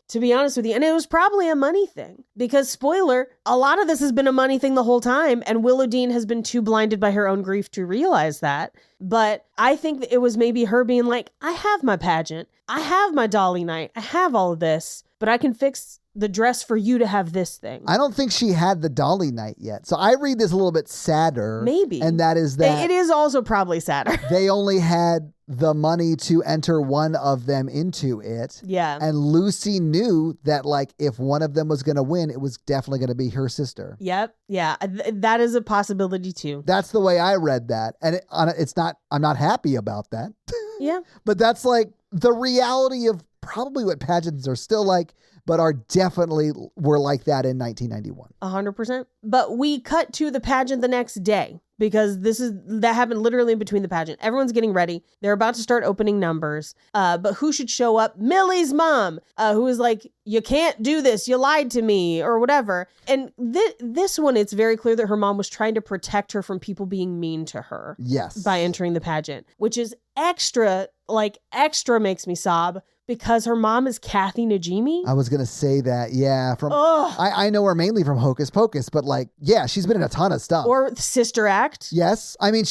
To be honest with you. And it was probably a money thing because, spoiler, a lot of this has been a money thing the whole time. And Willow Dean has been too blinded by her own grief to realize that. But I think that it was maybe her being like, I have my pageant. I have my Dolly night. I have all of this, but I can fix the dress for you to have this thing. I don't think she had the Dolly night yet. So I read this a little bit sadder. Maybe. And that is that it is also probably sadder. they only had the money to enter one of them into it. Yeah. And Lucy knew that, like, if one of them was going to win, it was definitely going to be her sister. Yep. Yeah. That is a possibility too. That's the way I read that. And I'm not happy about that. Yeah. But that's like the reality of probably what pageants are still like, but are definitely were like that in 1991. 100%. But we cut to the pageant the next day because that happened literally in between the pageant. Everyone's getting ready. They're about to start opening numbers. But who should show up? Millie's mom, who is like, you can't do this. You lied to me or whatever. And this one, it's very clear that her mom was trying to protect her from people being mean to her. Yes. By entering the pageant, which is extra makes me sob. Because her mom is Kathy Najimy? I was going to say that, yeah. I know her mainly from Hocus Pocus, but like, yeah, she's been in a ton of stuff. Or Sister Act. Yes. I mean,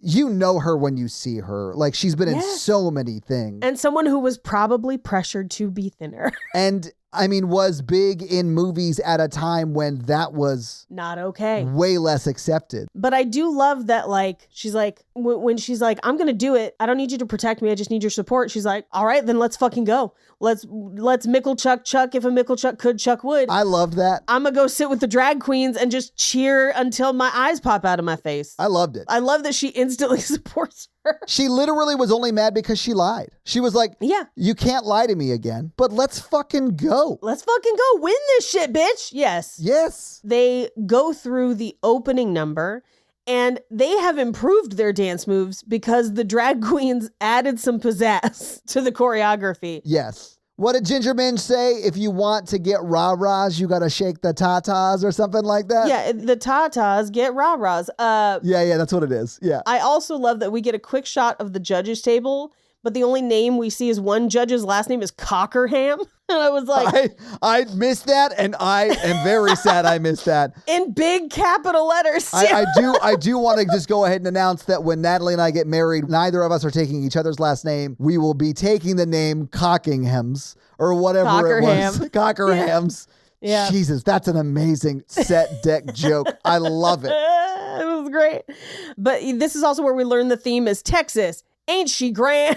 you know her when you see her. Like, she's been in so many things. And someone who was probably pressured to be thinner. And I mean, was big in movies at a time when that was not okay. Way less accepted. But I do love that, like, she's like, when she's like, I'm going to do it. I don't need you to protect me. I just need your support. She's like, all right, then let's fucking go. Let's mickle chuck if a mickle chuck could, Chuck would. I love that. I'm going to go sit with the drag queens and just cheer until my eyes pop out of my face. I loved it. I love that she instantly supports her. She literally was only mad because she lied. She was like, yeah, you can't lie to me again, but let's fucking go. Let's fucking go win this shit, bitch. Yes. Yes. They go through the opening number and they have improved their dance moves because the drag queens added some pizzazz to the choreography. Yes. What did Ginger Minge say? If you want to get rah-rahs, you got to shake the tatas or something like that? Yeah, the tatas get rah-rahs. Yeah, that's what it is. Yeah. I also love that we get a quick shot of the judges table, but the only name we see is one judge's last name is Cockerham. And I was like... I missed that, and I am very sad I missed that. In big capital letters. I do want to just go ahead and announce that when Natalie and I get married, neither of us are taking each other's last name. We will be taking the name Cockinghams, or whatever it was. Cockerhams. Yeah. Jesus, that's an amazing set deck joke. I love it. It was great. But this is also where we learn the theme is Texas. Ain't she grand?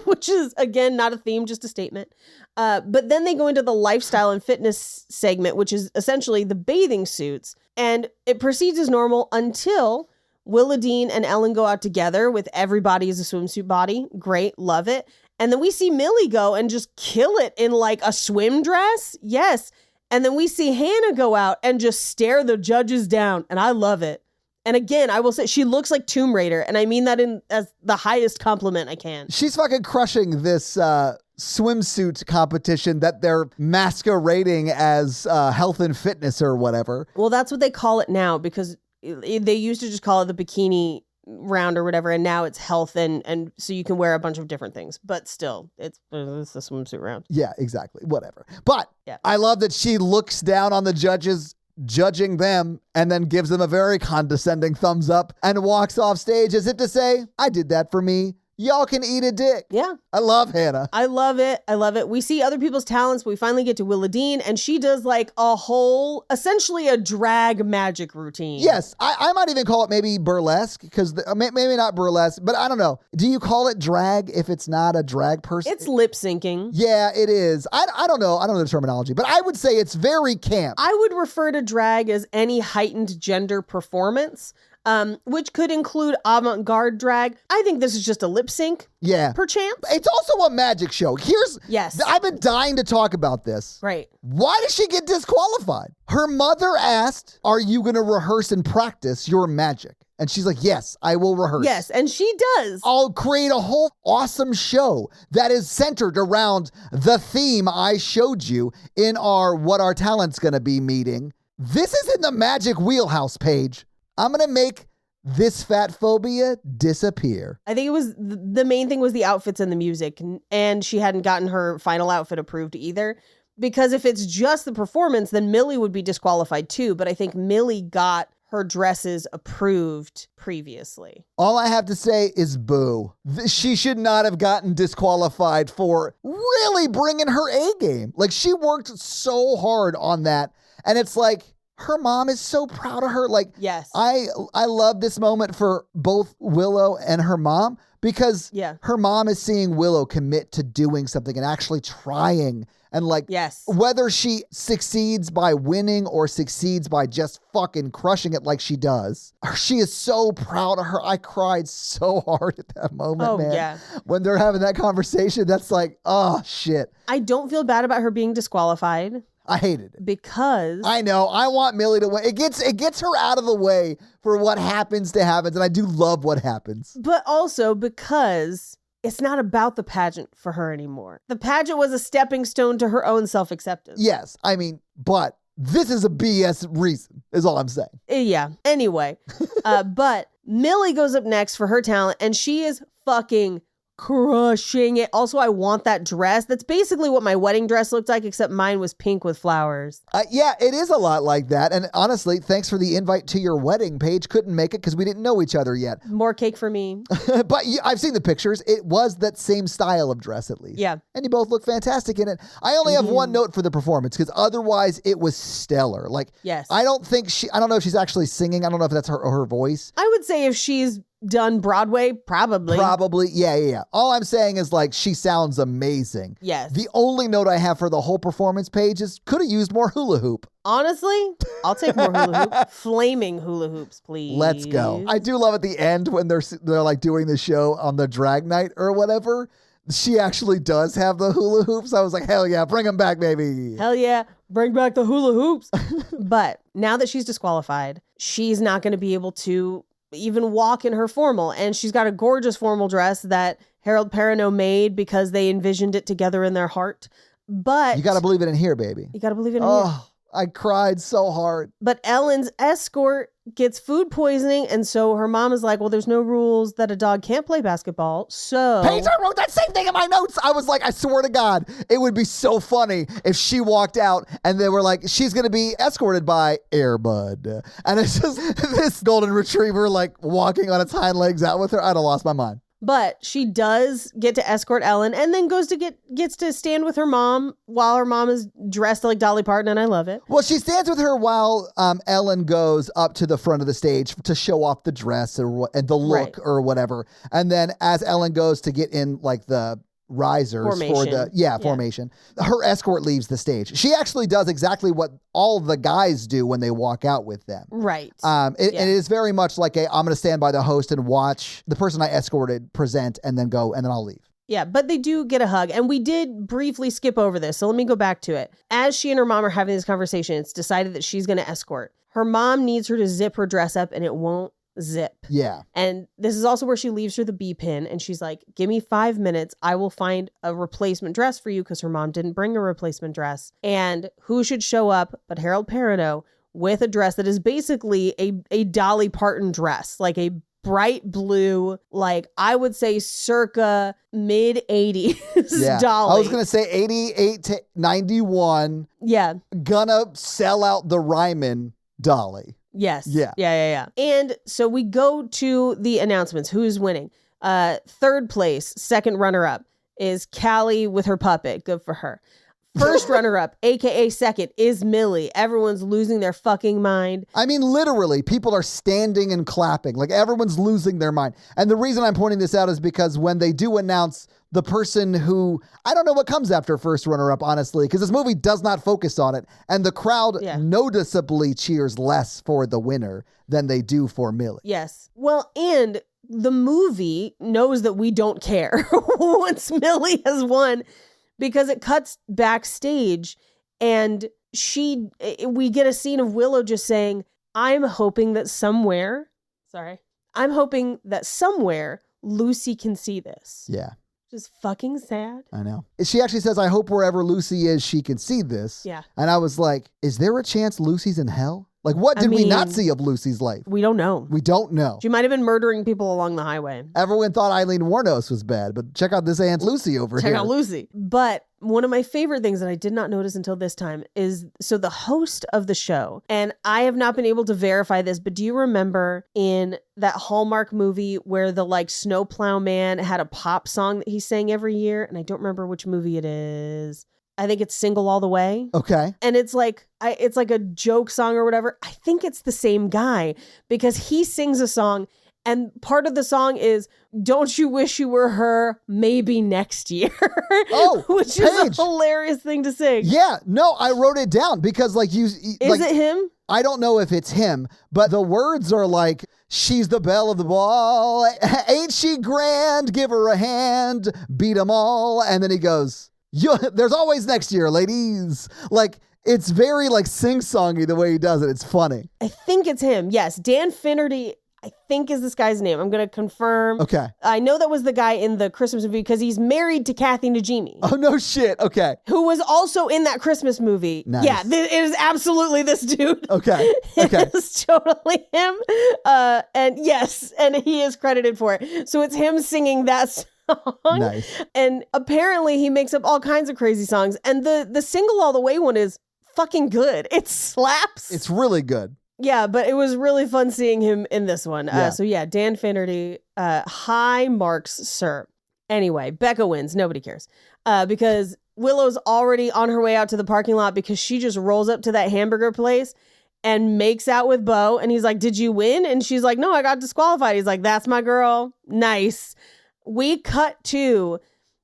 Which is, again, not a theme, just a statement. But then they go into the lifestyle and fitness segment, which is essentially the bathing suits. And it proceeds as normal until Willa Dean and Ellen go out together with everybody as a swimsuit body. Great, love it. And then we see Millie go and just kill it in like a swim dress. Yes. And then we see Hannah go out and just stare the judges down. And I love it. And again, I will say she looks like Tomb Raider. And I mean that as the highest compliment I can. She's fucking crushing this swimsuit competition that they're masquerading as health and fitness or whatever. Well, that's what they call it now because they used to just call it the bikini round or whatever. And now it's health. And so you can wear a bunch of different things. But still, it's the swimsuit round. Yeah, exactly. Whatever. But yeah. I love that she looks down on the judges judging them and then gives them a very condescending thumbs up and walks off stage as if to say, I did that for me. Y'all can eat a dick. Yeah. I love Hannah. I love it. I love it. We see other people's talents, but we finally get to Willa Dean, and she does like a whole, essentially a drag magic routine. Yes. I might even call it maybe burlesque, because maybe not burlesque, but I don't know. Do you call it drag if it's not a drag person? It's lip syncing. Yeah, it is. I don't know. I don't know the terminology, but I would say it's very camp. I would refer to drag as any heightened gender performance. Which could include avant-garde drag. I think this is just a lip sync. Yeah. Perchance. It's also a magic show. Yes. I've been dying to talk about this. Right. Why did she get disqualified? Her mother asked, are you going to rehearse and practice your magic? And she's like, yes, I will rehearse. Yes, and she does. I'll create a whole awesome show that is centered around the theme I showed you in our What Our Talent's Gonna Be meeting. This is in the magic wheelhouse page. I'm going to make this fat phobia disappear. I think it was the main thing was the outfits and the music. And she hadn't gotten her final outfit approved either. Because if it's just the performance, then Millie would be disqualified too. But I think Millie got her dresses approved previously. All I have to say is boo. She should not have gotten disqualified for really bringing her A game. Like, she worked so hard on that. And it's like, her mom is so proud of her. Like, yes, I love this moment for both Willow and her mom, because her mom is seeing Willow commit to doing something and actually trying. And like, whether she succeeds by winning or succeeds by just fucking crushing it like she does, she is so proud of her. I cried so hard at that moment, man. Yeah. When they're having that conversation, that's like, oh, shit. I don't feel bad about her being disqualified. I hated it. Because I know. I want Millie to win. It gets her out of the way for what happens to happen. And I do love what happens. But also because it's not about the pageant for her anymore. The pageant was a stepping stone to her own self-acceptance. Yes. I mean, but this is a BS reason, is all I'm saying. Yeah. Anyway, but Millie goes up next for her talent, and she is fucking crushing it. Also, I want that dress. That's basically what my wedding dress looked like, except mine was pink with flowers. Yeah, it is a lot like that. And honestly, thanks for the invite to your wedding. Paige couldn't make it because we didn't know each other yet. More cake for me. But I've seen the pictures. It was that same style of dress, at least. Yeah. And you both look fantastic in it. I only have one note for the performance, because otherwise it was stellar. Like, yes. I don't know if she's actually singing. I don't know if that's her voice. I would say if she's done Broadway, probably. Yeah. All I'm saying is, like, she sounds amazing. Yes. The only note I have for the whole performance page is, could have used more hula hoop. Honestly, I'll take more hula hoop. Flaming hula hoops, please. Let's go. I do love at the end when they're like doing the show on the drag night or whatever. She actually does have the hula hoops. I was like, hell yeah, bring them back, baby. Hell yeah, bring back the hula hoops. But now that she's disqualified, she's not going to be able to even walk in her formal. And she's got a gorgeous formal dress that Harold Perrineau made because they envisioned it together in their heart. But you got to believe it in here, baby. You got to believe it in here. I cried so hard. But Ellen's escort gets food poisoning, and so her mom is like, well, there's no rules that a dog can't play basketball, so... Paige, I wrote that same thing in my notes. I was like, I swear to God, it would be so funny if she walked out and they were like, she's going to be escorted by Air Bud. And it's just this golden retriever, like, walking on its hind legs out with her. I'd have lost my mind. But she does get to escort Ellen, and then gets to stand with her mom while her mom is dressed like Dolly Parton, and I love it. Well, she stands with her while Ellen goes up to the front of the stage to show off the dress and the look or whatever. And then as Ellen goes to get in, like, the risers formation. Formation, her escort leaves the stage. She actually does exactly what all the guys do when they walk out with them. Right. And it is very much like I'm going to stand by the host and watch the person I escorted present and then go, and then I'll leave. Yeah, but they do get a hug. And we did briefly skip over this, so let me go back to it. As she and her mom are having this conversation, it's decided that she's going to escort. Her mom needs her to zip her dress up, and it won't zip. Yeah. And this is also where she leaves her the B pin, and she's like, give me 5 minutes. I will find a replacement dress for you, because her mom didn't bring a replacement dress. And who should show up but Harold Perrineau with a dress that is basically a Dolly Parton dress, like a bright blue, like I would say circa mid 80s Dolly. I was going to say 88 to 91. Yeah. Gonna sell out the Ryman Dolly. Yes. Yeah. And so we go to the announcements. Who's winning? Third place, second runner-up, is Callie with her puppet. Good for her. First runner-up, aka second, is Millie. Everyone's losing their fucking mind. I mean, literally, people are standing and clapping. Like, everyone's losing their mind. And the reason I'm pointing this out is because when they do announce the person who, I don't know what comes after first runner-up, honestly, because this movie does not focus on it. And the crowd noticeably cheers less for the winner than they do for Millie. Yes. Well, and the movie knows that we don't care once Millie has won, because it cuts backstage and we get a scene of Willow just saying, I'm hoping that somewhere Lucy can see this. Yeah. Just fucking sad. I know. She actually says, I hope wherever Lucy is, she can see this. Yeah. And I was like, is there a chance Lucy's in hell? Like, what did we not mean, see of Lucy's life? We don't know. We don't know. She might have been murdering people along the highway. Everyone thought Eileen Wuornos was bad, but check out this Aunt Lucy over here. Check out Lucy. But one of my favorite things that I did not notice until this time is, so the host of the show, and I have not been able to verify this, but do you remember in that Hallmark movie where the like snowplow man had a pop song that he sang every year? And I don't remember which movie it is. I think it's Single All the Way. Okay. And it's like a joke song or whatever. I think it's the same guy because he sings a song and part of the song is "Don't You Wish You Were Her, Maybe Next Year." Oh, which Paige. is a hilarious thing to sing. Yeah, no, I wrote it down because like you... Is it him? I don't know if it's him, but the words are like, she's the belle of the ball. Ain't she grand? Give her a hand. Beat 'em all. And then he goes, there's always next year, ladies. Like, it's very like sing-songy the way he does it. It's funny. I think it's him. Yes. Dan Finnerty, I think is this guy's name. I'm going to confirm. Okay. I know that was the guy in the Christmas movie because he's married to Kathy Najimy. Oh, no shit. Okay. Who was also in that Christmas movie. Nice. Yeah, it is absolutely this dude. Okay. Okay. It is totally him. And yes, and he is credited for it. So it's him singing that song. Nice. And apparently he makes up all kinds of crazy songs. And the Single All the Way one is fucking good. It slaps. It's really good. Yeah, but it was really fun seeing him in this one. Yeah. So yeah, Dan Finnerty, high marks, sir. Anyway, Becca wins. Nobody cares. Because Willow's already on her way out to the parking lot because she just rolls up to that hamburger place and makes out with Bo. And he's like, "Did you win?" And she's like, "No, I got disqualified." He's like, "That's my girl." Nice. We cut to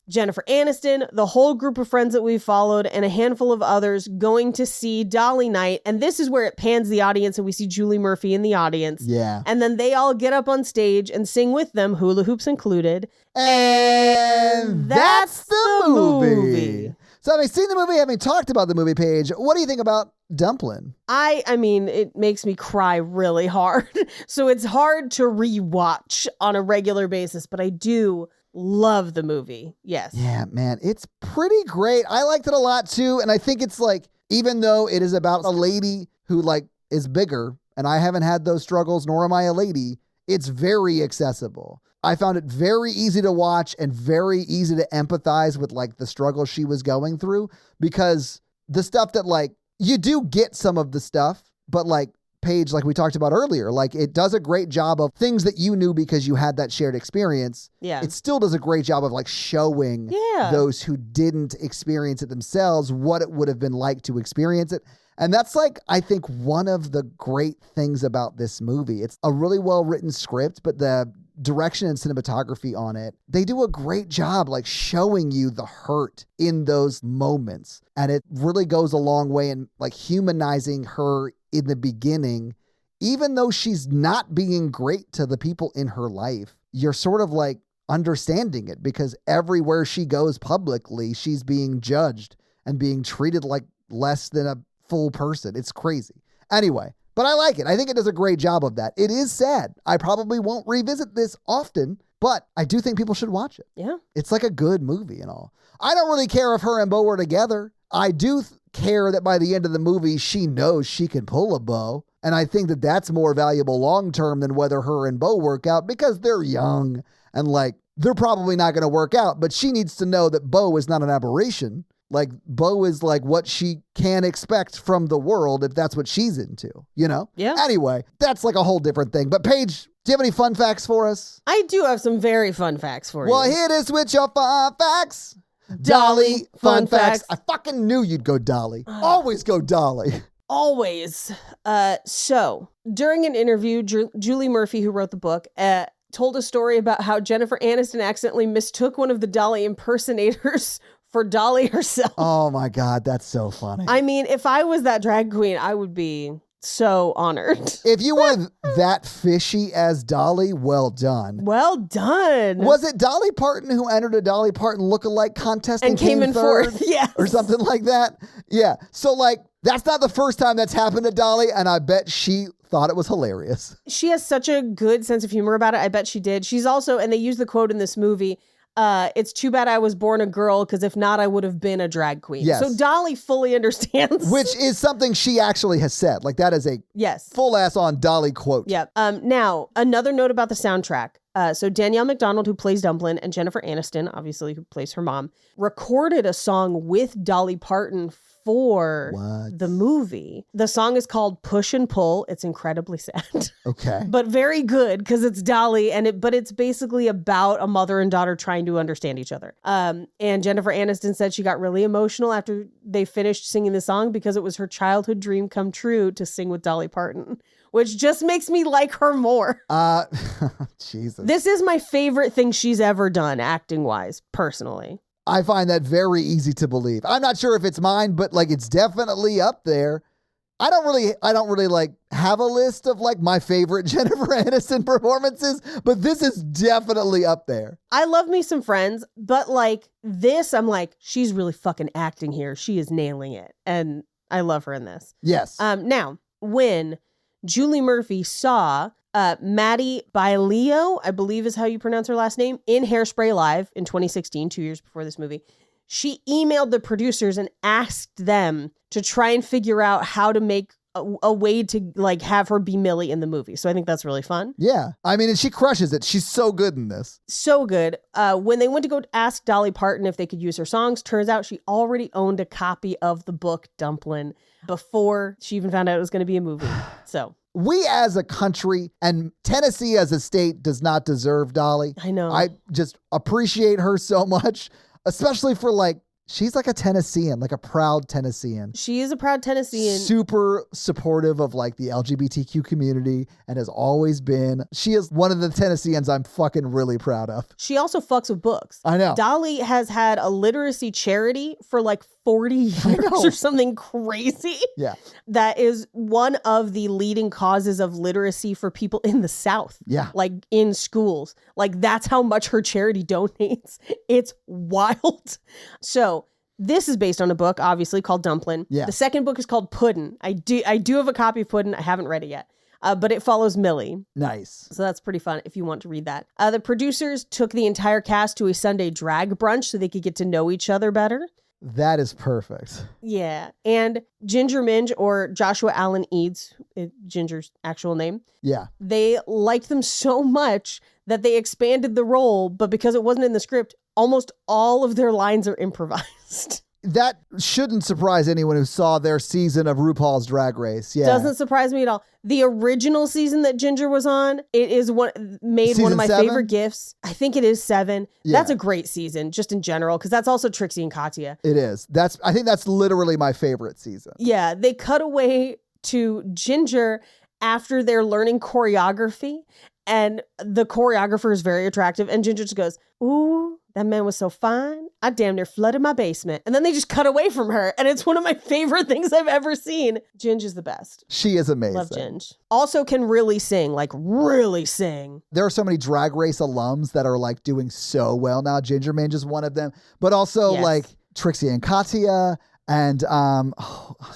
Jennifer Aniston, the whole group of friends that we followed, and a handful of others going to see Dolly Night. And this is where it pans the audience and we see Julie Murphy in the audience. Yeah. And then they all get up on stage and sing with them, hula hoops included. And that's the movie. So having seen the movie, having talked about the movie, Paige, what do you think about Dumplin? I mean, it makes me cry really hard. So it's hard to rewatch on a regular basis, but I do love the movie. Yes. Yeah, man, it's pretty great. I liked it a lot too. And I think it's like, even though it is about a lady who like is bigger, and I haven't had those struggles, nor am I a lady, it's very accessible. I found it very easy to watch and very easy to empathize with like the struggle she was going through, because the stuff that like, you do get some of the stuff, but like Paige, like we talked about earlier, like it does a great job of things that you knew because you had that shared experience. Yeah. It still does a great job of like showing those who didn't experience it themselves what it would have been like to experience it. And that's like, I think one of the great things about this movie. It's a really well-written script, but the direction and cinematography on it, they do a great job like showing you the hurt in those moments. And it really goes a long way in like humanizing her in the beginning. Even though she's not being great to the people in her life, you're sort of like understanding it because everywhere she goes publicly, she's being judged and being treated like less than a full person. It's crazy. Anyway, but I like it. I think it does a great job of that. It is sad. I probably won't revisit this often, but I do think people should watch it. Yeah. It's like a good movie and all. I don't really care if her and Bo were together. I do care that by the end of the movie, she knows she can pull a Bo. And I think that that's more valuable long-term than whether her and Bo work out because they're young and like, they're probably not going to work out, but she needs to know that Bo is not an aberration. Like Bo is like what she can expect from the world if that's what she's into, you know? Yeah. Anyway, that's like a whole different thing. But Paige, do you have any fun facts for us? I do have some very fun facts for Well, you. hit us with your fun facts. Dolly, fun facts. I fucking knew you'd go Dolly. Always go Dolly. Always. So during an interview, Julie Murphy, who wrote the book, told a story about how Jennifer Aniston accidentally mistook one of the Dolly impersonators for Dolly herself. Oh my God, that's so funny. I mean, if I was that drag queen, I would be so honored. If you were that fishy as Dolly, well done. Well done. Was it Dolly Parton who entered a Dolly Parton lookalike contest and came in third? fourth? Yes. Or something like that? Yeah. So like, that's not the first time that's happened to Dolly, and I bet she thought it was hilarious. She has such a good sense of humor about it. I bet she did. She's also, and they use the quote in this movie, it's too bad I was born a girl, because if not, I would have been a drag queen. Yes. So Dolly fully understands. Which is something she actually has said. Like, that is a yes. full ass on Dolly quote. Yep. Now, another note about the soundtrack. So Danielle McDonald, who plays Dumplin, and Jennifer Aniston, obviously, who plays her mom, recorded a song with Dolly Parton for the movie. The song is called Push and Pull. It's incredibly sad. Okay. But very good, because it's Dolly, but it's basically about a mother and daughter trying to understand each other. And Jennifer Aniston said she got really emotional after they finished singing the song, because it was her childhood dream come true to sing with Dolly Parton, which just makes me like her more. Jesus. This is my favorite thing she's ever done, acting-wise, personally. I find that very easy to believe. I'm not sure if it's mine, but like, it's definitely up there. I don't really like have a list of like my favorite Jennifer Aniston performances, but this is definitely up there. I love me some Friends, but like this, I'm like, she's really fucking acting here. She is nailing it. And I love her in this. Yes. Now, when Julie Murphy saw Maddie Bailio, I believe is how you pronounce her last name, in Hairspray Live in 2016, 2 years before this movie, she emailed the producers and asked them to try and figure out how to make a way to like have her be Millie in the movie. So I think that's really fun. Yeah. I mean, and she crushes it. She's so good in this. So good. When they went to go ask Dolly Parton if they could use her songs, turns out she already owned a copy of the book Dumplin before she even found out it was going to be a movie. So we as a country and Tennessee as a state does not deserve Dolly. I know. I just appreciate her so much, especially for like, she's like a Tennessean, like a proud Tennessean. She is a proud Tennessean. Super supportive of like the LGBTQ community and has always been. She is one of the Tennesseans I'm fucking really proud of. She also fucks with books. I know. Dolly has had a literacy charity for like 40 years or something crazy. Yeah. That is one of the leading causes of literacy for people in the South. Yeah. Like in schools. Like that's how much her charity donates. It's wild. So this is based on a book, obviously, called Dumplin. Yeah. The second book is called Puddin'. I do have a copy of Puddin'. I haven't read it yet. But it follows Millie. Nice. So that's pretty fun if you want to read that. The producers took the entire cast to a Sunday drag brunch so they could get to know each other better. That is perfect. Yeah. And Ginger Minge, or Joshua Allen Eads, Ginger's actual name. Yeah. They liked them so much that they expanded the role, but because it wasn't in the script, almost all of their lines are improvised. That shouldn't surprise anyone who saw their season of RuPaul's Drag Race. Yeah. Doesn't surprise me at all. The original season that Ginger was on, it is one of my 7? favorite gifts. I think it is 7. Yeah. That's a great season, just in general, because that's also Trixie and Katya. It is. I think that's literally my favorite season. Yeah, they cut away to Ginger after they're learning choreography, and the choreographer is very attractive, and Ginger just goes, "Ooh, that man was so fine. I damn near flooded my basement." And then they just cut away from her. And it's one of my favorite things I've ever seen. Ginge is the best. She is amazing. Love Ginge. Also can really sing, like really sing. There are so many Drag Race alums that are like doing so well now. Ginger Minge is one of them. But also Yes. like Trixie and Katya. And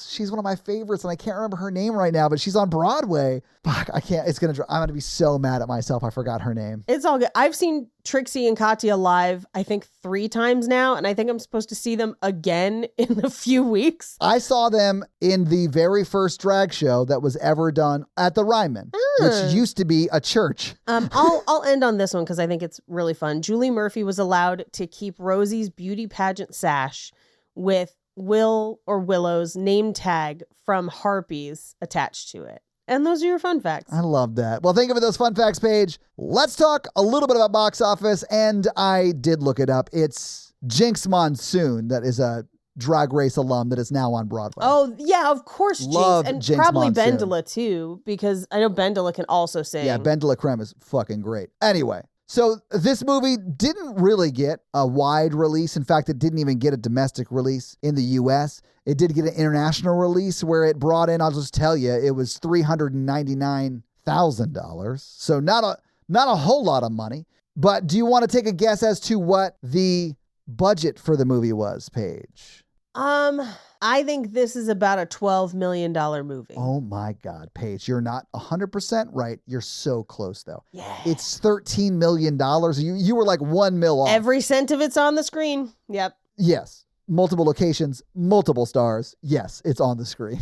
she's one of my favorites, and I can't remember her name right now, but she's on Broadway. Fuck, I can't. I'm gonna be so mad at myself. I forgot her name. It's all good. I've seen Trixie and Katya live, I think 3 times now, and I think I'm supposed to see them again in a few weeks. I saw them in the very first drag show that was ever done at the Ryman, which used to be a church. I'll end on this one because I think it's really fun. Julie Murphy was allowed to keep Rosie's beauty pageant sash with Willow's name tag from Harpies attached to it. And those are your fun facts. I love that. Well, thank you for those fun facts, Paige. Let's talk a little bit about box office, and I did look it up. It's Jinx Monsoon that is a Drag Race alum that is now on Broadway. Oh, yeah, of course, Jinx. Love And Jinx probably Monsoon. Bendela, too, because I know Bendela can also sing. Yeah, Ben de la Creme is fucking great. Anyway, so this movie didn't really get a wide release. In fact, it didn't even get a domestic release in the U.S. It did get an international release where it brought in, I'll just tell you, it was $399,000. So not a whole lot of money. But do you want to take a guess as to what the budget for the movie was, Paige? I think this is about a $12 million movie. Oh my God, Paige, you're not 100% right. You're so close though. Yeah. It's $13 million. You were like 1 mil off. Every cent of it's on the screen. Yep. Yes. Multiple locations, multiple stars. Yes, it's on the screen.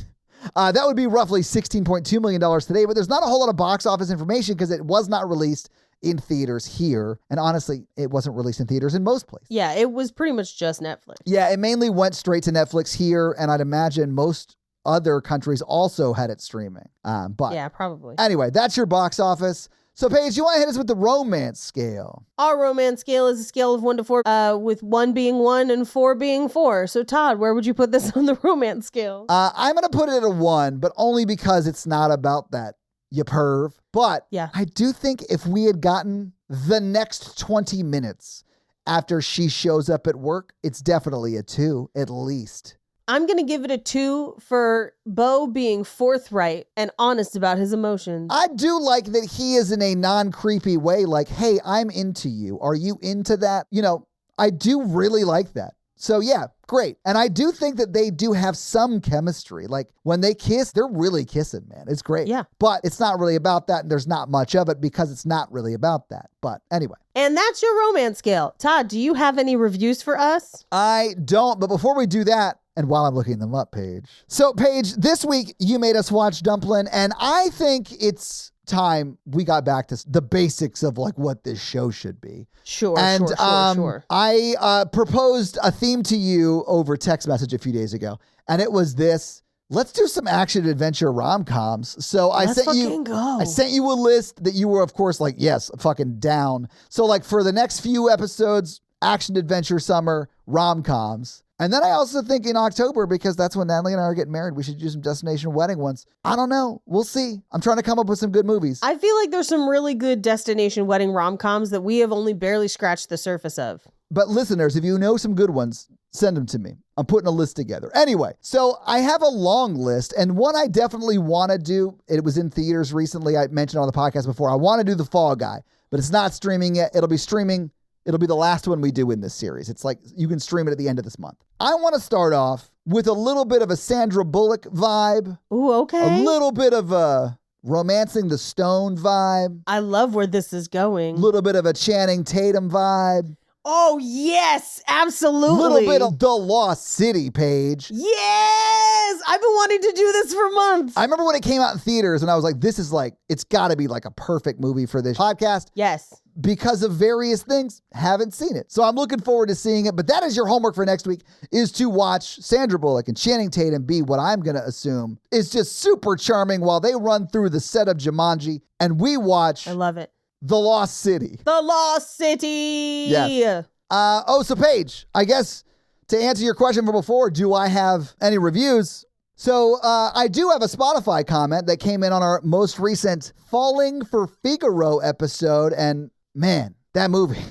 That would be roughly $16.2 million today, but there's not a whole lot of box office information because it was not released in theaters here. And honestly, it wasn't released in theaters in most places. Yeah, it was pretty much just Netflix. Yeah, it mainly went straight to Netflix here, and I'd imagine most other countries also had it streaming. But yeah, probably. Anyway, that's your box office. So, Paige, you want to hit us with the romance scale? Our romance scale is a scale of 1 to 4, with 1 being 1 and 4 being 4. So, Todd, where would you put this on the romance scale? I'm going to put it at a 1, but only because it's not about that, you perv. But yeah. I do think if we had gotten the next 20 minutes after she shows up at work, it's definitely a 2, at least. I'm going to give it a 2 for Beau being forthright and honest about his emotions. I do like that he is in a non-creepy way, like, hey, I'm into you. Are you into that? You know, I do really like that. So yeah, great. And I do think that they do have some chemistry. Like when they kiss, they're really kissing, man. It's great. Yeah. But it's not really about that. And there's not much of it because it's not really about that. But anyway. And that's your romance scale. Todd, do you have any reviews for us? I don't. But before we do that, and while I'm looking them up, Paige. So Paige, this week you made us watch Dumplin, and I think it's time we got back to the basics of like what this show should be. Sure. I proposed a theme to you over text message a few days ago, and it was this: let's do some action adventure rom-coms. So I sent you a list that you were, of course, like, yes, fucking down. So like for the next few episodes, action adventure summer rom-coms. And then I also think in October, because that's when Natalie and I are getting married, we should do some destination wedding ones. I don't know. We'll see. I'm trying to come up with some good movies. I feel like there's some really good destination wedding rom-coms that we have only barely scratched the surface of. But listeners, if you know some good ones, send them to me. I'm putting a list together. Anyway, so I have a long list, and one I definitely want to do, it was in theaters recently. I mentioned on the podcast before. I want to do The Fall Guy, but it's not streaming yet. It'll be streaming. It'll be the last one we do in this series. It's like you can stream it at the end of this month. I want to start off with a little bit of a Sandra Bullock vibe. Ooh, okay. A little bit of a Romancing the Stone vibe. I love where this is going. A little bit of a Channing Tatum vibe. Oh, yes, absolutely. A little bit of The Lost City, Paige. Yes! I've been wanting to do this for months. I remember when it came out in theaters and I was like, this is like, it's got to be like a perfect movie for this podcast. Yes. Because of various things, haven't seen it. So I'm looking forward to seeing it. But that is your homework for next week, is to watch Sandra Bullock and Channing Tatum be what I'm going to assume is just super charming while they run through the set of Jumanji and we watch... I love it. The Lost City. The Lost City. Yes. So Paige, I guess to answer your question from before, do I have any reviews? So I do have a Spotify comment that came in on our most recent Falling for Figaro episode. And man, that movie,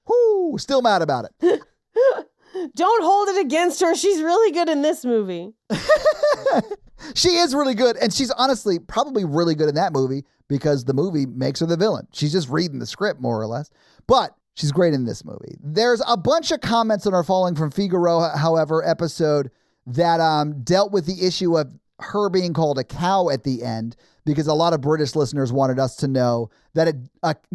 whoo, still mad about it. Don't hold it against her. She's really good in this movie. She is really good. And she's honestly probably really good in that movie because the movie makes her the villain. She's just reading the script more or less. But she's great in this movie. There's a bunch of comments on our Falling from Figaro, however, episode that dealt with the issue of her being called a cow at the end, because a lot of British listeners wanted us to know that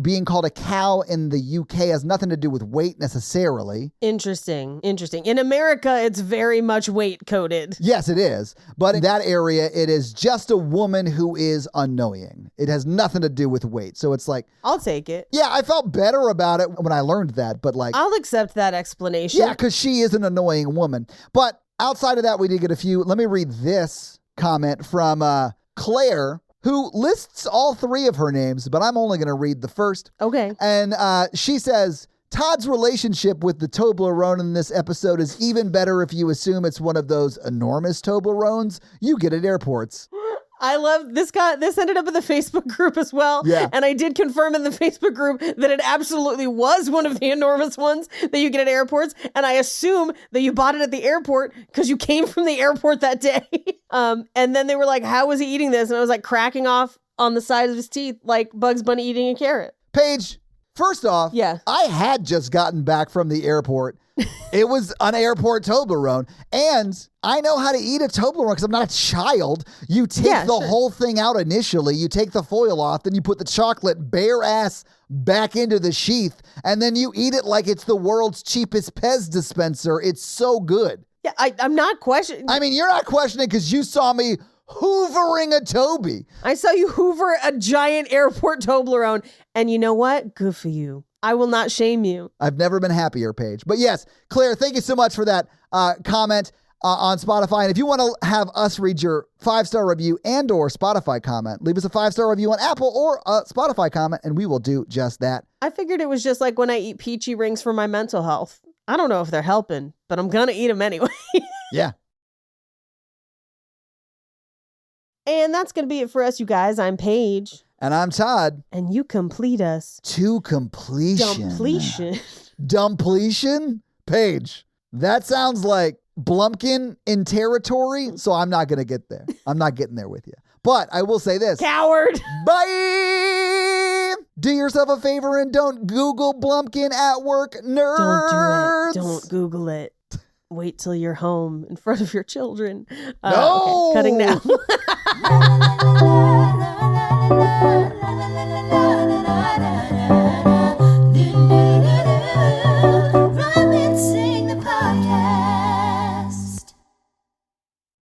being called a cow in the UK has nothing to do with weight necessarily. Interesting. In America, it's very much weight coded. Yes, it is. But in that area, it is just a woman who is annoying. It has nothing to do with weight. So it's like... I'll take it. Yeah, I felt better about it when I learned that, but like... I'll accept that explanation. Yeah, because she is an annoying woman. But outside of that, we did get a few. Let me read this comment from Claire, who lists all three of her names, but I'm only going to read the first. Okay. And she says, Todd's relationship with the Toblerone in this episode is even better if you assume it's one of those enormous Toblerones you get at airports. I love this guy. This ended up in the Facebook group as well. Yeah. And I did confirm in the Facebook group that it absolutely was one of the enormous ones that you get at airports. And I assume that you bought it at the airport because you came from the airport that day. And then they were like, how was he eating this? And I was like cracking off on the side of his teeth like Bugs Bunny eating a carrot. Paige, First off, Yeah. I had just gotten back from the airport. It was an airport Toblerone, and I know how to eat a Toblerone because I'm not a child. You take the whole thing out initially, you take the foil off, then you put the chocolate bare ass back into the sheath, and then you eat it like it's the world's cheapest Pez dispenser. It's so good. Yeah, I'm not questioning. I mean, you're not questioning because you saw me hoovering a Toby. I saw you hoover a giant airport Toblerone, and you know what? Good for you. I will not shame you. I've never been happier, Paige. But yes, Claire, thank you so much for that comment on Spotify. And if you want to have us read your 5-star review and or Spotify comment, leave us a 5-star review on Apple or a Spotify comment, and we will do just that. I figured it was just like when I eat peachy rings for my mental health. I don't know if they're helping, but I'm going to eat them anyway. Yeah. And that's going to be it for us, you guys. I'm Paige. And I'm Todd. And you complete us. To completion. Dumpletion? Paige, that sounds like Blumpkin in territory, so I'm not going to get there. I'm not getting there with you. But I will say this. Coward. Bye! Do yourself a favor and don't Google Blumpkin at work, nerds! Don't do it. Don't Google it. Wait till you're home in front of your children. No! Okay, cutting down.